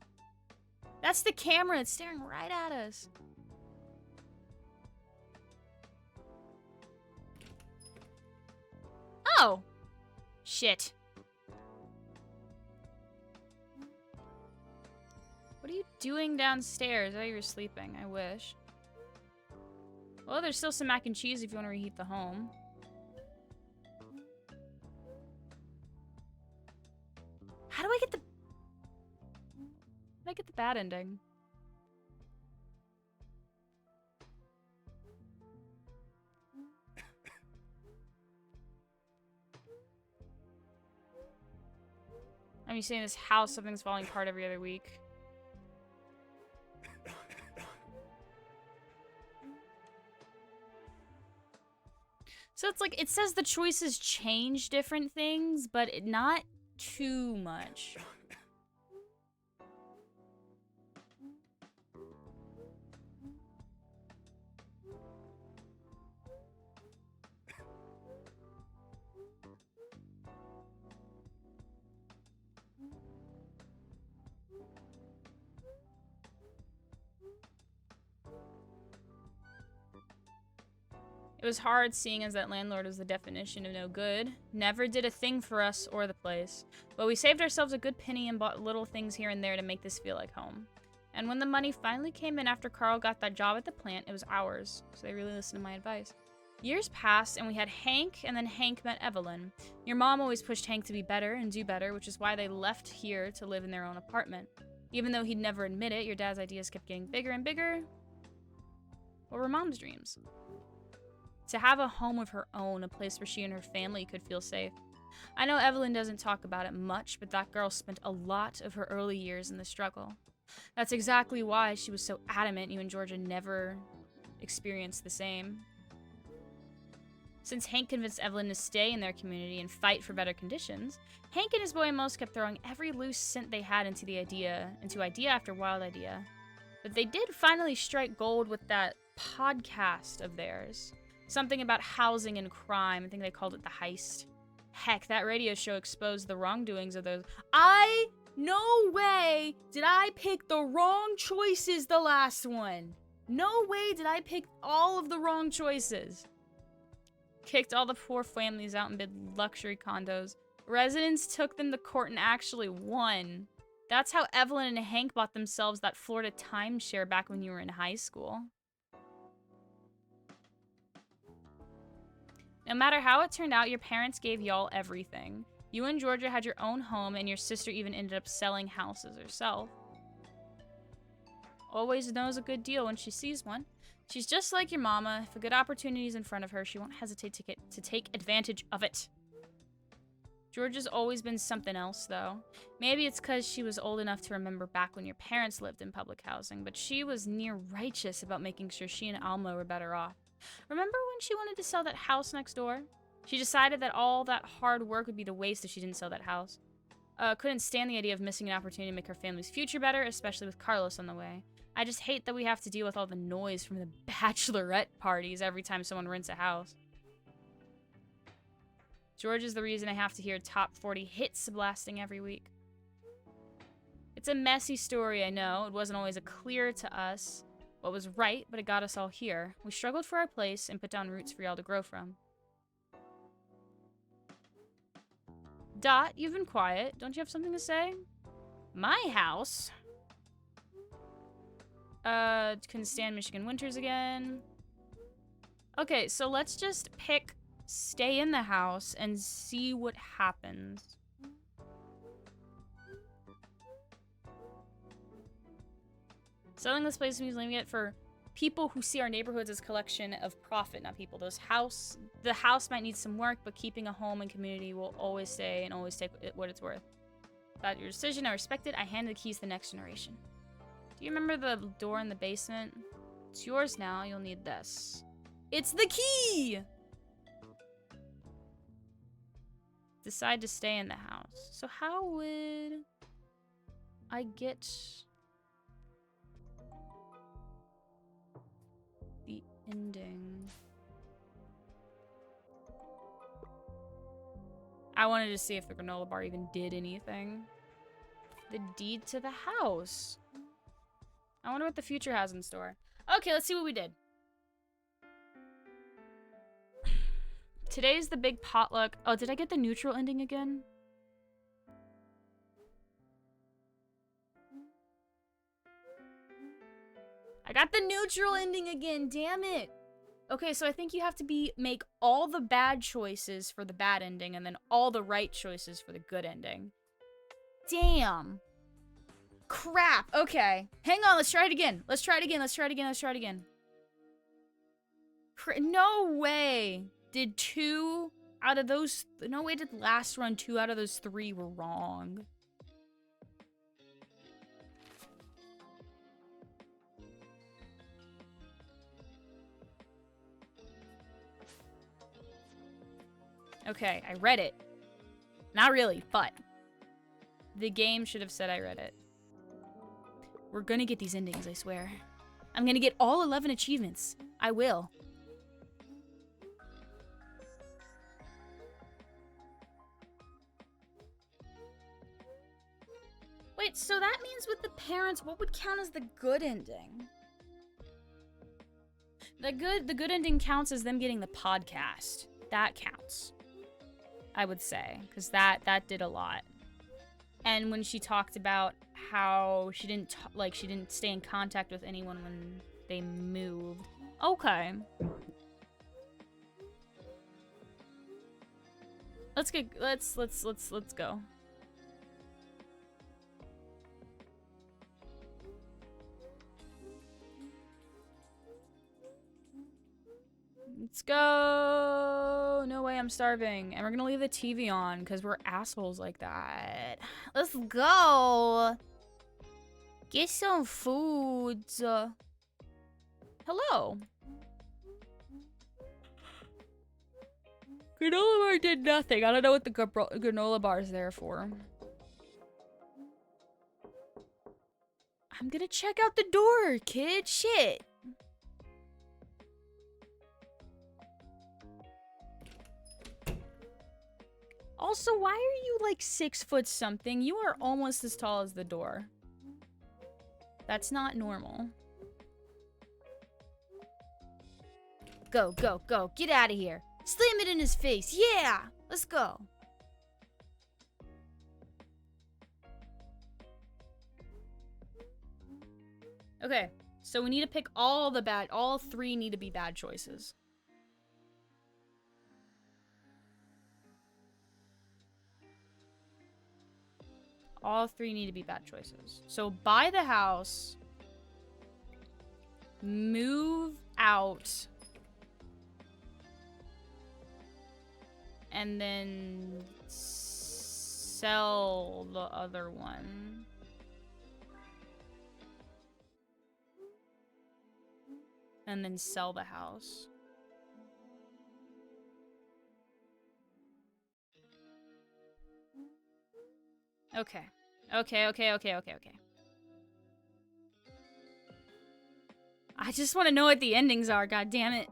That's the camera, it's staring right at us. Oh! Shit. What are you doing downstairs? Oh, you were sleeping. I wish. Well, there's still some mac and cheese if you want to reheat the home. How do I get the... How do I get the bad ending? I'm used to saying this house, something's falling apart every other week. So it's like, it says the choices change different things, but not too much. It was hard seeing as that landlord was the definition of no good. Never did a thing for us or the place. But we saved ourselves a good penny and bought little things here and there to make this feel like home. And when the money finally came in after Carl got that job at the plant, it was ours. So they really listened to my advice. Years passed and we had Hank, and then Hank met Evelyn. Your mom always pushed Hank to be better and do better, which is why they left here to live in their own apartment. Even though he'd never admit it, your dad's ideas kept getting bigger and bigger. What were mom's dreams? To have a home of her own, a place where she and her family could feel safe. I know Evelyn doesn't talk about it much, but that girl spent a lot of her early years in the struggle. That's exactly why she was so adamant you and Georgia never experienced the same. Since Hank convinced Evelyn to stay in their community and fight for better conditions, Hank and his boy Mose kept throwing every loose cent they had into idea after wild idea. But they did finally strike gold with that podcast of theirs. Something about housing and crime. I think they called it The Heist. Heck, that radio show exposed the wrongdoings of those. No way did I pick the wrong choices the last one. No way did I pick all of the wrong choices. Kicked all the poor families out in big luxury condos. Residents took them to court and actually won. That's how Evelyn and Hank bought themselves that Florida timeshare back when you were in high school. No matter how it turned out, your parents gave y'all everything. You and Georgia had your own home, and your sister even ended up selling houses herself. Always knows a good deal when she sees one. She's just like your mama. If a good opportunity is in front of her, she won't hesitate to take advantage of it. Georgia's always been something else, though. Maybe it's because she was old enough to remember back when your parents lived in public housing, but she was near righteous about making sure she and Alma were better off. Remember when she wanted to sell that house next door? She decided that all that hard work would be to waste if she didn't sell that house. Couldn't stand the idea of missing an opportunity to make her family's future better, especially with Carlos on the way. I just hate that we have to deal with all the noise from the bachelorette parties every time someone rents a house. George is the reason I have to hear top 40 hits blasting every week. It's a messy story, I know. It wasn't always clear to us what was right, but it got us all here. We struggled for our place and put down roots for y'all to grow from. Dot, you've been quiet. Don't you have something to say? My house? Couldn't stand Michigan winters again. Okay, so let's just pick stay in the house and see what happens. Selling this place means leaving it for people who see our neighborhoods as a collection of profit, not people. The house might need some work, but keeping a home and community will always stay and always take what it's worth. About your decision, I respect it. I hand the keys to the next generation. Do you remember the door in the basement? It's yours now. You'll need this. It's the key! Decide to stay in the house. So how would I get the ending? I wanted to see if the granola bar even did anything. The deed to the house. I wonder what the future has in store. Okay, let's see what we did. Today's the big potluck. Oh, did I get the neutral ending again? I got the neutral ending again, damn it. Okay, so I think you have to make all the bad choices for the bad ending and then all the right choices for the good ending. Damn. Crap. Okay. Hang on. Let's try it again. Let's try it again. Let's try it again. Let's try it again. No way. Did 2 out of those... No way did last run 2 out of those 3 were wrong. Okay, I read it. Not really, but the game should have said I read it. We're gonna get these endings, I swear. I'm gonna get all 11 achievements. I will. Wait, so that means with the parents, what would count as the good ending? The good ending counts as them getting the podcast. That counts, I would say, because that did a lot. And when she talked about how she didn't stay in contact with anyone when they moved. Okay. Let's go. Let's go. No way, I'm starving. And we're gonna leave the TV on because we're assholes like that. Let's go. Get some food. Hello. Granola bar did nothing. I don't know what the granola bar is there for. I'm gonna check out the door, kid. Shit. Also, why are you like 6 foot something? You are almost as tall as the door. That's not normal. Go, go, go. Get out of here. Slam it in his face. Yeah! Let's go. Okay, so we need to pick all 3 need to be bad choices. All 3 need to be bad choices. So buy the house, move out, and then sell the other one. And then sell the house. Okay. Okay. I just want to know what the endings are, god damn it.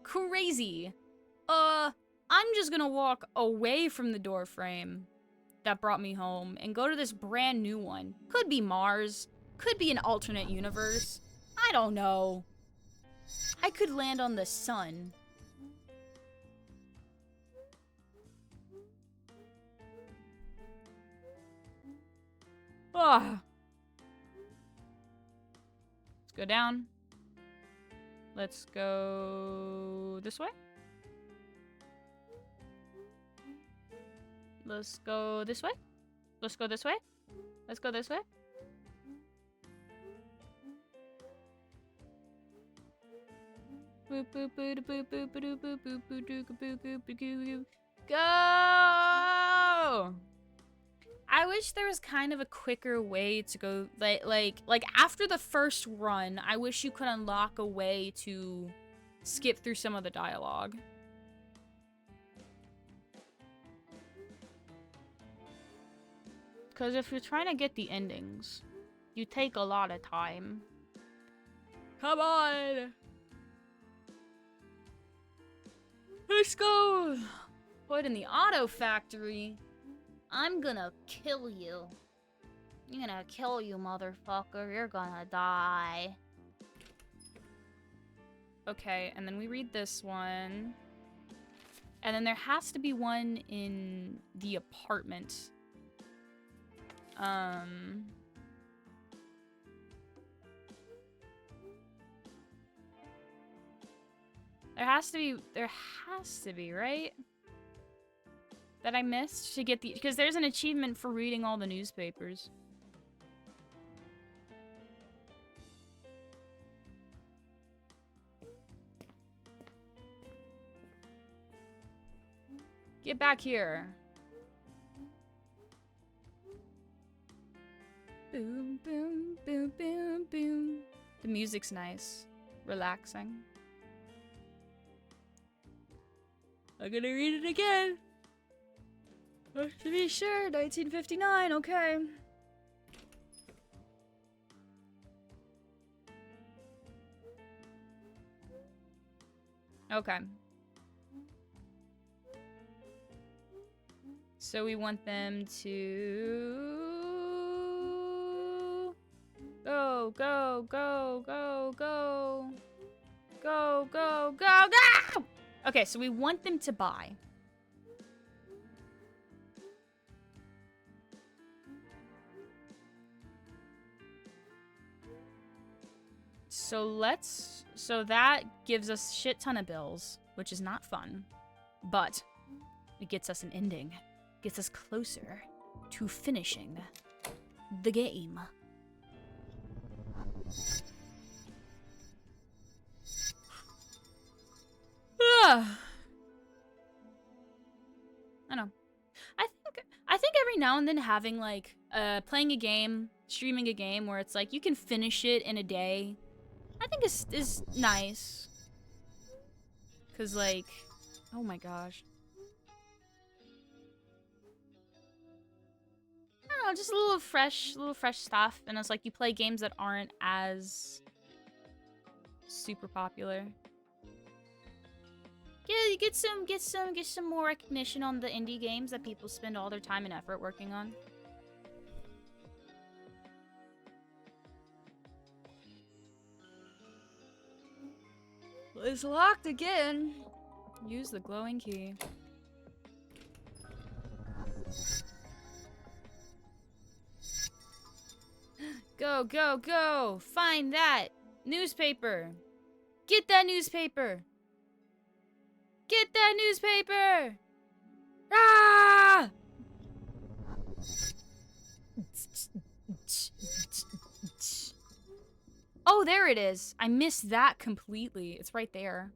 Crazy. I'm just gonna walk away from the door frame that brought me home and go to this brand new one. Could be Mars. Could be an alternate universe. I don't know. I could land on the sun. Ah. Let's go down. Let's go this way. Let's go this way. Let's go this way. Let's go this way. Go! I wish there was kind of a quicker way to go, like after the first run, I wish you could unlock a way to skip through some of the dialogue. Because if you're trying to get the endings, you take a lot of time. Come on! Let's go! Put in the auto factory. I'm gonna kill you. I'm gonna kill you, motherfucker. You're gonna die. Okay, and then we read this one. And then there has to be one in the apartment. There has to be, right? That I missed to get the, because there's an achievement for reading all the newspapers. Get back here. Boom, boom, boom, boom, boom. The music's nice. Relaxing. I'm gonna read it again. To be sure, 1959, okay. Okay. So we want them to go, go, go, go, go. Go, go, go, go! Okay, so we want them to buy. So that gives us a shit ton of bills, which is not fun, but it gets us an ending. Gets us closer to finishing the game. I know. I think every now and then having like playing a game, streaming a game where it's like you can finish it in a day, I think is nice. 'Cause like, oh my gosh. I don't know, just a little fresh stuff, and it's like you play games that aren't as super popular. Yeah, get some more recognition on the indie games that people spend all their time and effort working on. It's locked again. Use the glowing key. Go, go, go! Find that newspaper! Get that newspaper! Get that newspaper! Ah! Oh, there it is. I missed that completely. It's right there.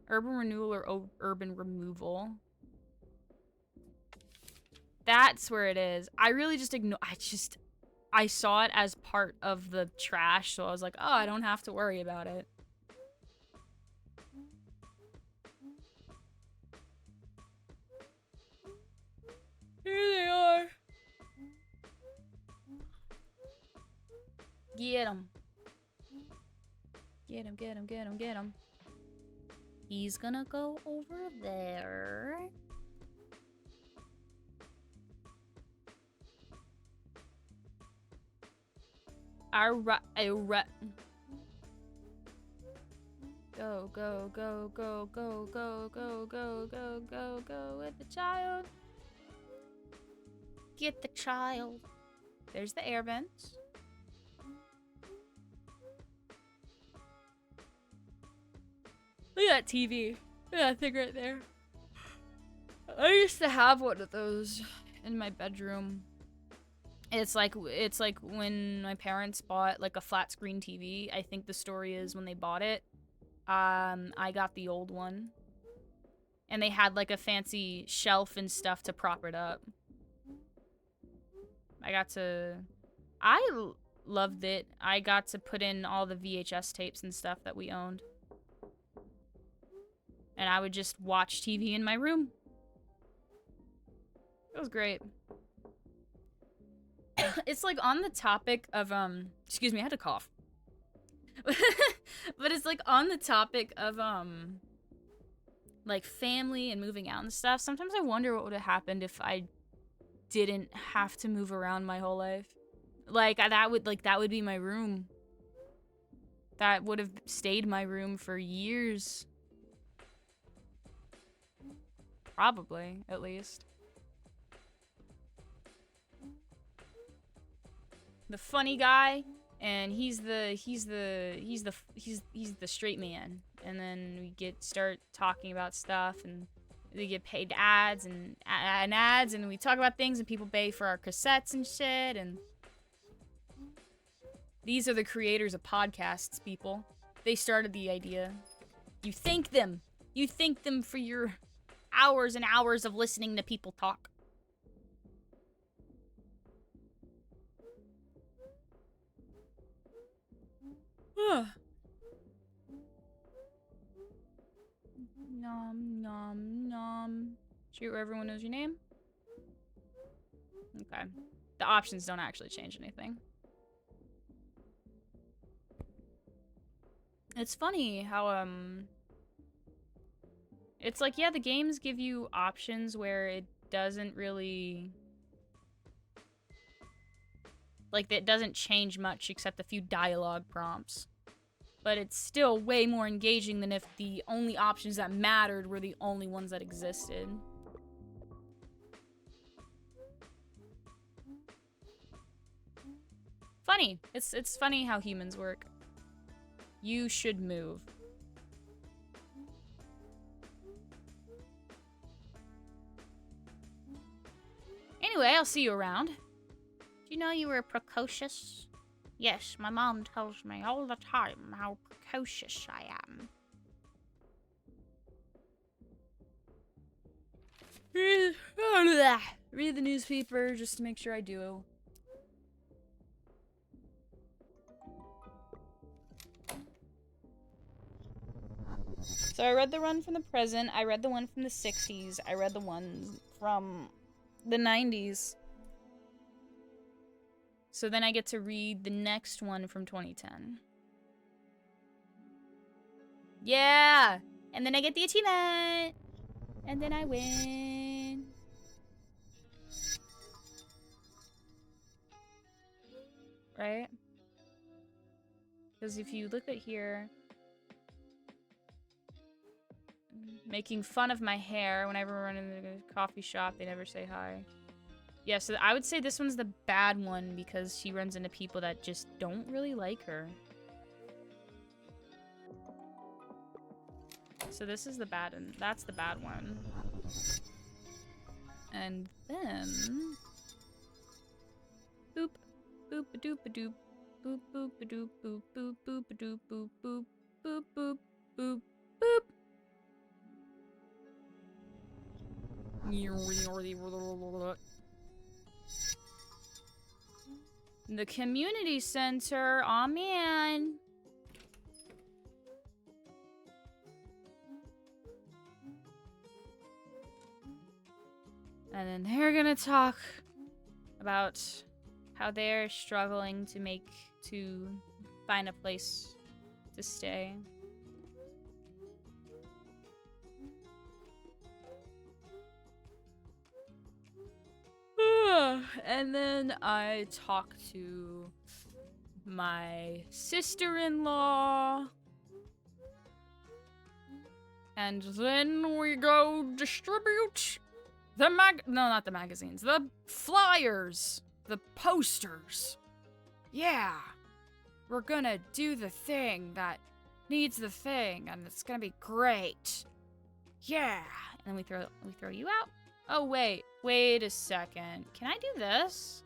Urban renewal or urban removal. That's where it is. I really just I saw it as part of the trash, so I was like, oh, I don't have to worry about it. Here they are. Get him. Get him, get him, get him, get him. He's gonna go over there. Alright. Go, go, go, go, go, go, go, go, go, go, go with the child. Get the child. There's the air vents. Look at that TV. Look at that thing right there. I used to have one of those in my bedroom. It's like when my parents bought like a flat screen TV. I think the story is when they bought it, I got the old one. And they had like a fancy shelf and stuff to prop it up. I loved it. I got to put in all the VHS tapes and stuff that we owned. And I would just watch TV in my room. It was great. It's like on the topic of, excuse me, I had to cough. But it's like on the topic of, like family and moving out and stuff. Sometimes I wonder what would have happened if I didn't have to move around my whole life. Like, that would be my room. That would have stayed my room for years. Probably, at least. The funny guy and he's the straight man. And then we start talking about stuff, and we get paid ads and ads, and we talk about things, and people pay for our cassettes and shit. And these are the creators of podcasts, people. They started the idea. You thank them. You thank them for your hours and hours of listening to people talk. Nom, nom, nom. Shoot where everyone knows your name? Okay. The options don't actually change anything. It's funny how, it's like, yeah, the games give you options where it doesn't really... Like, it doesn't change much except a few dialogue prompts. But it's still way more engaging than if the only options that mattered were the only ones that existed. Funny. It's funny how humans work. You should move. Anyway, I'll see you around. Do you know you were precocious? Yes, my mom tells me all the time how precocious I am. Read the newspaper just to make sure I do. So I read the one from the present, I read the one from the 60s, I read the one from the 90s. So then I get to read the next one from 2010. Yeah! And then I get the achievement! And then I win. Right? Because if you look at here... Making fun of my hair whenever I run into the coffee shop, they never say hi. Yeah, so I would say this one's the bad one because she runs into people that just don't really like her. So this is the bad one. That's the bad one. And then... Boop. Boop a doop a doop. Boop boop a doop boop boop boop a doop boop boop boop boop boop boop. The community center. Aw, man. And then they're gonna talk about how they're struggling to find a place to stay. And then I talk to my sister-in-law. And then we go distribute the not the magazines, the flyers, the posters. Yeah. We're gonna do the thing that needs the thing, and it's gonna be great. Yeah. And then we throw you out. Oh, wait a second. Can I do this?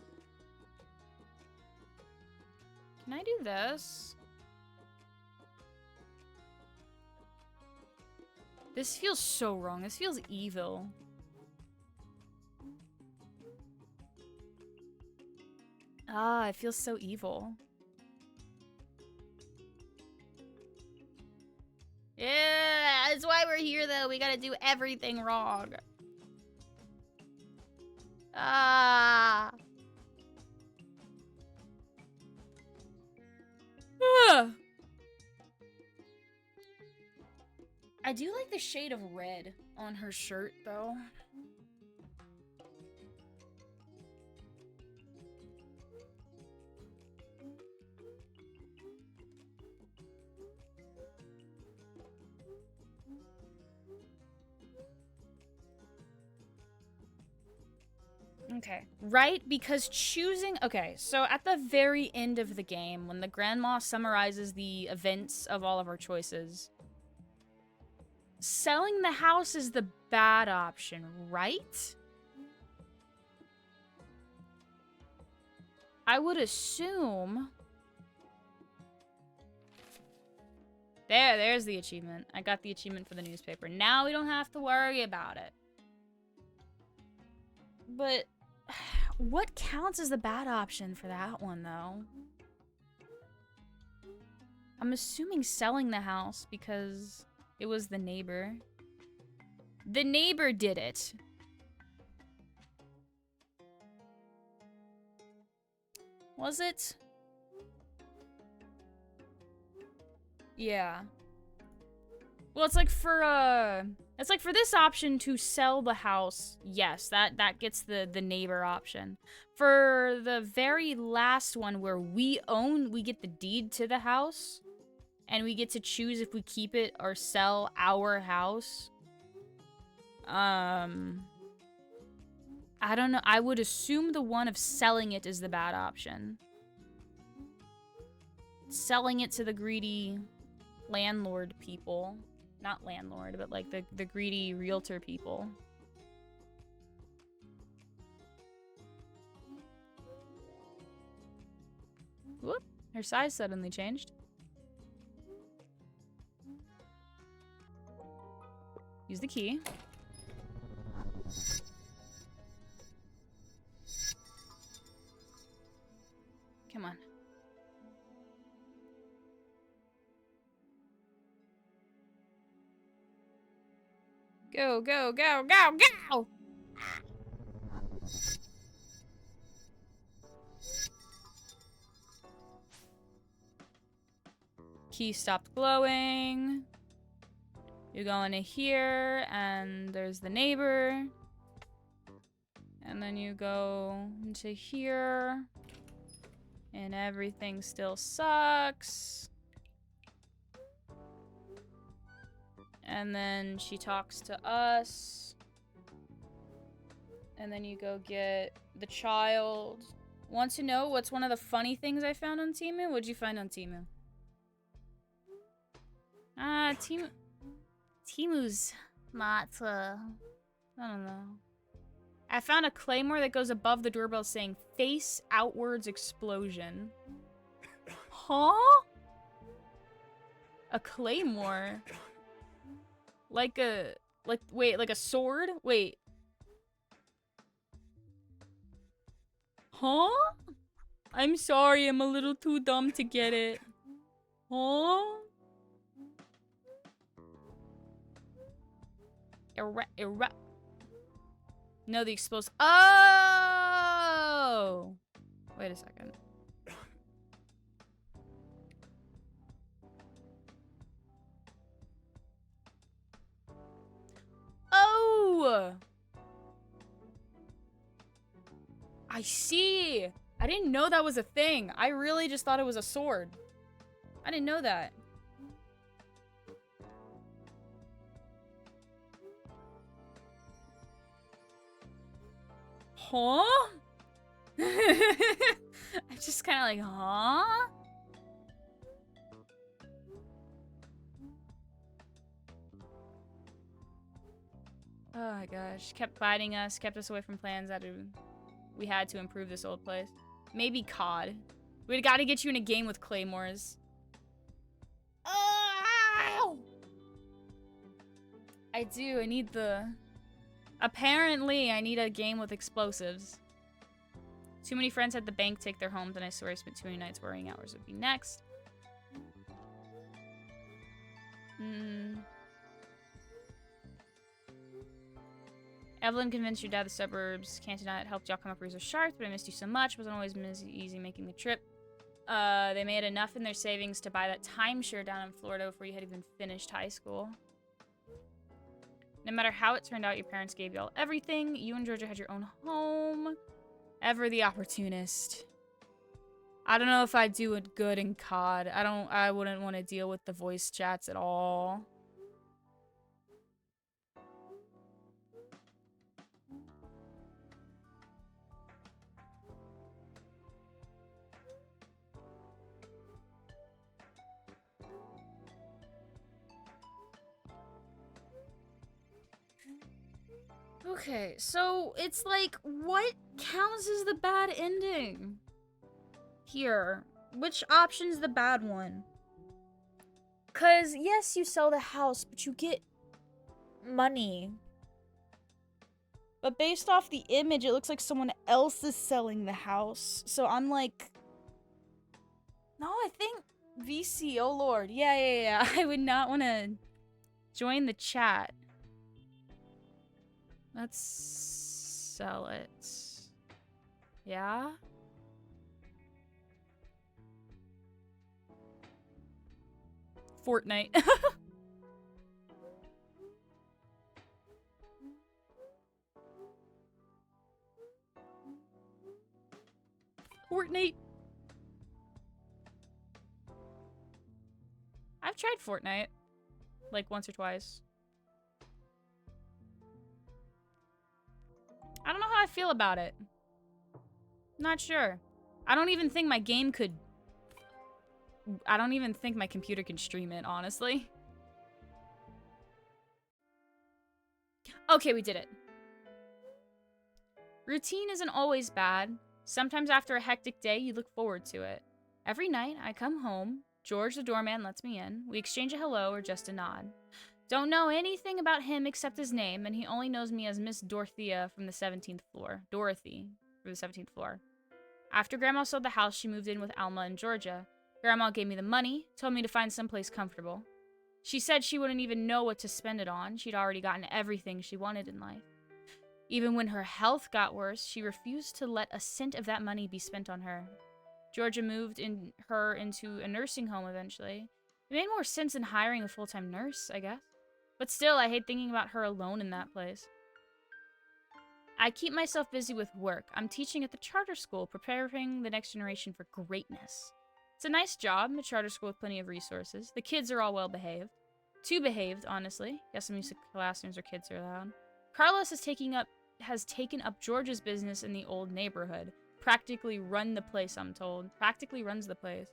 Can I do this? This feels so wrong. This feels evil. Ah, it feels so evil. Yeah, that's why we're here, though. We gotta do everything wrong. Ah. I do like the shade of red on her shirt, though. Okay, right? Because choosing... Okay, so at the very end of the game, when the grandma summarizes the events of all of our choices, selling the house is the bad option, right? I would assume... There's the achievement. I got the achievement for the newspaper. Now we don't have to worry about it. But what counts as the bad option for that one, though? I'm assuming selling the house because it was the neighbor. The neighbor did it. Was it? Yeah. Well, it's like for this option to sell the house, yes, that gets the neighbor option. For the very last one where we get the deed to the house, and we get to choose if we keep it or sell our house. I don't know. I would assume the one of selling it is the bad option. Selling it to the greedy landlord people. Not landlord, but like the greedy realtor people. Whoop, her size suddenly changed. Use the key. Come on. Go, go, go, go, go! Key stopped glowing. You go into here, and there's the neighbor. And then you go into here. And everything still sucks. And then she talks to us. And then you go get the child. Want to know what's one of the funny things I found on Temu? What'd you find on Temu? Temu's not, I don't know. I found a claymore that goes above the doorbell saying, face outwards explosion. Huh? A claymore? Like a sword? Wait. Huh? I'm sorry, I'm a little too dumb to get it. Huh? No, the explosive. Oh! Wait a second. Oh! I see. I didn't know that was a thing. I really just thought it was a sword. I didn't know that. Huh? I'm just kind of like, huh? Oh my gosh. Kept fighting us, kept us away from plans that we had to improve this old place. Maybe COD. We gotta get you in a game with claymores. Oh! I do. I need the... Apparently, I need a game with explosives. Too many friends had the bank take their homes, and I swear I spent too many nights worrying hours would be next. Evelyn convinced your dad the suburbs can't deny it helped y'all come up with sharks, but I missed you so much. Wasn't always easy making the trip. They made enough in their savings to buy that timeshare down in Florida before you had even finished high school. No matter how it turned out, your parents gave y'all everything. You and Georgia had your own home. Ever the opportunist. I don't know if I'd do it good in COD. I wouldn't want to deal with the voice chats at all. Okay, so it's like, what counts as the bad ending? Here. Which option's the bad one? Cause, yes, you sell the house, but you get money. But based off the image, it looks like someone else is selling the house. So I'm like... No, I think VC, oh lord. Yeah. I would not want to join the chat. Let's sell it. Yeah? Fortnite. Fortnite. I've tried Fortnite. Like once or twice. I don't know how I feel about it. Not sure. I don't even think my game could... I don't even think my computer can stream it, honestly. Okay, we did it. Routine isn't always bad. Sometimes after a hectic day, you look forward to it. Every night, I come home. George, the doorman, lets me in. We exchange a hello or just a nod. Don't know anything about him except his name, and he only knows me as Miss Dorothea from the 17th floor. Dorothy from the 17th floor. After Grandma sold the house, she moved in with Alma and Georgia. Grandma gave me the money, told me to find someplace comfortable. She said she wouldn't even know what to spend it on. She'd already gotten everything she wanted in life. Even when her health got worse, she refused to let a cent of that money be spent on her. Georgia moved her into a nursing home eventually. It made more sense than hiring a full-time nurse, I guess. But still, I hate thinking about her alone in that place. I keep myself busy with work. I'm teaching at the charter school, preparing the next generation for greatness. It's a nice job, a charter school with plenty of resources. The kids are all well behaved. Too behaved, honestly. Guess some music classrooms where kids are allowed. Carlos has taken up George's business in the old neighborhood. Practically run the place, I'm told. Practically runs the place.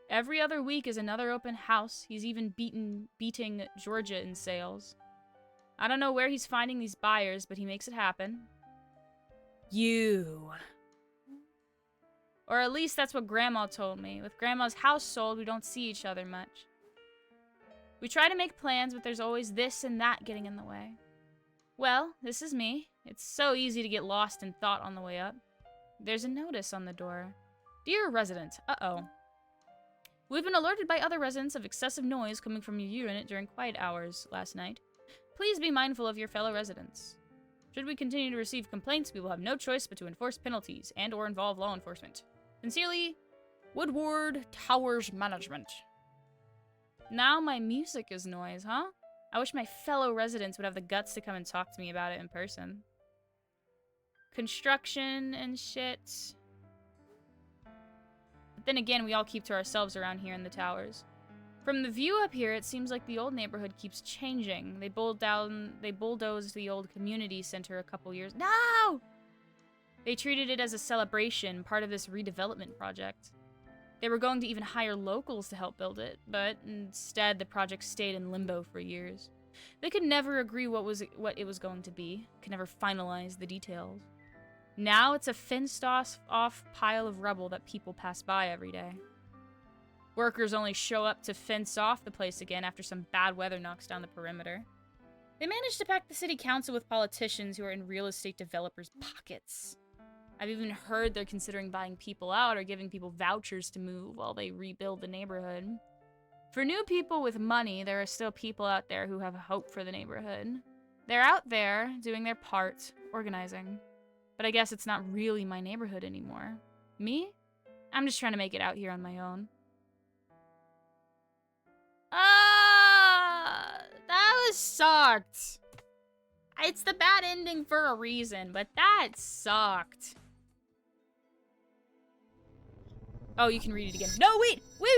Every other week is another open house. He's even beating Georgia in sales. I don't know where he's finding these buyers, but he makes it happen. You. Or at least that's what Grandma told me. With Grandma's house sold, we don't see each other much. We try to make plans, but there's always this and that getting in the way. Well, this is me. It's so easy to get lost in thought on the way up. There's a notice on the door. Dear resident, uh-oh. We've been alerted by other residents of excessive noise coming from your unit during quiet hours last night. Please be mindful of your fellow residents. Should we continue to receive complaints, we will have no choice but to enforce penalties and or involve law enforcement. Sincerely, Woodward Towers Management. Now my music is noise, huh? I wish my fellow residents would have the guts to come and talk to me about it in person. Construction and shit. But then again, we all keep to ourselves around here in the towers. From the view up here, it seems like the old neighborhood keeps changing. They bulldozed the old community center a couple years... No! They treated it as a celebration, part of this redevelopment project. They were going to even hire locals to help build it, but instead the project stayed in limbo for years. They could never agree what it was going to be, could never finalize the details. Now it's a fenced-off pile of rubble that people pass by every day. Workers only show up to fence off the place again after some bad weather knocks down the perimeter. They managed to pack the city council with politicians who are in real estate developers' pockets. I've even heard they're considering buying people out or giving people vouchers to move while they rebuild the neighborhood. For new people with money, there are still people out there who have hope for the neighborhood. They're out there doing their part, organizing. But I guess it's not really my neighborhood anymore. Me? I'm just trying to make it out here on my own. That was sucked. It's the bad ending for a reason, but that sucked. Oh, you can read it again. No, wait! Wait!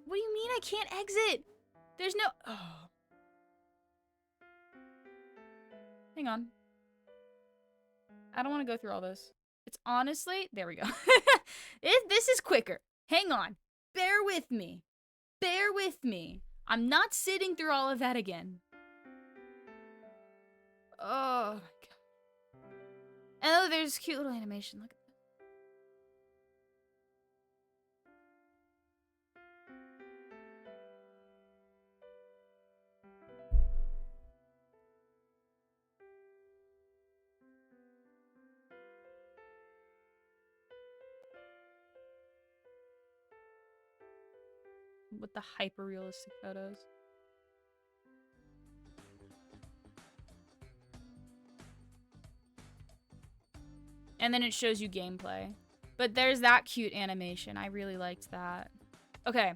What do you mean I can't exit? There's no... Oh. Hang on. I don't want to go through all this. It's honestly, there we go. This is quicker. Hang on. Bear with me. Bear with me. I'm not sitting through all of that again. Oh my god. Oh, there's cute little animation. Look at that. With the hyper realistic photos. And then it shows you gameplay. But there's that cute animation. I really liked that. Okay,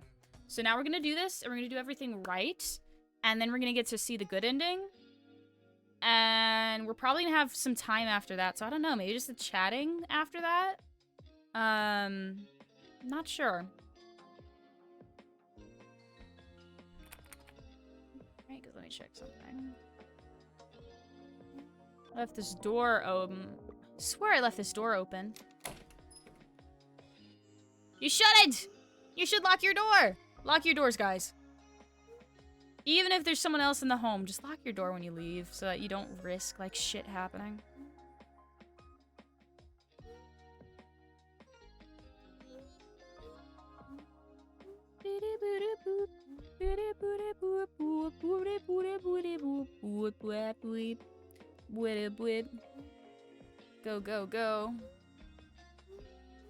so now we're gonna do this, and we're gonna do everything right. And then we're gonna get to see the good ending. And we're probably gonna have some time after that. So I don't know, maybe just the chatting after that? Not sure. Alright, let me check something. I left this door open. I swear I left this door open. You shouldn't! You should lock your door! Lock your doors, guys. Even if there's someone else in the home, just lock your door when you leave so that you don't risk, like, shit happening. Go, go, go.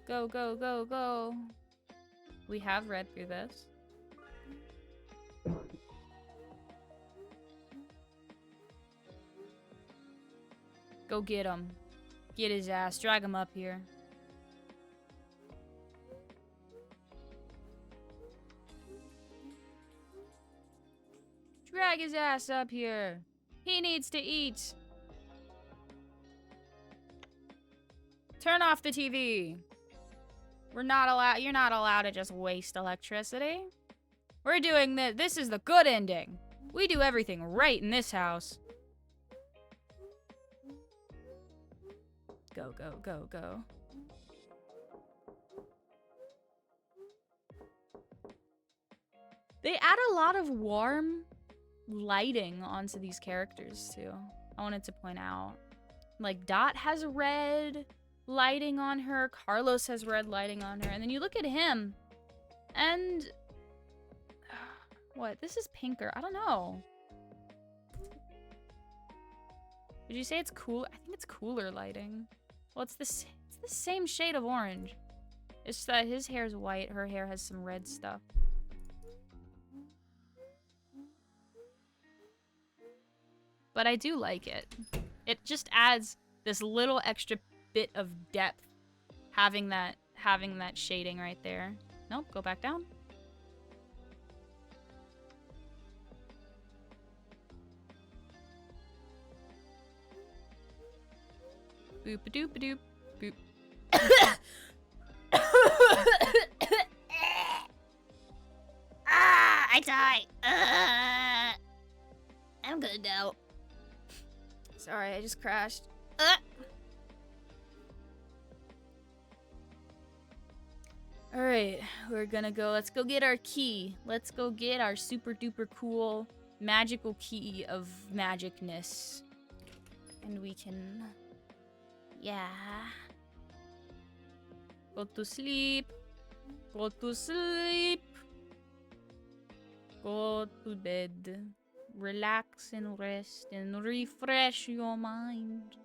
Go, go, go, go. We have read through this. Go get him. Get his ass. Drag him up here. Drag his ass up here. He needs to eat. Turn off the TV. We're not allowed. You're not allowed to just waste electricity. We're doing this. This is the good ending. We do everything right in this house. Go, go, go, go. They add a lot of warm lighting onto these characters, too. I wanted to point out. Like, Dot has red lighting on her. Carlos has red lighting on her. And then you look at him, and... what? This is pinker. I don't know. Would you say it's cool? I think it's cooler lighting. Well, it's the same shade of orange. It's that his hair is white. Her hair has some red stuff. But I do like it. It just adds this little extra bit of depth having that shading right there. Nope, go back down. Boop a doop a doop boop. I die. I'm good now. Sorry, I just crashed. Alright, we're gonna go. Let's go get our key. Let's go get our super duper cool magical key of magicness. And we can... yeah. Go to sleep. Go to sleep. Go to bed. Relax and rest and refresh your mind.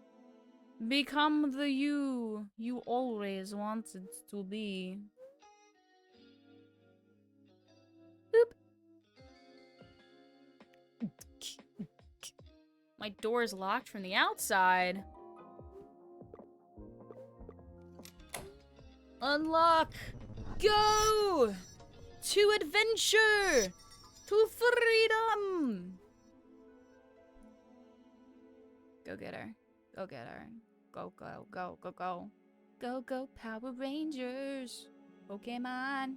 Become the you always wanted to be. Boop. My door is locked from the outside. Unlock! Go! To adventure! To freedom! Go get her. Go get her. Go, go, go, go, go. Go, go, Power Rangers. Pokemon.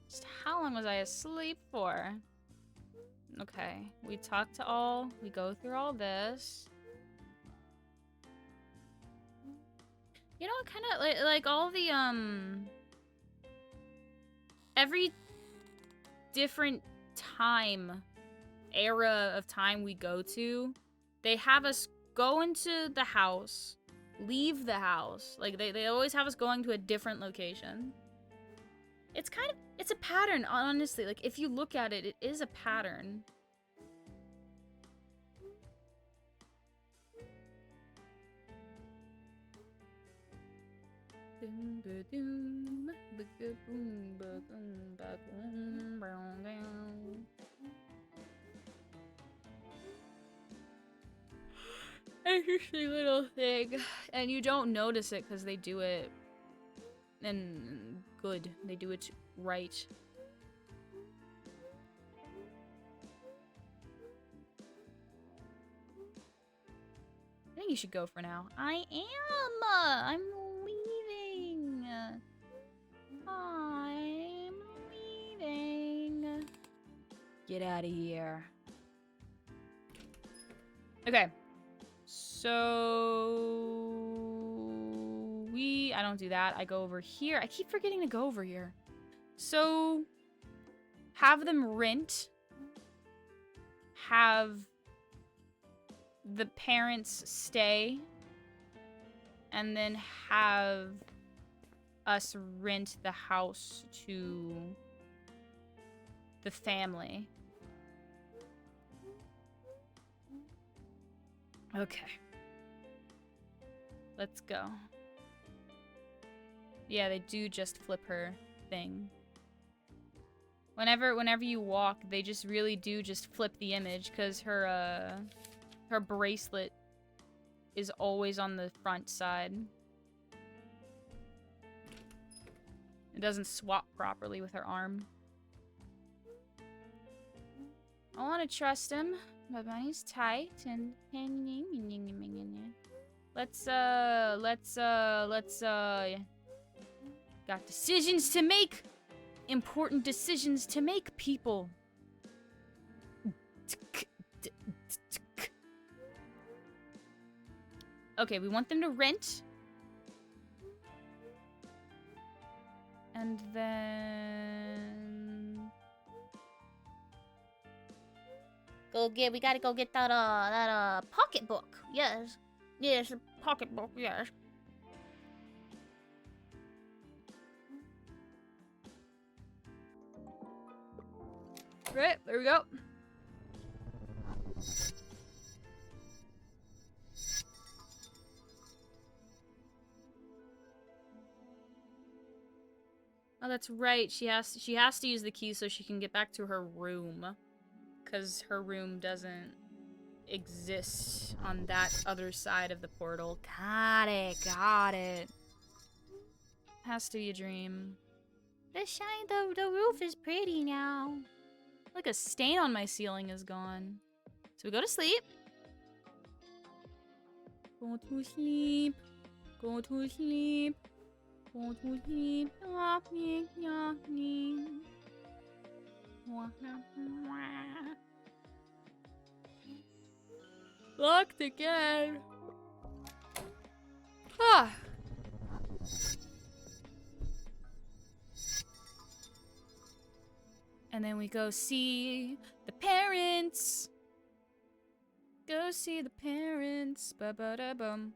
Just how long was I asleep for? Okay, we talk to all, we go through all this. You know, kind of like all the every different era of time we go to, they have us go into the house, leave the house. Like they always have us going to a different location. It's a pattern, honestly. Like if you look at it, it is a pattern. Interesting little thing. And you don't notice it because they do it and good. They do it right. I think you should go for now. I am! I'm leaving! I'm leaving. Get out of here. Okay. So... I don't do that. I go over here. I keep forgetting to go over here. So... have them rent. Have the parents stay. And then have us rent the house to the family. Okay. Let's go. Yeah, they do just flip her thing. Whenever you walk, they just really do just flip the image because her bracelet is always on the front side. It doesn't swap properly with her arm. I want to trust him. My money's tight and let's got decisions to make. Important decisions to make, people. Okay, we want them to rent. And then we gotta go get that pocketbook. Yes. Yes, pocketbook, yes. Right, there we go. Oh, that's right. She has to use the key so she can get back to her room. 'Cause her room doesn't exist on that other side of the portal. Got it. Has to be a dream. The roof is pretty now. Like a stain on my ceiling is gone. So we go to sleep. Go to sleep. Go to sleep. Go to sleep. Locked again. Ah. And then we go see the parents. Go see the parents. Ba-ba-da-bum.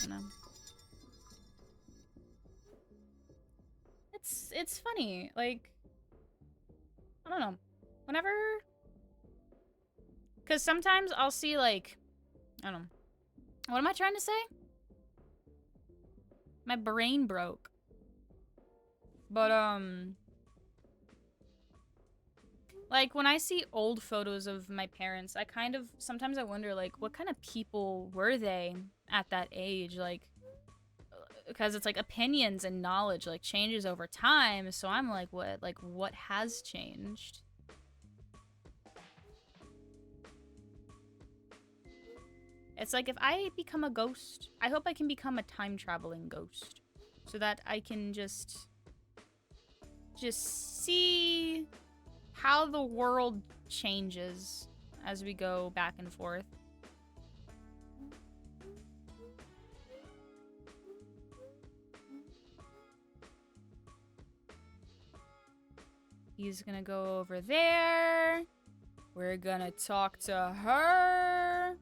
No. It's funny. Like, I don't know. Whenever... Because sometimes I'll see, like... I don't know. What am I trying to say? My brain broke. But, like, when I see old photos of my parents, I kind of... Sometimes I wonder, like, what kind of people were they at that age? Like... Because it's, like, opinions and knowledge, like, changes over time. So I'm like, what has changed? It's like, if I become a ghost, I hope I can become a time-traveling ghost. so that I can just see how the world changes as we go back and forth. He's gonna go over there. We're gonna talk to her.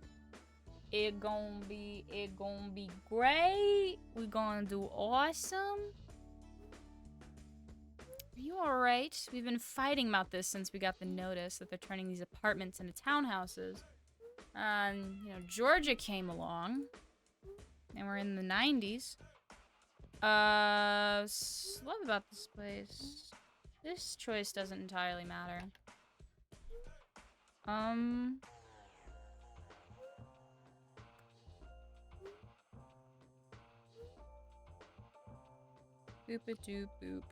It gonna be great. We're gonna do awesome. Are you alright? We've been fighting about this since we got the notice that they're turning these apartments into townhouses. You know, Georgia came along. And we're in the 90s. Love about this place. This choice doesn't entirely matter. Boop-a-doop boop.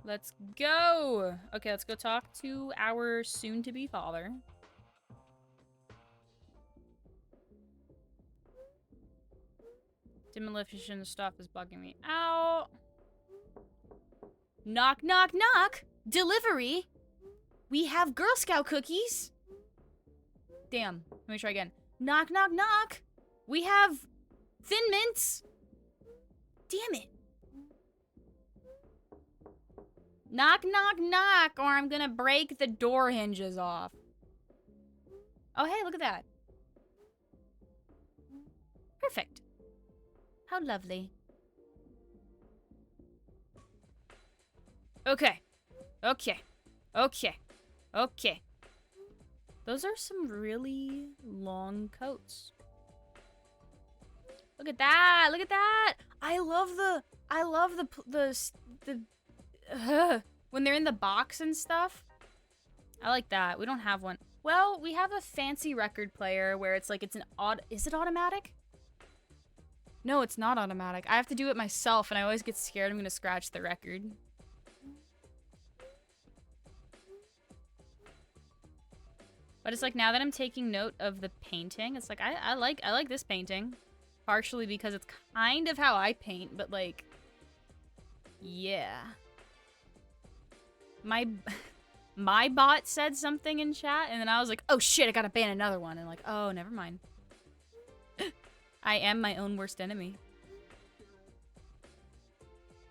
Let's go! Okay, let's go talk to our soon-to-be father. Demolition stuff is bugging me out. Knock, knock, knock! Delivery! We have Girl Scout cookies! Damn. Let me try again. Knock, knock, knock! We have Thin Mints! Damn it. Knock, knock, knock, or I'm gonna break the door hinges off. Oh, hey, look at that. Perfect. How lovely. Okay. Okay. Okay. Okay. Those are some really long coats. Look at that. Look at that. I love the when they're in the box and stuff. I like that. We don't have one. Well, we have a fancy record player where it's like it's an is it automatic? No, it's not automatic. I have to do it myself and I always get scared I'm gonna scratch the record. But it's like now that I'm taking note of the painting, it's like I like this painting. Partially because it's kind of how I paint, but like yeah. My bot said something in chat and then I was like, "Oh shit, I got to ban another one." And like, "Oh, never mind." I am my own worst enemy.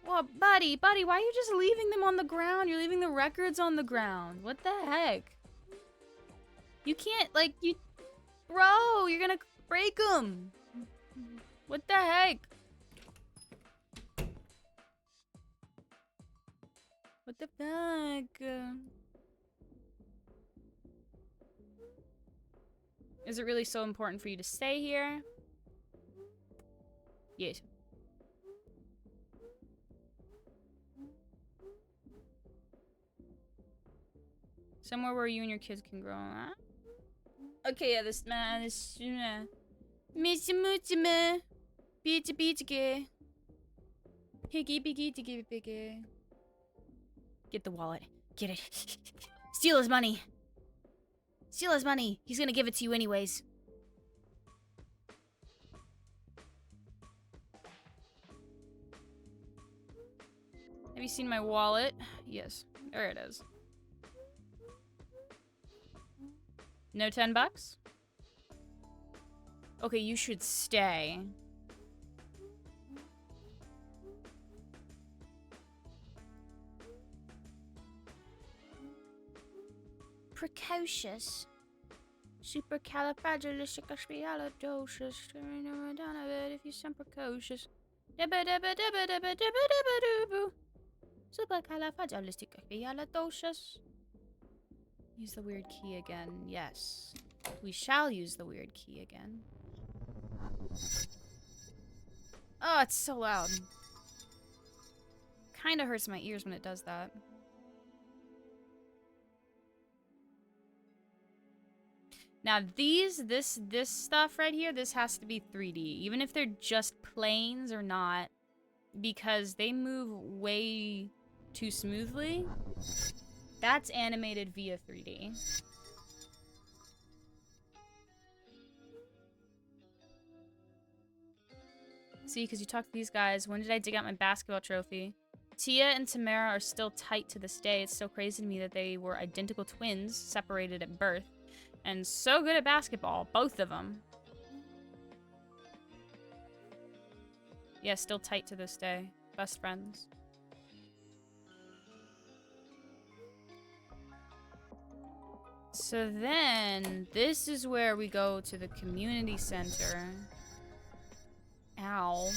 Well, buddy, why are you just leaving them on the ground? You're leaving the records on the ground. What the heck? You can't, like, bro, you're gonna break them. What the heck? What the fuck? Is it really so important for you to stay here? Yes. Somewhere where you and your kids can grow up. Okay, yeah, this man is Missy Moochima. Beachy beachy. Piggy piggy piggy piggy. Get the wallet. Get it. Steal his money. Steal his money. He's gonna give it to you anyways. Have you seen my wallet? Yes. There it is. No $10? Okay, you should stay. Precocious. Supercalifragilisticexpialidocious. Down a bit if you sound precocious. Supercalifragilisticexpialidocious. Use the weird key again. Yes. We shall use the weird key again. Oh, it's so loud. Kinda hurts my ears when it does that. Now this stuff right here, this has to be 3D. Even if they're just planes or not. Because they move way too smoothly. That's animated via 3D. See, because you talked to these guys. When did I dig out my basketball trophy? Tia and Tamara are still tight to this day. It's so crazy to me that they were identical twins, separated at birth, and so good at basketball, both of them. Yeah, still tight to this day. Best friends. So then, this is where we go to the community center. Ow.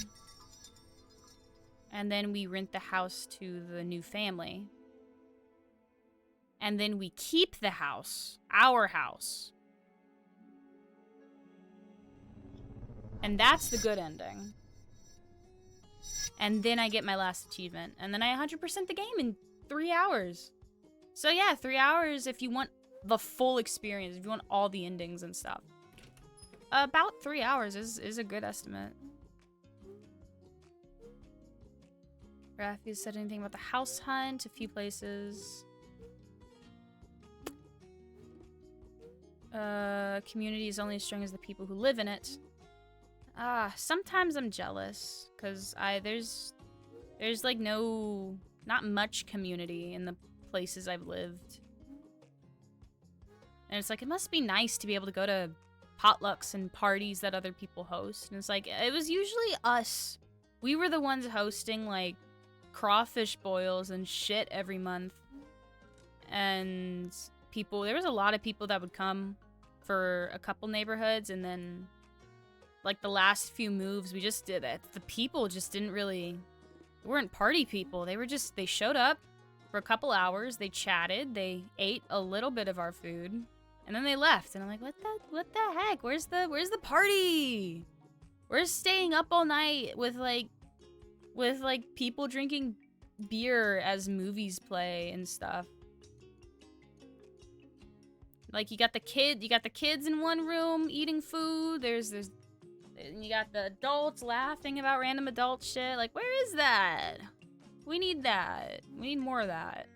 And then we rent the house to the new family. And then we keep the house. Our house. And that's the good ending. And then I get my last achievement. And then I 100% the game in 3 hours. So yeah, 3 hours if you want the full experience. If you want all the endings and stuff. About 3 hours is a good estimate. Rafi said anything about the house hunt? A few places. Community is only as strong as the people who live in it. Sometimes I'm jealous, cause there's like not much community in the places I've lived. And it's like, it must be nice to be able to go to potlucks and parties that other people host. And it's like, it was usually us. We were the ones hosting, like, crawfish boils and shit every month. And there was a lot of people that would come for a couple neighborhoods, and then, like, the last few moves, we just did it. The people just they weren't party people. They showed up for a couple hours, they chatted, they ate a little bit of our food, and then they left. And I'm like, what the heck? Where's the party? We're staying up all night with people drinking beer as movies play and stuff. Like, you got the kids in one room eating food. You got the adults laughing about random adult shit. Like, where is that? We need that. We need more of that.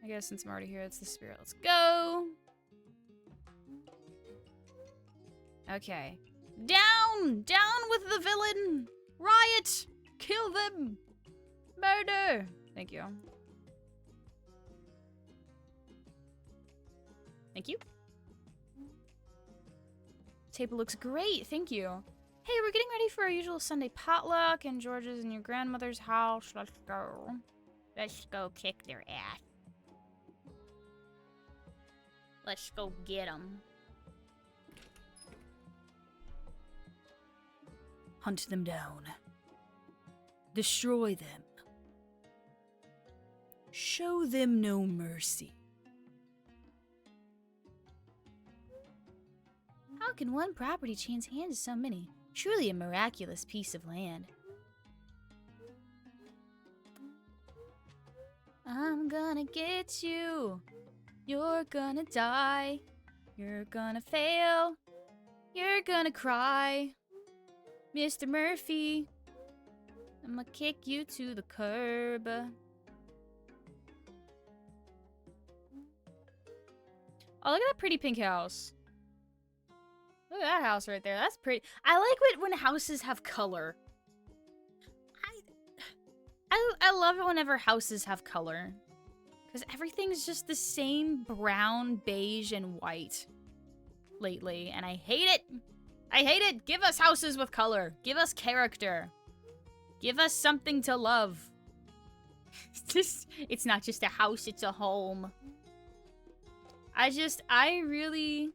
I guess since I'm already here, it's the spirit. Let's go. Okay. Down! Down with the villain! Riot! Kill them! Murder! Thank you. Thank you. Table looks great, thank you. Hey, we're getting ready for our usual Sunday potluck, and George's in your grandmother's house. Let's go. Let's go kick their ass. Let's go get them. Hunt them down. Destroy them. Show them no mercy. How can one property change hands to so many? Truly a miraculous piece of land. I'm gonna get you. You're gonna die. You're gonna fail. You're gonna cry. Mr. Murphy, I'm gonna kick you to the curb. Oh, look at that pretty pink house. Look at that house right there. That's pretty. I like it when houses have color. I love it whenever houses have color. Because everything's just the same brown, beige, and white lately. And I hate it. I hate it. Give us houses with color. Give us character. Give us something to love. It's not just a house, it's a home. I really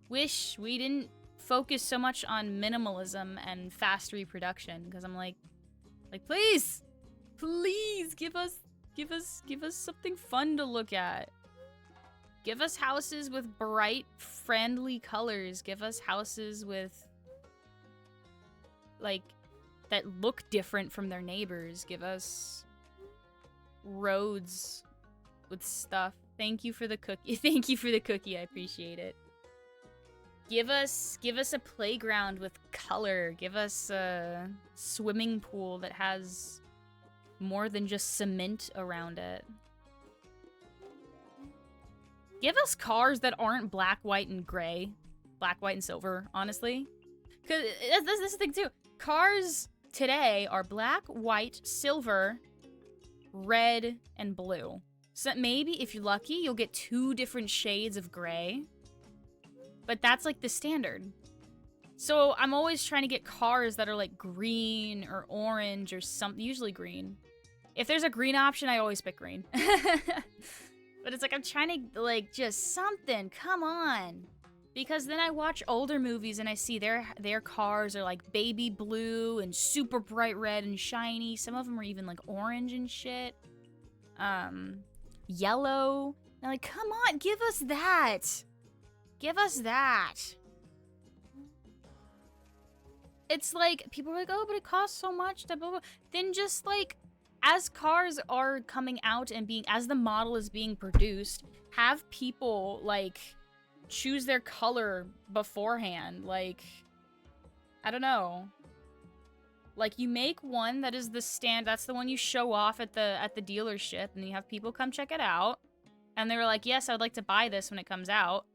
wish we didn't focus so much on minimalism and fast reproduction, because I'm like, please give us something fun to look at. Give us houses with bright, friendly colors. Give us houses with, like, that look different from their neighbors. Give us roads with stuff. Thank you for the cookie. Thank you for the cookie. I appreciate it. Give us a playground with color. Give us a swimming pool that has more than just cement around it. Give us cars that aren't black, white, and gray. black, white, and silver, honestly. Because this is the thing, too. Cars today are black, white, silver, red, and blue. So maybe, if you're lucky, you'll get 2 different shades of gray. But that's, like, the standard. So I'm always trying to get cars that are, like, green or orange or something. Usually green. If there's a green option, I always pick green. But it's like, I'm trying to, like, just something. Come on. Because then I watch older movies and I see their cars are, like, baby blue and super bright red and shiny. Some of them are even, like, orange and shit. Yellow. And I'm like, come on, give us that. Give us that. It's like, people are like, oh, but it costs so much. Blah, blah, blah. Then just, like, as cars are coming out and as the model is being produced, have people, like, choose their color beforehand. Like, I don't know. Like, you make one that is that's the one you show off at the dealership, and you have people come check it out. And they were like, yes, I would like to buy this when it comes out.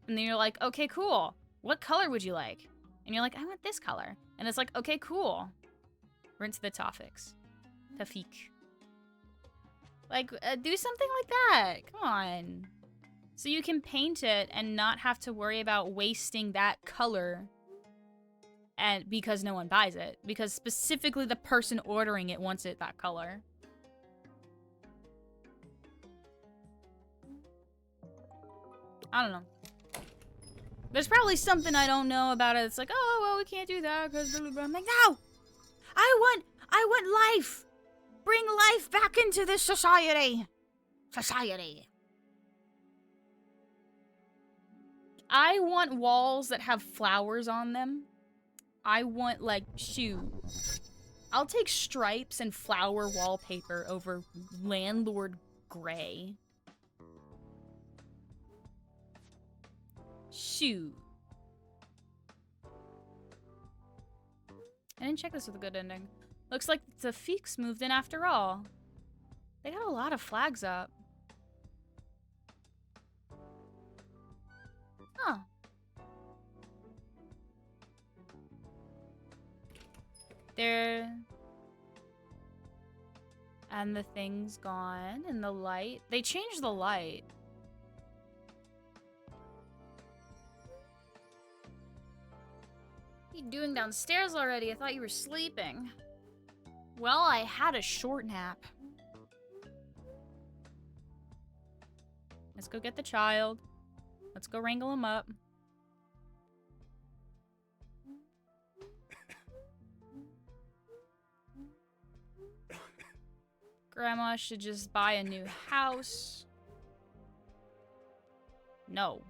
And then you're like, okay, cool. What color would you like? And you're like, I want this color. And it's like, okay, cool. We're into the topics. Tafik. Like, do something like that. Come on. So you can paint it and not have to worry about wasting that color and because no one buys it. Because specifically the person ordering it wants it that color. I don't know. There's probably something I don't know about it. It's like, oh, well, we can't do that because I'm like, no! I want life! Bring life back into this society! Society. I want walls that have flowers on them. I want, like, shoes. I'll take stripes and flower wallpaper over landlord gray. Shoe. I didn't check this with a good ending. Looks like the Feeks moved in after all. They got a lot of flags up. Huh. There. And the thing's gone. And the light. They changed the light. What are you doing downstairs already? I thought you were sleeping. Well, I had a short nap. Let's go get the child. Let's go wrangle him up. Grandma should just buy a new house. No.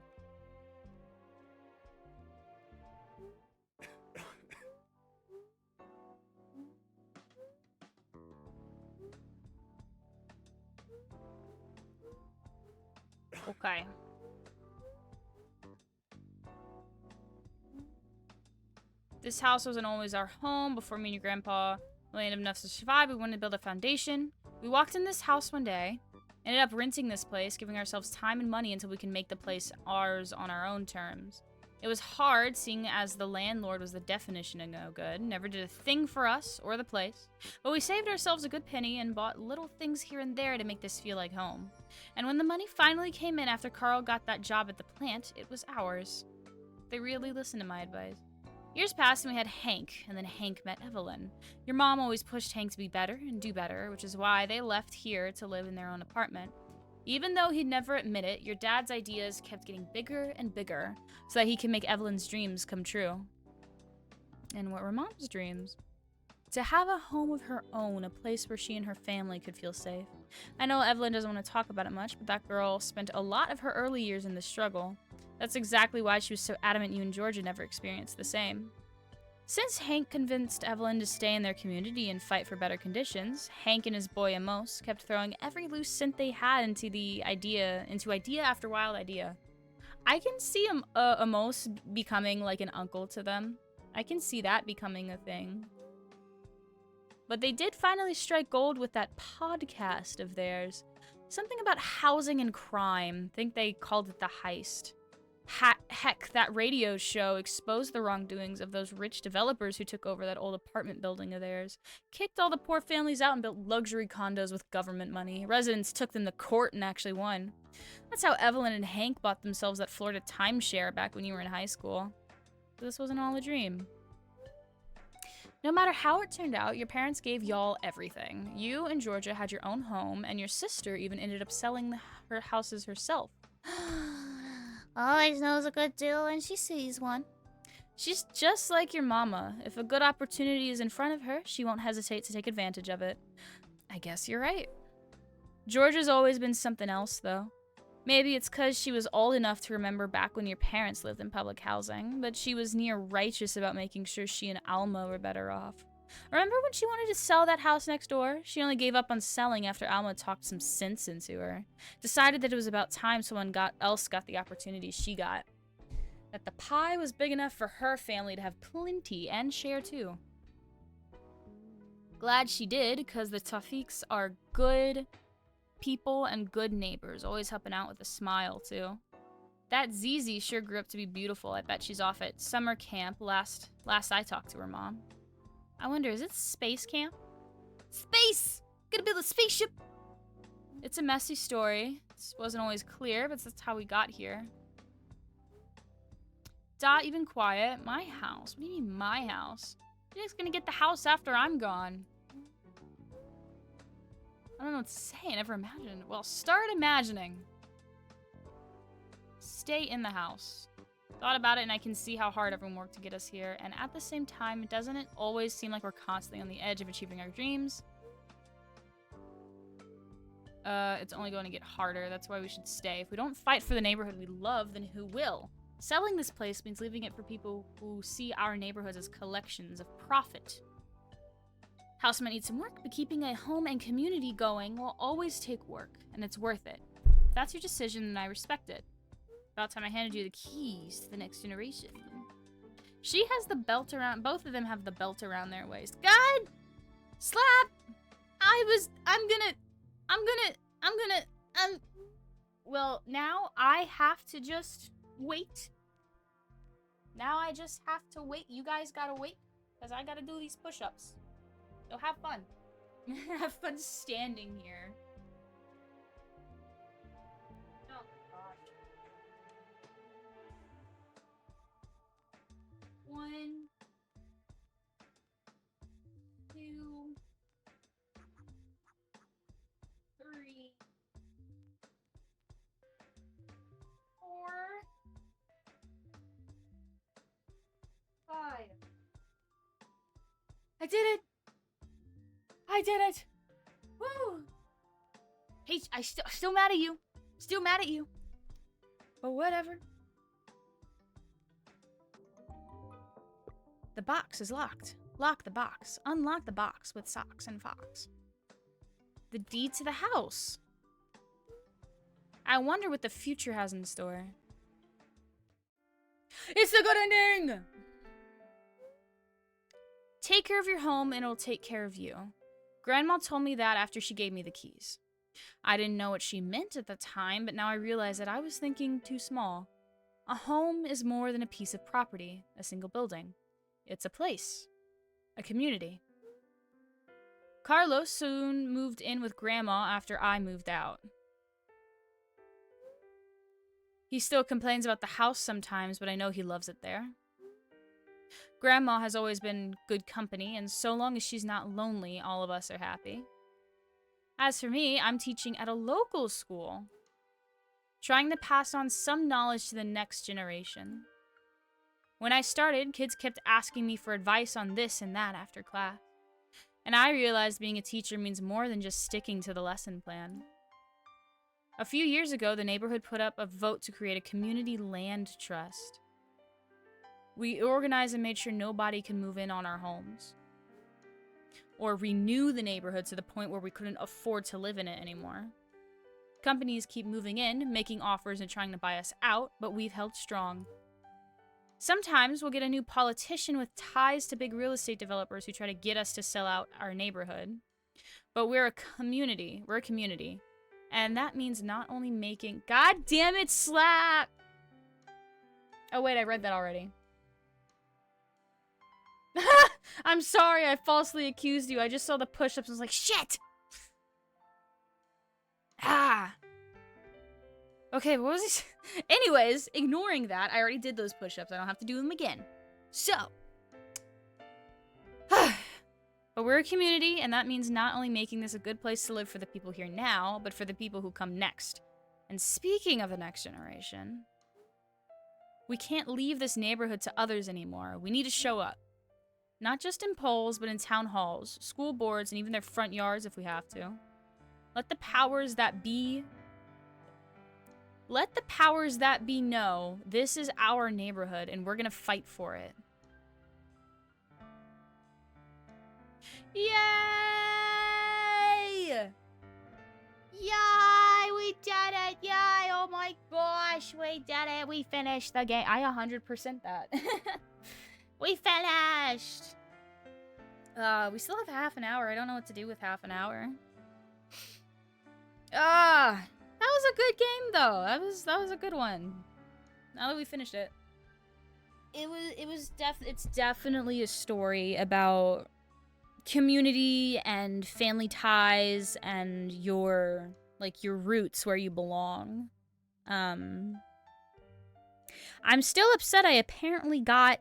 Okay. This house wasn't always our home. Before me and your grandpa landed enough to survive, we wanted to build a foundation. We walked in this house one day, ended up renting this place, giving ourselves time and money until we can make the place ours on our own terms. It was hard, seeing as the landlord was the definition of no good, never did a thing for us or the place. But we saved ourselves a good penny and bought little things here and there to make this feel like home. And when the money finally came in after Carl got that job at the plant, it was ours. They really listened to my advice. Years passed and we had Hank, and then Hank met Evelyn. Your mom always pushed Hank to be better and do better, which is why they left here to live in their own apartment. Even though he'd never admit it, your dad's ideas kept getting bigger and bigger so that he could make Evelyn's dreams come true. And what were Mom's dreams? To have a home of her own, a place where she and her family could feel safe. I know Evelyn doesn't want to talk about it much, but that girl spent a lot of her early years in this struggle. That's exactly why she was so adamant you and Georgia never experienced the same. Since Hank convinced Evelyn to stay in their community and fight for better conditions, Hank and his boy Amos kept throwing every loose cent they had into idea after wild idea. I can see Amos becoming like an uncle to them. I can see that becoming a thing. But they did finally strike gold with that podcast of theirs. Something about housing and crime. I think they called it The Heist. Heck, that radio show exposed the wrongdoings of those rich developers who took over that old apartment building of theirs. Kicked all the poor families out and built luxury condos with government money. Residents took them to court and actually won. That's how Evelyn and Hank bought themselves that Florida timeshare back when you were in high school. This wasn't all a dream. No matter how it turned out, your parents gave y'all everything. You and Georgia had your own home, and your sister even ended up selling her houses herself. Always knows a good deal when she sees one. She's just like your mama. If a good opportunity is in front of her, she won't hesitate to take advantage of it. I guess you're right. Georgia's always been something else, though. Maybe it's because she was old enough to remember back when your parents lived in public housing, but she was near righteous about making sure she and Alma were better off. Remember when she wanted to sell that house next door? She only gave up on selling after Alma talked some sense into her. Decided that it was about time someone else got the opportunity she got. That the pie was big enough for her family to have plenty and share too. Glad she did, because the Tawfiqs are good people and good neighbors, always helping out with a smile too. That Zizi sure grew up to be beautiful. I bet she's off at summer camp last I talked to her mom. I wonder, is it space camp? Space! Gonna build a spaceship! It's a messy story. This wasn't always clear, but that's how we got here. Dot, you've been quiet. My house? What do you mean, my house? You're just gonna get the house after I'm gone. I don't know what to say. I never imagined. Well, start imagining. Stay in the house. Thought about it, and I can see how hard everyone worked to get us here. And at the same time, doesn't it always seem like we're constantly on the edge of achieving our dreams? It's only going to get harder. That's why we should stay. If we don't fight for the neighborhood we love, then who will? Selling this place means leaving it for people who see our neighborhoods as collections of profit. House might need some work, but keeping a home and community going will always take work, and it's worth it. If that's your decision, then I respect it. About time I handed you the keys to the next generation. She has the belt around, both of them have the belt around their waist. God! Slap! Well, now I have to just wait. Now I just have to wait. You guys gotta wait, because I gotta do these push-ups. So have fun. Have fun standing here. Oh, God. 1, 2, 3, 4, 5. I did it! I did it! Woo! Hey, still mad at you. Still mad at you. But whatever. The box is locked. Lock the box. Unlock the box with socks and fox. The deed to the house. I wonder what the future has in store. It's a good ending! Take care of your home and it'll take care of you. Grandma told me that after she gave me the keys. I didn't know what she meant at the time, but now I realize that I was thinking too small. A home is more than a piece of property, a single building. It's a place, a community. Carlos soon moved in with Grandma after I moved out. He still complains about the house sometimes, but I know he loves it there. Grandma has always been good company, and so long as she's not lonely, all of us are happy. As for me, I'm teaching at a local school, trying to pass on some knowledge to the next generation. When I started, kids kept asking me for advice on this and that after class, and I realized being a teacher means more than just sticking to the lesson plan. A few years ago, the neighborhood put up a vote to create a community land trust. We organized and made sure nobody can move in on our homes or renew the neighborhood to the point where we couldn't afford to live in it anymore. Companies keep moving in, making offers and trying to buy us out, but we've held strong. Sometimes we'll get a new politician with ties to big real estate developers who try to get us to sell out our neighborhood. But we're a community. We're a community. And that means not only making... God damn it, Slap! Oh, wait, I read that already. I'm sorry, I falsely accused you. I just saw the push-ups and was like, shit! Ah! Okay, what was he? Anyways, ignoring that, I already did those push-ups. I don't have to do them again. So. But we're a community, and that means not only making this a good place to live for the people here now, but for the people who come next. And speaking of the next generation, we can't leave this neighborhood to others anymore. We need to show up. Not just in polls, but in town halls, school boards, and even their front yards if we have to. Let the powers that be know this is our neighborhood and we're gonna fight for it. Yay! Yay! We did it! Yay! Oh my gosh, we did it! We finished the game. I 100% that. We finished! We still have half an hour. I don't know what to do with half an hour. That was a good game though. That was a good one. Now that we finished it. It's definitely a story about community and family ties and your roots where you belong. I'm still upset I apparently got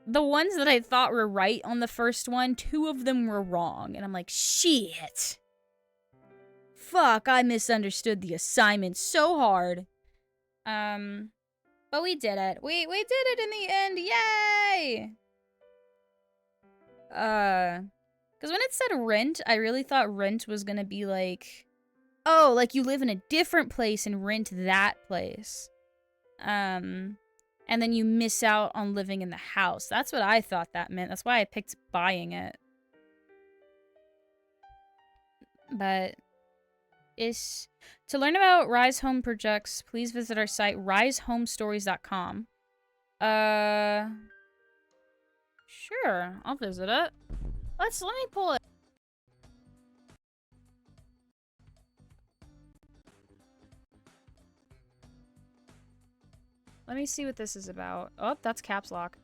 the ones that I thought were right on the first one, 2 of them were wrong. And I'm like, shit. Fuck, I misunderstood the assignment so hard. But we did it. We did it in the end. Yay! Because when it said rent, I really thought rent was gonna be like, oh, like you live in a different place and rent that place. And then you miss out on living in the house. That's what I thought that meant. That's why I picked buying it. But to learn about Rise Home projects, please visit our site, risehomestories.com. Sure, I'll visit it. Let me pull it. Let me see what this is about. Oh, that's caps lock.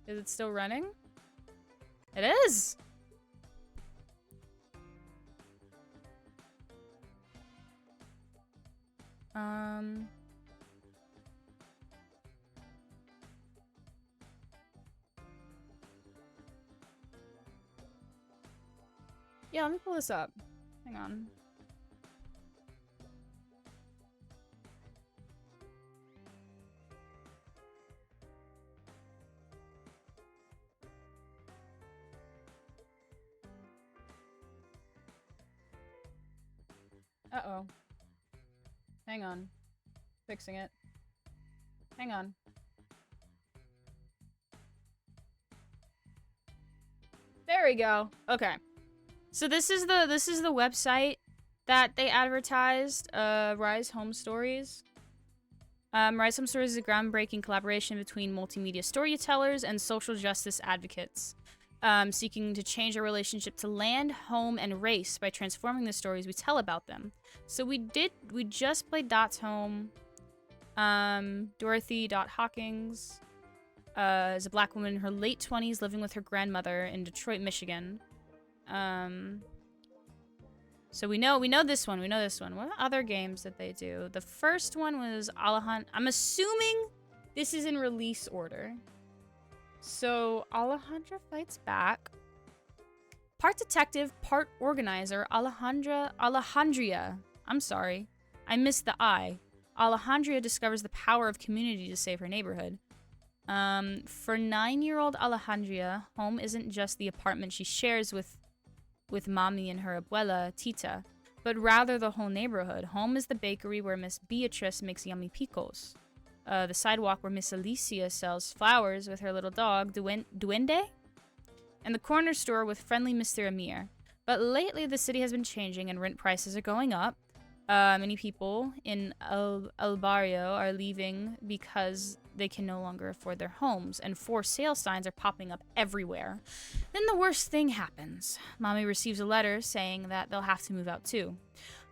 Is it still running? It is! Yeah, let me pull this up. Hang on. Uh-oh. Hang on. Fixing it. Hang on. There we go. Okay. So this is the website that they advertised, Rise Home Stories. Rise Home Stories is a groundbreaking collaboration between multimedia storytellers and social justice advocates, seeking to change our relationship to land, home, and race by transforming the stories we tell about them. So we just played Dot's home. Dorothy Dot Hawkings is a black woman in her late 20s living with her grandmother in Detroit, Michigan. So we know this one. What other games did they do? The first one was Alejandra. I'm assuming this is in release order. So Alejandra Fights Back. Part detective, part organizer, Alejandria. I'm sorry. I missed the I. Alejandria discovers the power of community to save her neighborhood. For 9-year-old Alejandria, home isn't just the apartment she shares with mommy and her abuela, Tita, but rather the whole neighborhood. Home is the bakery where Miss Beatrice makes yummy picos. The sidewalk where Miss Alicia sells flowers with her little dog, Duende? And the corner store with friendly Mr. Amir. But lately, the city has been changing and rent prices are going up. Many people in El Barrio are leaving because they can no longer afford their homes, and for sale signs are popping up everywhere. Then the worst thing happens. Mommy receives a letter saying that they'll have to move out too.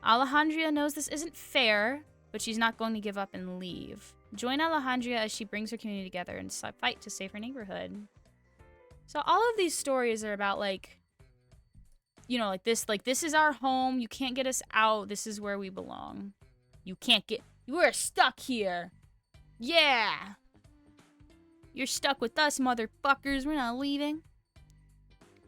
Alejandra knows this isn't fair, but she's not going to give up and leave. Join Alejandra as she brings her community together and fight to save her neighborhood. So all of these stories are about, like, you know, like this is our home. You can't get us out. This is where we belong. You are stuck here. Yeah. You're stuck with us, motherfuckers. We're not leaving.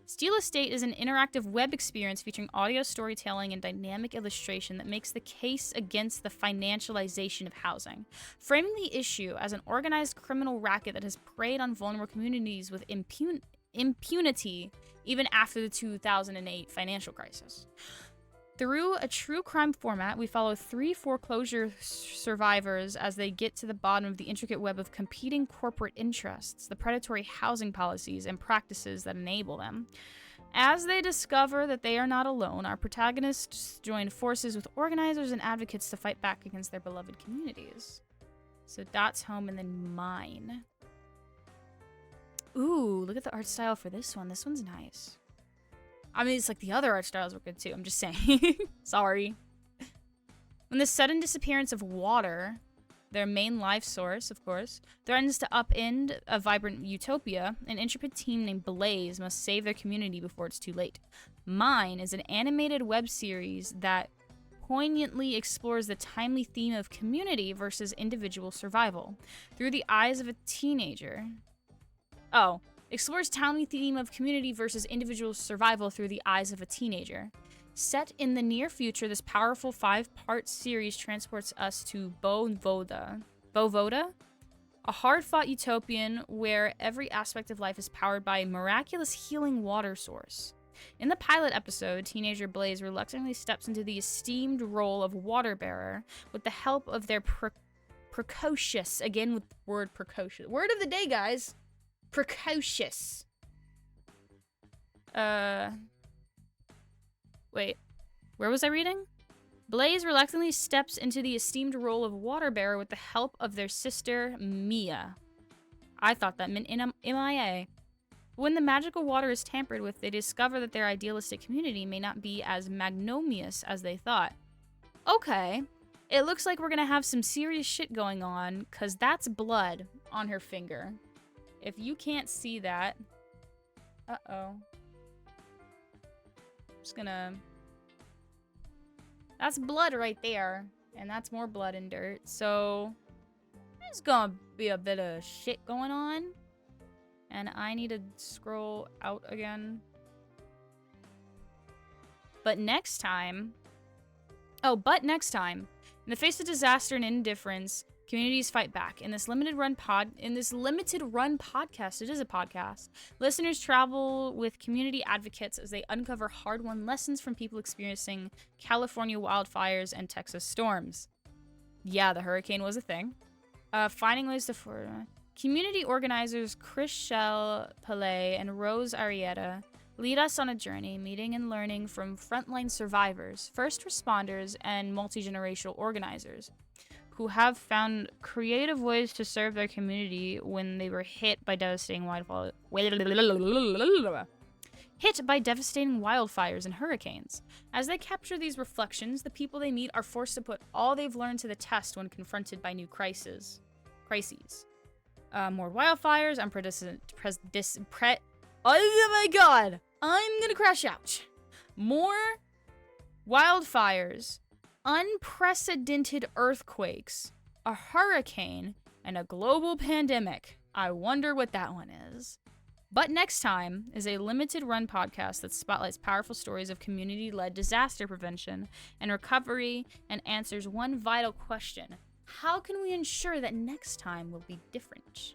Steel Estate is an interactive web experience featuring audio storytelling and dynamic illustration that makes the case against the financialization of housing, framing the issue as an organized criminal racket that has preyed on vulnerable communities with impunity even after the 2008 financial crisis. Through a true crime format, we follow 3 foreclosure survivors as they get to the bottom of the intricate web of competing corporate interests, the predatory housing policies, and practices that enable them. As they discover that they are not alone, our protagonists join forces with organizers and advocates to fight back against their beloved communities. So Dot's home and then mine. Ooh, look at the art style for this one. This one's nice. I mean, it's like the other art styles were good too. I'm just saying. Sorry. When the sudden disappearance of water, their main life source, of course, threatens to upend a vibrant utopia, an intrepid team named Blaze must save their community before it's too late. Mine is an animated web series that poignantly explores the timely theme of community versus individual survival through the eyes of a teenager. Oh. Explores timely theme of community versus individual survival through the eyes of a teenager. Set in the near future, this powerful 5-part series transports us to Voda, a hard-fought utopian where every aspect of life is powered by a miraculous healing water source. In the pilot episode, teenager Blaze reluctantly steps into the esteemed role of water bearer with the help of their precocious, again with the word precocious. Word of the day, guys. Precocious. Wait. Where was I reading? Blaze reluctantly steps into the esteemed role of water bearer with the help of their sister, Mia. I thought that meant MIA. When the magical water is tampered with, they discover that their idealistic community may not be as magnanimous as they thought. Okay. It looks like we're gonna have some serious shit going on, cause that's blood on her finger. If you can't see that... Uh-oh. Just gonna... That's blood right there. And that's more blood and dirt. So... There's gonna be a bit of shit going on. And I need to scroll out again. But next time... in the face of disaster and indifference... Communities fight back. In this limited run podcast, it is a podcast, listeners travel with community advocates as they uncover hard-won lessons from people experiencing California wildfires and Texas storms. Yeah, the hurricane was a thing. Finding ways to... Community organizers Chris Shell Pillay and Rose Arietta lead us on a journey, meeting and learning from frontline survivors, first responders, and multi-generational organizers who have found creative ways to serve their community when they were hit by devastating wildfires and hurricanes. As they capture these reflections, the people they meet are forced to put all they've learned to the test when confronted by new crises. More wildfires, oh my god! I'm gonna crash out. More wildfires, unprecedented earthquakes, a hurricane, and a global pandemic. I wonder what that one is. But Next Time is a limited-run podcast that spotlights powerful stories of community-led disaster prevention and recovery and answers one vital question. How can we ensure that next time will be different?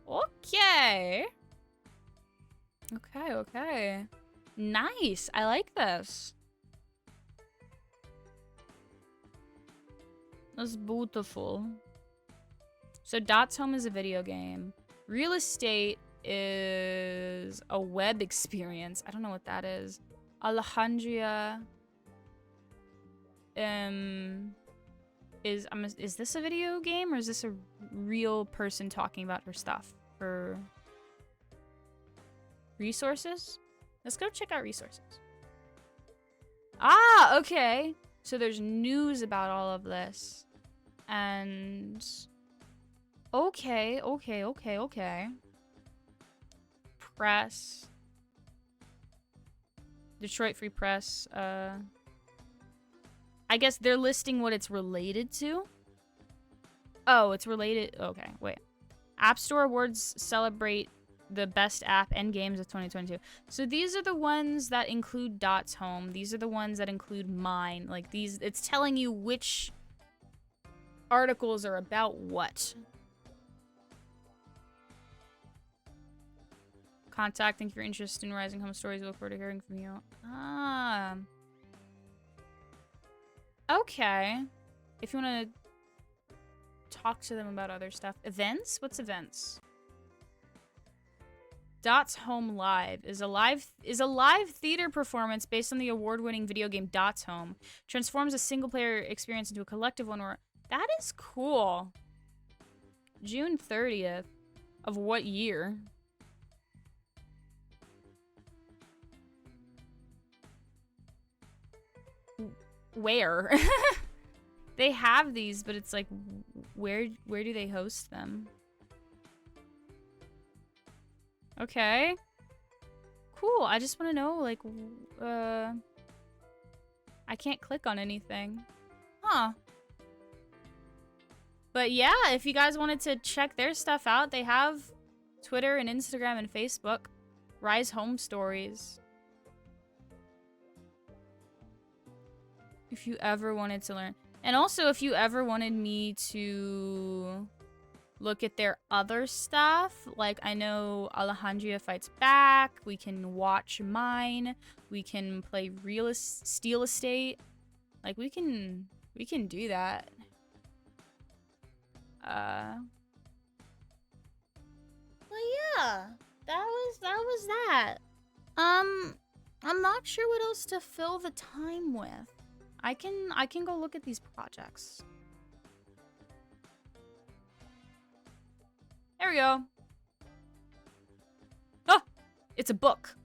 Okay. Okay. Nice. I like this. That's beautiful. So Dot's Home is a video game. Real Estate is a web experience. I don't know what that is. Alejandra is this a video game or is this a real person talking about her stuff? Her resources? Let's go check out resources. Ah, okay. So there's news about all of this. And okay. Press. Detroit Free Press. I guess they're listing what it's related to. Oh, it's related. Okay, wait. App Store Awards celebrate the best app and games of 2022. So these are the ones that include Dot's home. These are the ones that include mine. Like these, it's telling you which articles are about what. Contact, thank you for your interest in Rising Home Stories. We look forward to hearing from you. Ah. Okay. If you want to talk to them about other stuff. Events? What's events? Dot's Home Live is a live theater performance based on the award-winning video game Dot's Home. Transforms a single-player experience into a collective one where... That is cool. June 30th. Of what year? Where? They have these, but it's like, where do they host them? Okay. Cool. I just want to know, like, I can't click on anything. Huh. But yeah, if you guys wanted to check their stuff out, they have Twitter and Instagram and Facebook. Rise Home Stories. If you ever wanted to learn. And also, if you ever wanted me to look at their other stuff, like I know Alejandria Fights Back, we can watch Mine, we can play Steel Estate. Like, we can do that. Well, yeah, that was that. I'm not sure what else to fill the time with. I can go look at these projects. There we go. Oh, it's a book.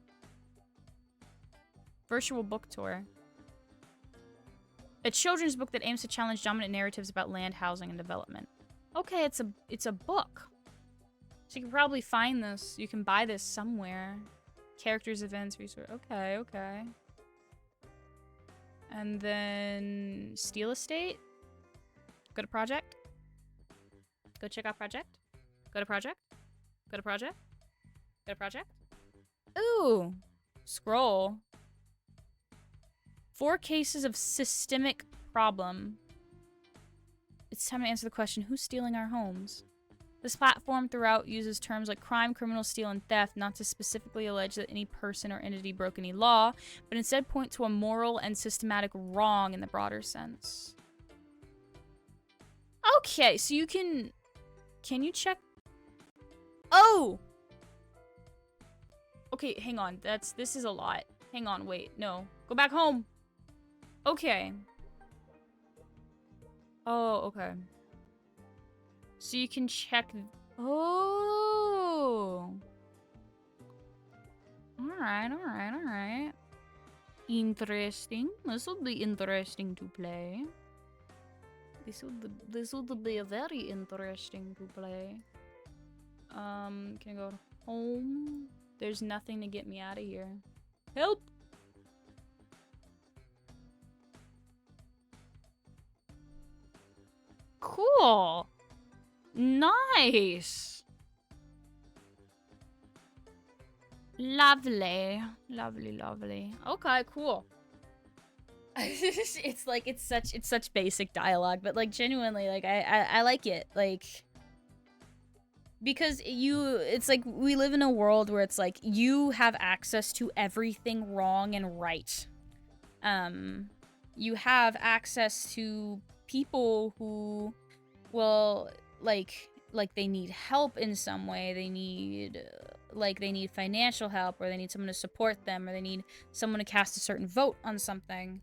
Virtual book tour. A children's book that aims to challenge dominant narratives about land, housing, and development. Okay, it's a book. So you can probably find this. You can buy this somewhere. Characters, events, resource. Okay. And then Steel Estate. Go to project. Go check out project. Go to project. Go to project. Go to project. Ooh. Scroll. 4 cases of systemic problem. It's time to answer the question, who's stealing our homes? This platform throughout uses terms like crime, criminal, steal, and theft not to specifically allege that any person or entity broke any law, but instead point to a moral and systematic wrong in the broader sense. Okay, so you can you check? Oh! Okay, hang on. This is a lot. Hang on, wait. No. Go back home. Okay. Oh, okay. So you can check... Oh! Alright. Interesting. This will be interesting to play. This would be a very interesting to play. Can I go home? There's nothing to get me out of here. Help! Cool! Nice! Lovely. Okay, cool. It's like, it's such basic dialogue, but like genuinely, like I like it. Like, because it's like we live in a world where it's like you have access to everything wrong and right. You have access to people who will like they need help in some way. They need financial help, or they need someone to support them, or they need someone to cast a certain vote on something.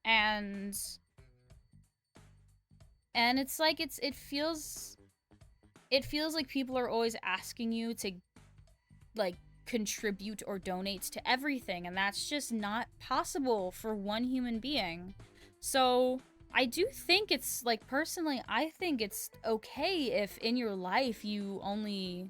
And it's like it feels like people are always asking you to like contribute or donate to everything, and that's just not possible for one human being. So I do think it's like, personally, I think it's okay if in your life you only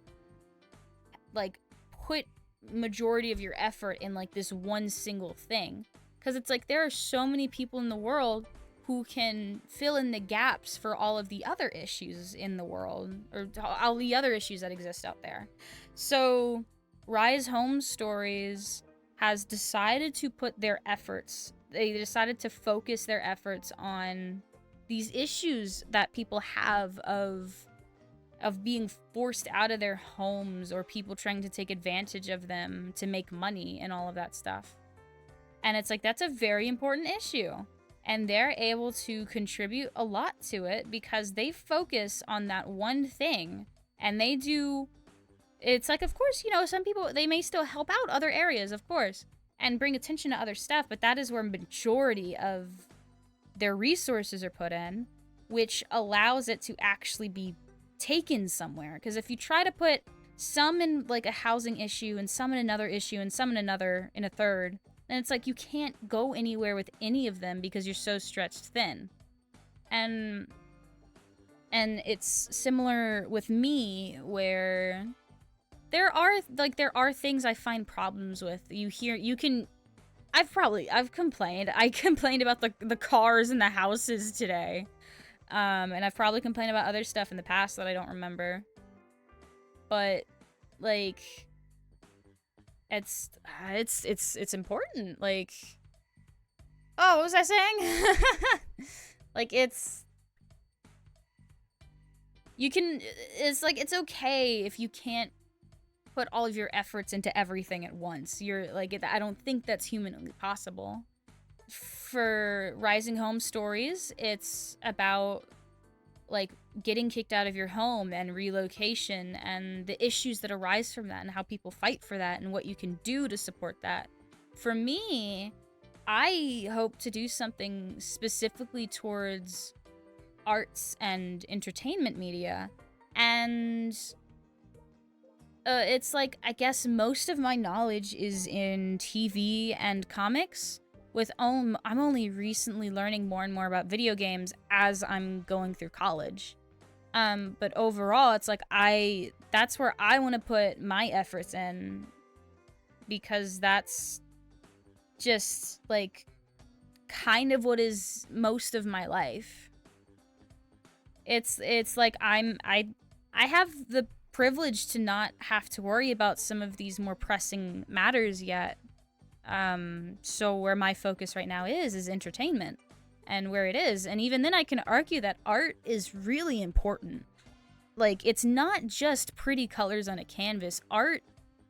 like put majority of your effort in like this one single thing, because it's like there are so many people in the world who can fill in the gaps for all of the other issues in the world, or all the other issues that exist out there. So Rise Home Stories has decided to put their efforts, they decided to focus their efforts on these issues that people have of being forced out of their homes, or people trying to take advantage of them to make money and all of that stuff. And it's like, that's a very important issue. And they're able to contribute a lot to it because they focus on that one thing. And they do, it's like, of course, you know, some people, they may still help out other areas, of course, and bring attention to other stuff, but that is where majority of their resources are put in, which allows it to actually be taken somewhere. Because if you try to put some in like a housing issue and some in another issue and some in another, in a third, then it's like you can't go anywhere with any of them because you're so stretched thin. And it's similar with me, where there are things I find problems with. I've complained. I complained about the cars and the houses today. And I've probably complained about other stuff in the past that I don't remember. But like, it's important. Like, oh, what was I saying? Like, it's like, it's okay if you can't put all of your efforts into everything at once. You're like, I don't think that's humanly possible. For Rising Home Stories, it's about like getting kicked out of your home and relocation and the issues that arise from that and how people fight for that and what you can do to support that. For me, I hope to do something specifically towards arts and entertainment media, and it's like, I guess most of my knowledge is in TV and comics, with I'm only recently learning more and more about video games as I'm going through college. But overall, it's like that's where I want to put my efforts in, because that's just like kind of what is most of my life. It's like I have the privilege to not have to worry about some of these more pressing matters yet. So where my focus right now is entertainment, and where it is. And even then I can argue that art is really important. Like, it's not just pretty colors on a canvas. Art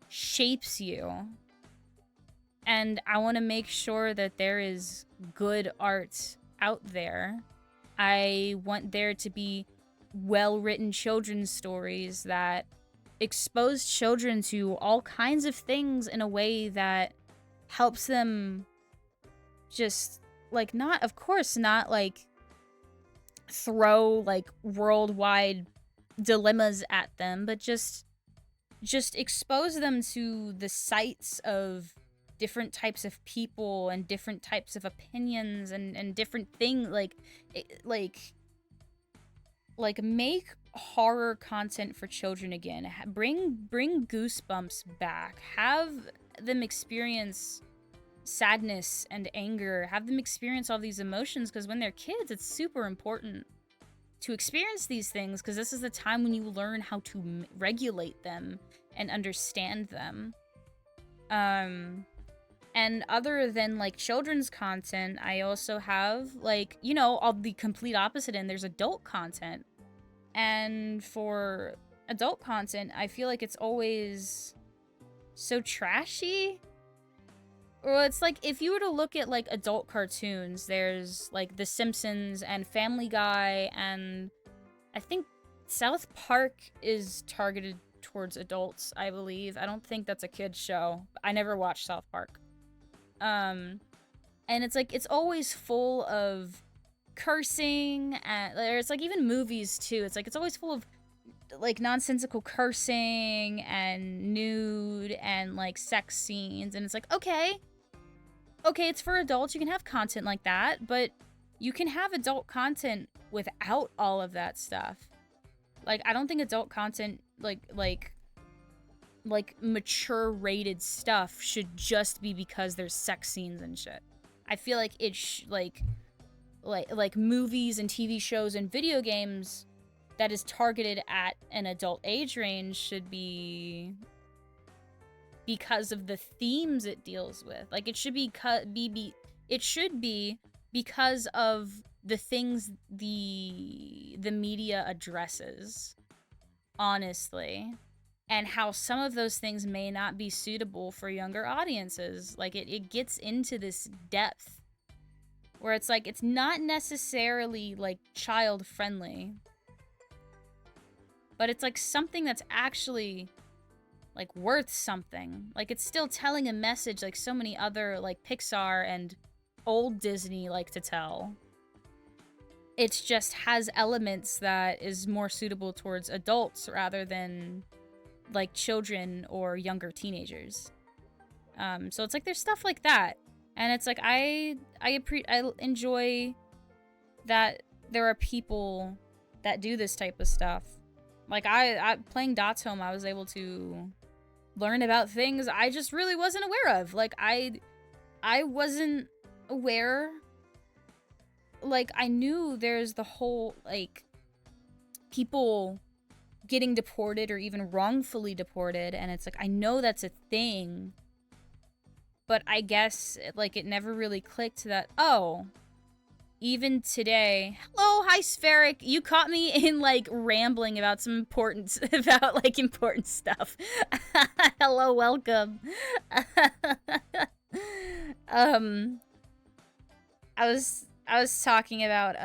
shapes you. And I want to make sure that there is good art out there. I want there to be well-written children's stories that expose children to all kinds of things in a way that helps them just, like, not like throw like worldwide dilemmas at them, but just expose them to the sights of different types of people and different types of opinions and different things, like make horror content for children again. Bring Goosebumps back. Have them experience sadness and anger. Have them experience all these emotions, because when they're kids, it's super important to experience these things, because this is the time when you learn how to regulate them and understand them. And other than like children's content, I also have, like, you know, all the complete opposite end. There's adult content. And for adult content, I feel like it's always so trashy. Or it's like, if you were to look at like adult cartoons, there's like The Simpsons and Family Guy, and I think South Park is targeted towards adults, I believe. I don't think that's a kid's show. I never watched South Park. And it's like, it's always full of cursing, and it's like even movies too. It's like, it's always full of like nonsensical cursing and nude and like sex scenes, and it's like, okay, it's for adults, you can have content like that, but you can have adult content without all of that stuff. Like, I don't think adult content, like mature rated stuff should just be because there's sex scenes and shit. I feel like like movies and TV shows and video games that is targeted at an adult age range should be because of the themes it deals with. Like, it should be it should be because of the things the media addresses, honestly, and how some of those things may not be suitable for younger audiences. Like, it gets into this depth where it's like, it's not necessarily like child friendly, but it's like something that's actually like worth something. Like, it's still telling a message like so many other like Pixar and old Disney like to tell. It just has elements that is more suitable towards adults rather than like children or younger teenagers. So it's like there's stuff like that, and it's like I enjoy that there are people that do this type of stuff. Like, I playing Dots Home, I was able to learn about things I just really wasn't aware of. Like, I wasn't aware. Like, I knew there's the whole, like, people getting deported or even wrongfully deported, and it's like, I know that's a thing, but I guess, like, it never really clicked that, oh, even today, hello, hi, Spheric, you caught me in, like, rambling about some important stuff. Hello, welcome. I was talking about,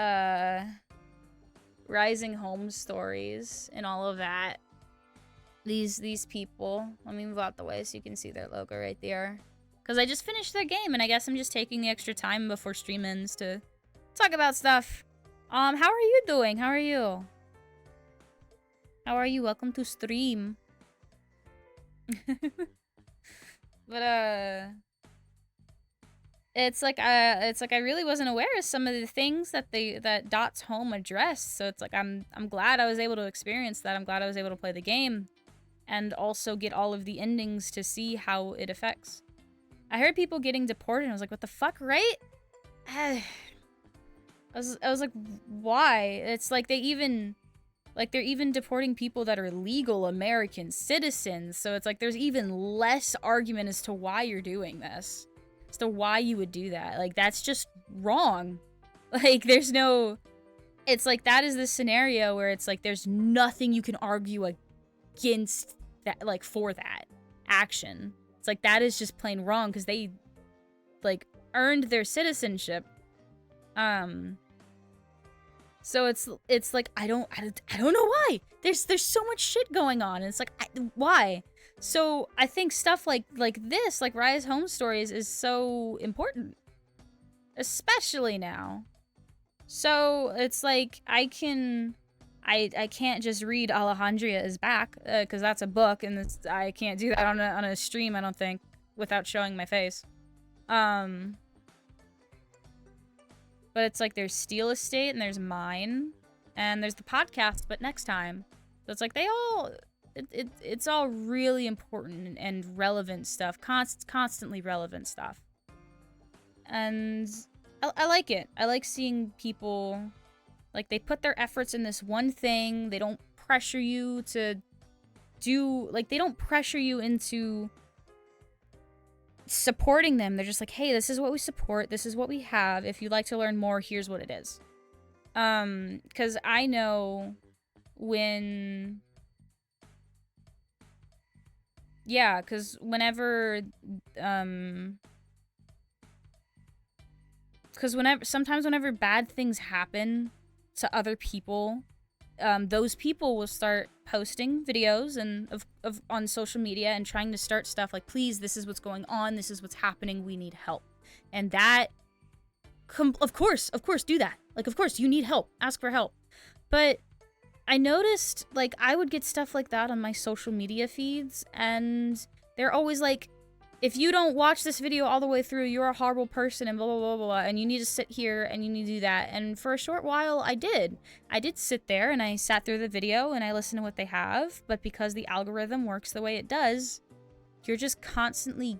rising home stories and all of that. These people, let me move out the way so you can see their logo right there. Because I just finished their game, and I guess I'm just taking the extra time before stream ends to talk about stuff. How are you doing? How are you? How are you? Welcome to stream. But, it's like I really wasn't aware of some of the things that Dots Home addressed. So it's like I'm glad I was able to experience that. I'm glad I was able to play the game and also get all of the endings to see how it affects. I heard people getting deported, and I was like, what the fuck, right? I was like, why? It's like they're even deporting people that are legal American citizens. So it's like there's even less argument as to why you're doing this. As to why you would do that. Like, that's just wrong. Like, there's no... It's like, that is the scenario where it's like there's nothing you can argue against that, like, for that action. It's like, that is just plain wrong because they, like, earned their citizenship. So it's like, I don't know why. There's so much shit going on, and it's like, why? So I think stuff like this, like Rise Home Stories, is so important, especially now. So it's like I can't just read Alejandria is Back because that's a book, and I can't do that on a stream, I don't think, without showing my face. But it's like there's Steel Estate and there's mine, and there's the podcast, but next time. So it's like they all, it's all really important and relevant stuff, constantly relevant stuff. And I like it. I like seeing people, like, they put their efforts in this one thing. They don't pressure you to do, like, they don't pressure you into supporting them. They're just like, hey, this is what we support, this is what we have, if you'd like to learn more, here's what it is. Because I know when, yeah, because sometimes whenever bad things happen to other people, those people will start posting videos and on social media and trying to start stuff like, please, this is what's going on, this is what's happening, we need help. And that, of course, do that. Like, of course, you need help, ask for help. But I noticed, like, I would get stuff like that on my social media feeds, and they're always like, if you don't watch this video all the way through, you're a horrible person and blah, blah, blah, blah, and you need to sit here and you need to do that. And for a short while, I did. I did sit there and I sat through the video and I listened to what they have, but because the algorithm works the way it does, you're just constantly,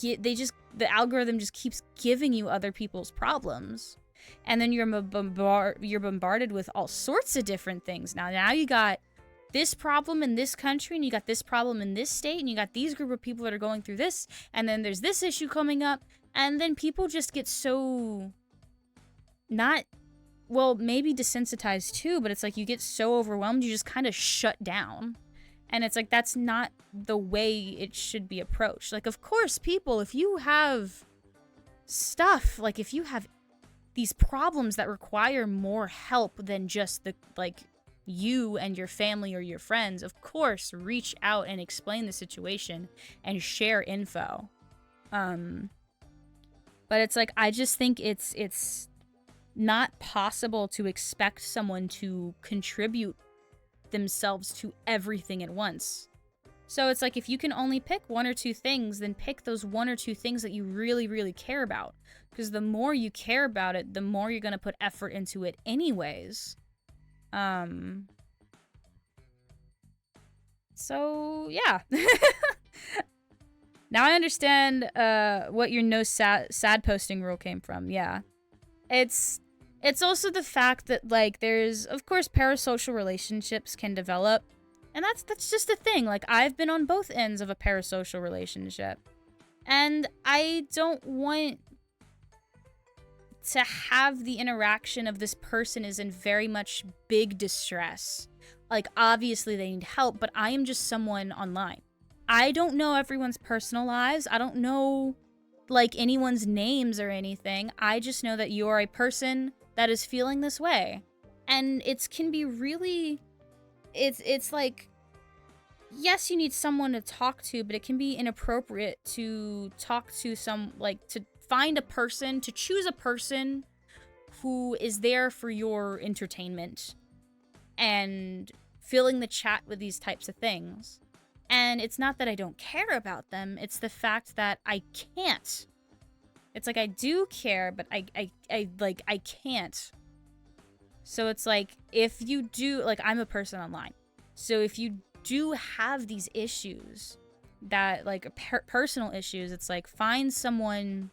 the algorithm just keeps giving you other people's problems. And then you're bombarded with all sorts of different things. Now you got this problem in this country, and you got this problem in this state, and you got these group of people that are going through this, and then there's this issue coming up, and then people just get so maybe desensitized too, but it's like you get so overwhelmed, you just kind of shut down. And it's like, that's not the way it should be approached. Like, of course, people, if you have stuff, like if you have these problems that require more help than just you and your family or your friends, of course, reach out and explain the situation and share info. But it's like, I just think it's not possible to expect someone to contribute themselves to everything at once. So it's like, if you can only pick one or two things, then pick those one or two things that you really, really care about. Because the more you care about it, the more you're going to put effort into it anyways. So yeah. Now I understand what your no sad posting rule came from. Yeah. It's also the fact that, like, there's, of course, parasocial relationships can develop, and that's just a thing. Like, I've been on both ends of a parasocial relationship, and I don't want to have the interaction of this person is in very much big distress. Like, obviously they need help, but I am just someone online. I don't know everyone's personal lives. I don't know, like, anyone's names or anything. I just know that you're a person that is feeling this way. And it can be really, it's like, yes, you need someone to talk to, but it can be inappropriate to talk to to find a person, to choose a person who is there for your entertainment and filling the chat with these types of things. And it's not that I don't care about them, it's the fact that I can't. It's like, I do care, but I can't. So it's like, if you do, like, I'm a person online. So if you do have these issues that, like, personal issues, it's like, find someone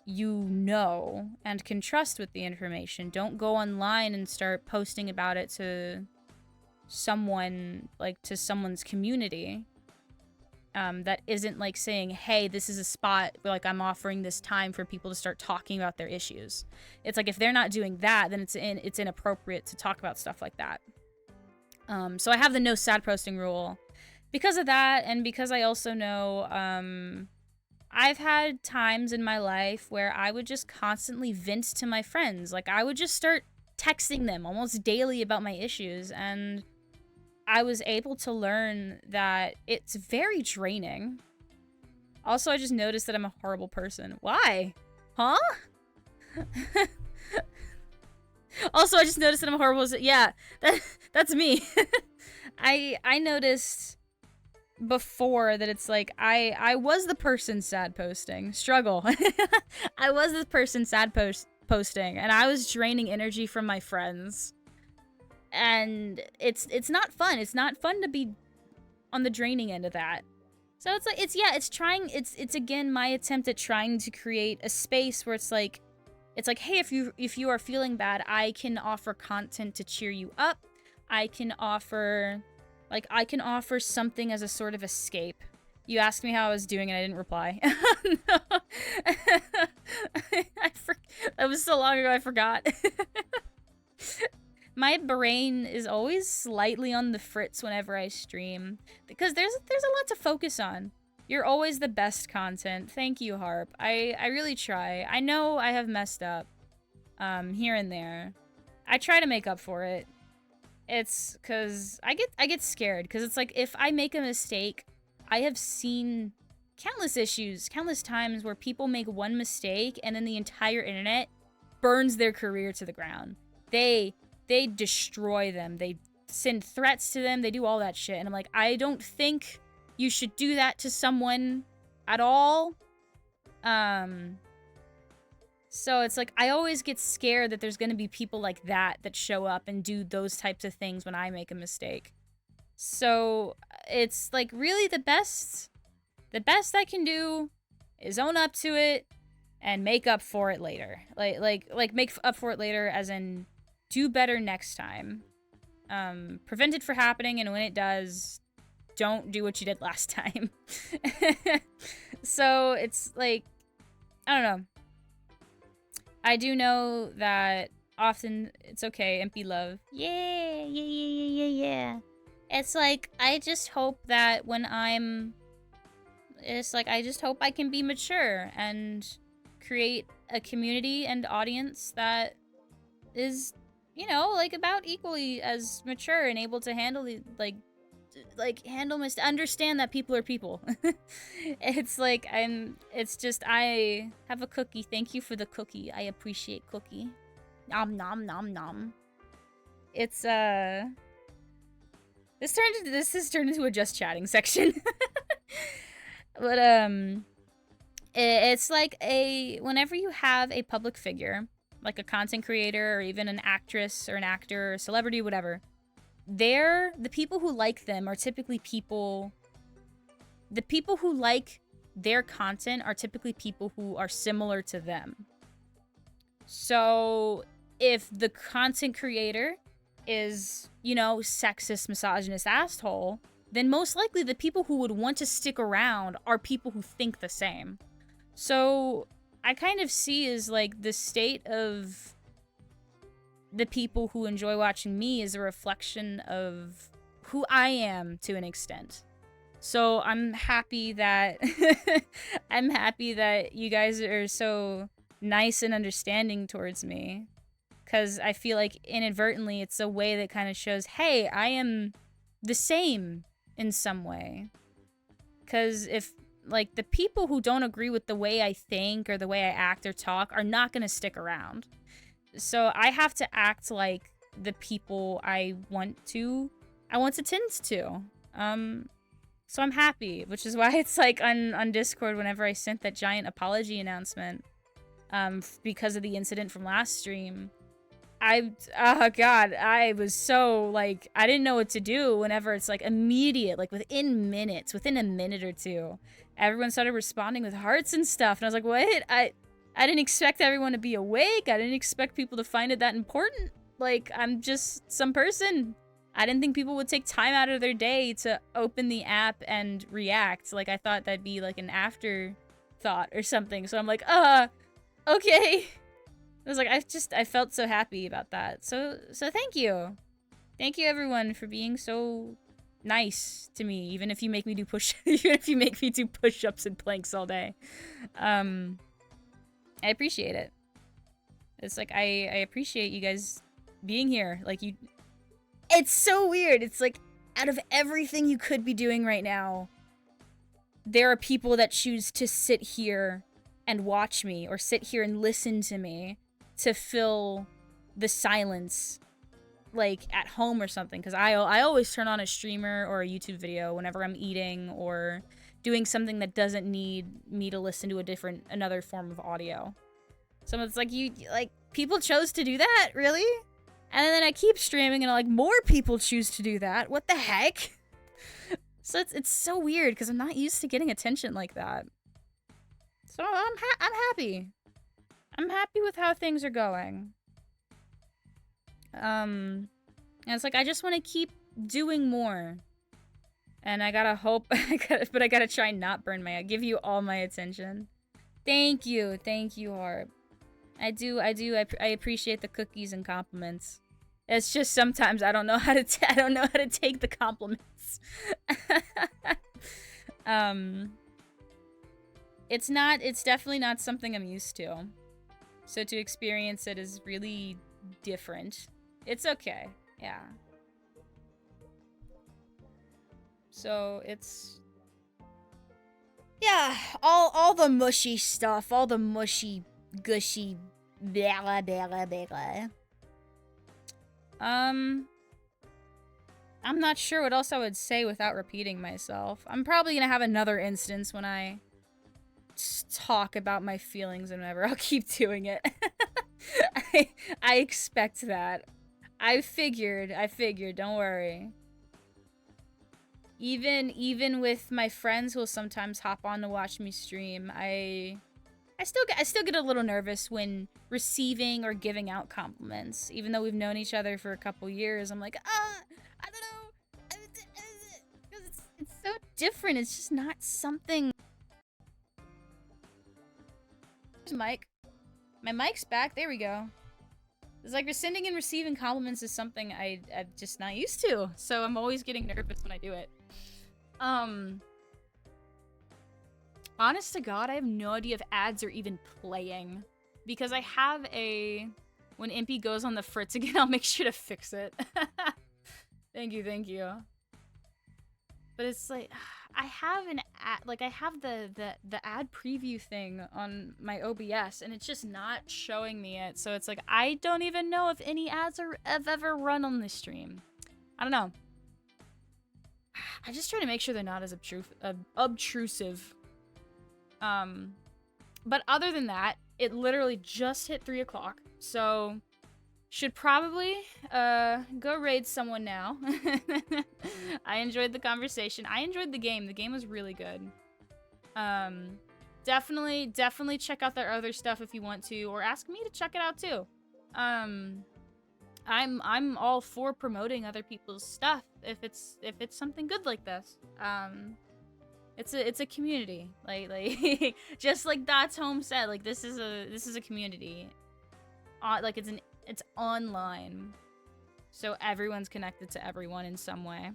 you know and can trust with the information. Don't go online and start posting about it to someone, like, to someone's community that isn't, like, saying, hey, this is a spot where, like, I'm offering this time for people to start talking about their issues. It's like, if they're not doing that, then it's inappropriate to talk about stuff like that. So I have the no sad posting rule because of that, and because I also know I've had times in my life where I would just constantly vent to my friends. Like, I would just start texting them almost daily about my issues, and I was able to learn that it's very draining. Also, I just noticed that I'm a horrible person. Why? Huh? Also, I just noticed that I'm a horrible person. Yeah, that's me. I noticed before that it's like, I was the person sad posting. Struggle. I was the person sad posting, and I was draining energy from my friends. And it's not fun. It's not fun to be on the draining end of that. So it's like, it's again my attempt at trying to create a space where it's like, hey, if you are feeling bad, I can offer content to cheer you up. I can offer something as a sort of escape. You asked me how I was doing and I didn't reply. No. That was so long ago, I forgot. My brain is always slightly on the fritz whenever I stream, because there's a lot to focus on. You're always the best content. Thank you, Harp. I really try. I know I have messed up here and there. I try to make up for it. It's because I get scared, because it's like, if I make a mistake, I have seen countless times where people make one mistake and then the entire internet burns their career to the ground. They destroy them. They send threats to them. They do all that shit. And I'm like, I don't think you should do that to someone at all. So it's like, I always get scared that there's gonna be people like that show up and do those types of things when I make a mistake. So it's like, really the best I can do is own up to it and make up for it later. Like make up for it later as in do better next time. Prevent it from happening, and when it does, don't do what you did last time. So it's like, I don't know. I do know that often it's okay, MP love. Yeah. It's like, I just hope that when it's like, I just hope I can be mature and create a community and audience that is, you know, like, about equally as mature and able to handle the, understand that people are people. It's like, it's just, I have a cookie. Thank you for the cookie. I appreciate cookie. Nom nom nom nom. It's, this has turned into a just chatting section. But, it's like whenever you have a public figure, like a content creator or even an actress or an actor or celebrity, whatever, the people who like them are typically the people who like their content are typically people who are similar to them. So if the content creator is, you know, sexist, misogynist asshole, then most likely the people who would want to stick around are people who think the same. So I kind of see as like the state of the people who enjoy watching me is a reflection of who I am to an extent. So I'm happy that I'm happy that you guys are so nice and understanding towards me, because I feel like inadvertently it's a way that kind of shows, hey, I am the same in some way. Because if, like, the people who don't agree with the way I think or the way I act or talk are not going to stick around. So I have to act like the people I want to tend to. So I'm happy, which is why it's like on Discord whenever I sent that giant apology announcement, because of the incident from last stream. Oh god, I was so, like, I didn't know what to do whenever it's like immediate, like within a minute or two, everyone started responding with hearts and stuff, and I was like, what? I didn't expect everyone to be awake. I didn't expect people to find it that important. Like, I'm just some person. I didn't think people would take time out of their day to open the app and react. Like, I thought that'd be like an afterthought or something. So I'm like, okay. I was like, I felt so happy about that. So thank you. Thank you everyone for being so nice to me, even if you make me do push-ups and planks all day. I appreciate it. It's like, I appreciate you guys being here. Like, it's so weird. It's like, out of everything you could be doing right now, there are people that choose to sit here and watch me, or sit here and listen to me, to fill the silence, like, at home or something. Because I always turn on a streamer or a YouTube video whenever I'm eating or doing something that doesn't need me to listen to another form of audio. So it's like, people chose to do that? Really? And then I keep streaming and like, more people choose to do that. What the heck? So it's so weird because I'm not used to getting attention like that. So I'm happy. I'm happy with how things are going. And it's like, I just want to keep doing more. And I gotta hope, but I gotta try and not burn my, give you all my attention. Thank you, Harp. I appreciate the cookies and compliments. It's just sometimes I don't know how to take the compliments. It's definitely not something I'm used to. So to experience it is really different. It's okay. Yeah. So it's, yeah, all the mushy stuff, all the mushy, gushy, blah blah blah blah. I'm not sure what else I would say without repeating myself. I'm probably gonna have another instance when I talk about my feelings and whatever. I'll keep doing it. I expect that. I figured, don't worry. Even with my friends who'll sometimes hop on to watch me stream, I still get a little nervous when receiving or giving out compliments. Even though we've known each other for a couple years, I'm like, I don't know. Because it's so different. It's just not something. There's Mike. My mic's back. There we go. It's like rescinding and receiving compliments is something I'm just not used to. So I'm always getting nervous when I do it. Honest to God, I have no idea if ads are even playing. Because I have a... When Impy goes on the fritz again, I'll make sure to fix it. Thank you, thank you. But it's like... I have an ad... Like, I have the ad preview thing on my OBS, and it's just not showing me it. So it's like, I don't even know if any ads have ever run on this stream. I don't know. I just try to make sure they're not as obtrusive. But other than that, it literally just hit 3 o'clock, so should probably go raid someone now. I enjoyed the conversation. I enjoyed the game. The game was really good. Definitely check out their other stuff if you want to, or ask me to check it out too. I'm all for promoting other people's stuff if it's something good like this. It's a community, like just like Dot's Home said, like this is a community. Like it's online, so everyone's connected to everyone in some way.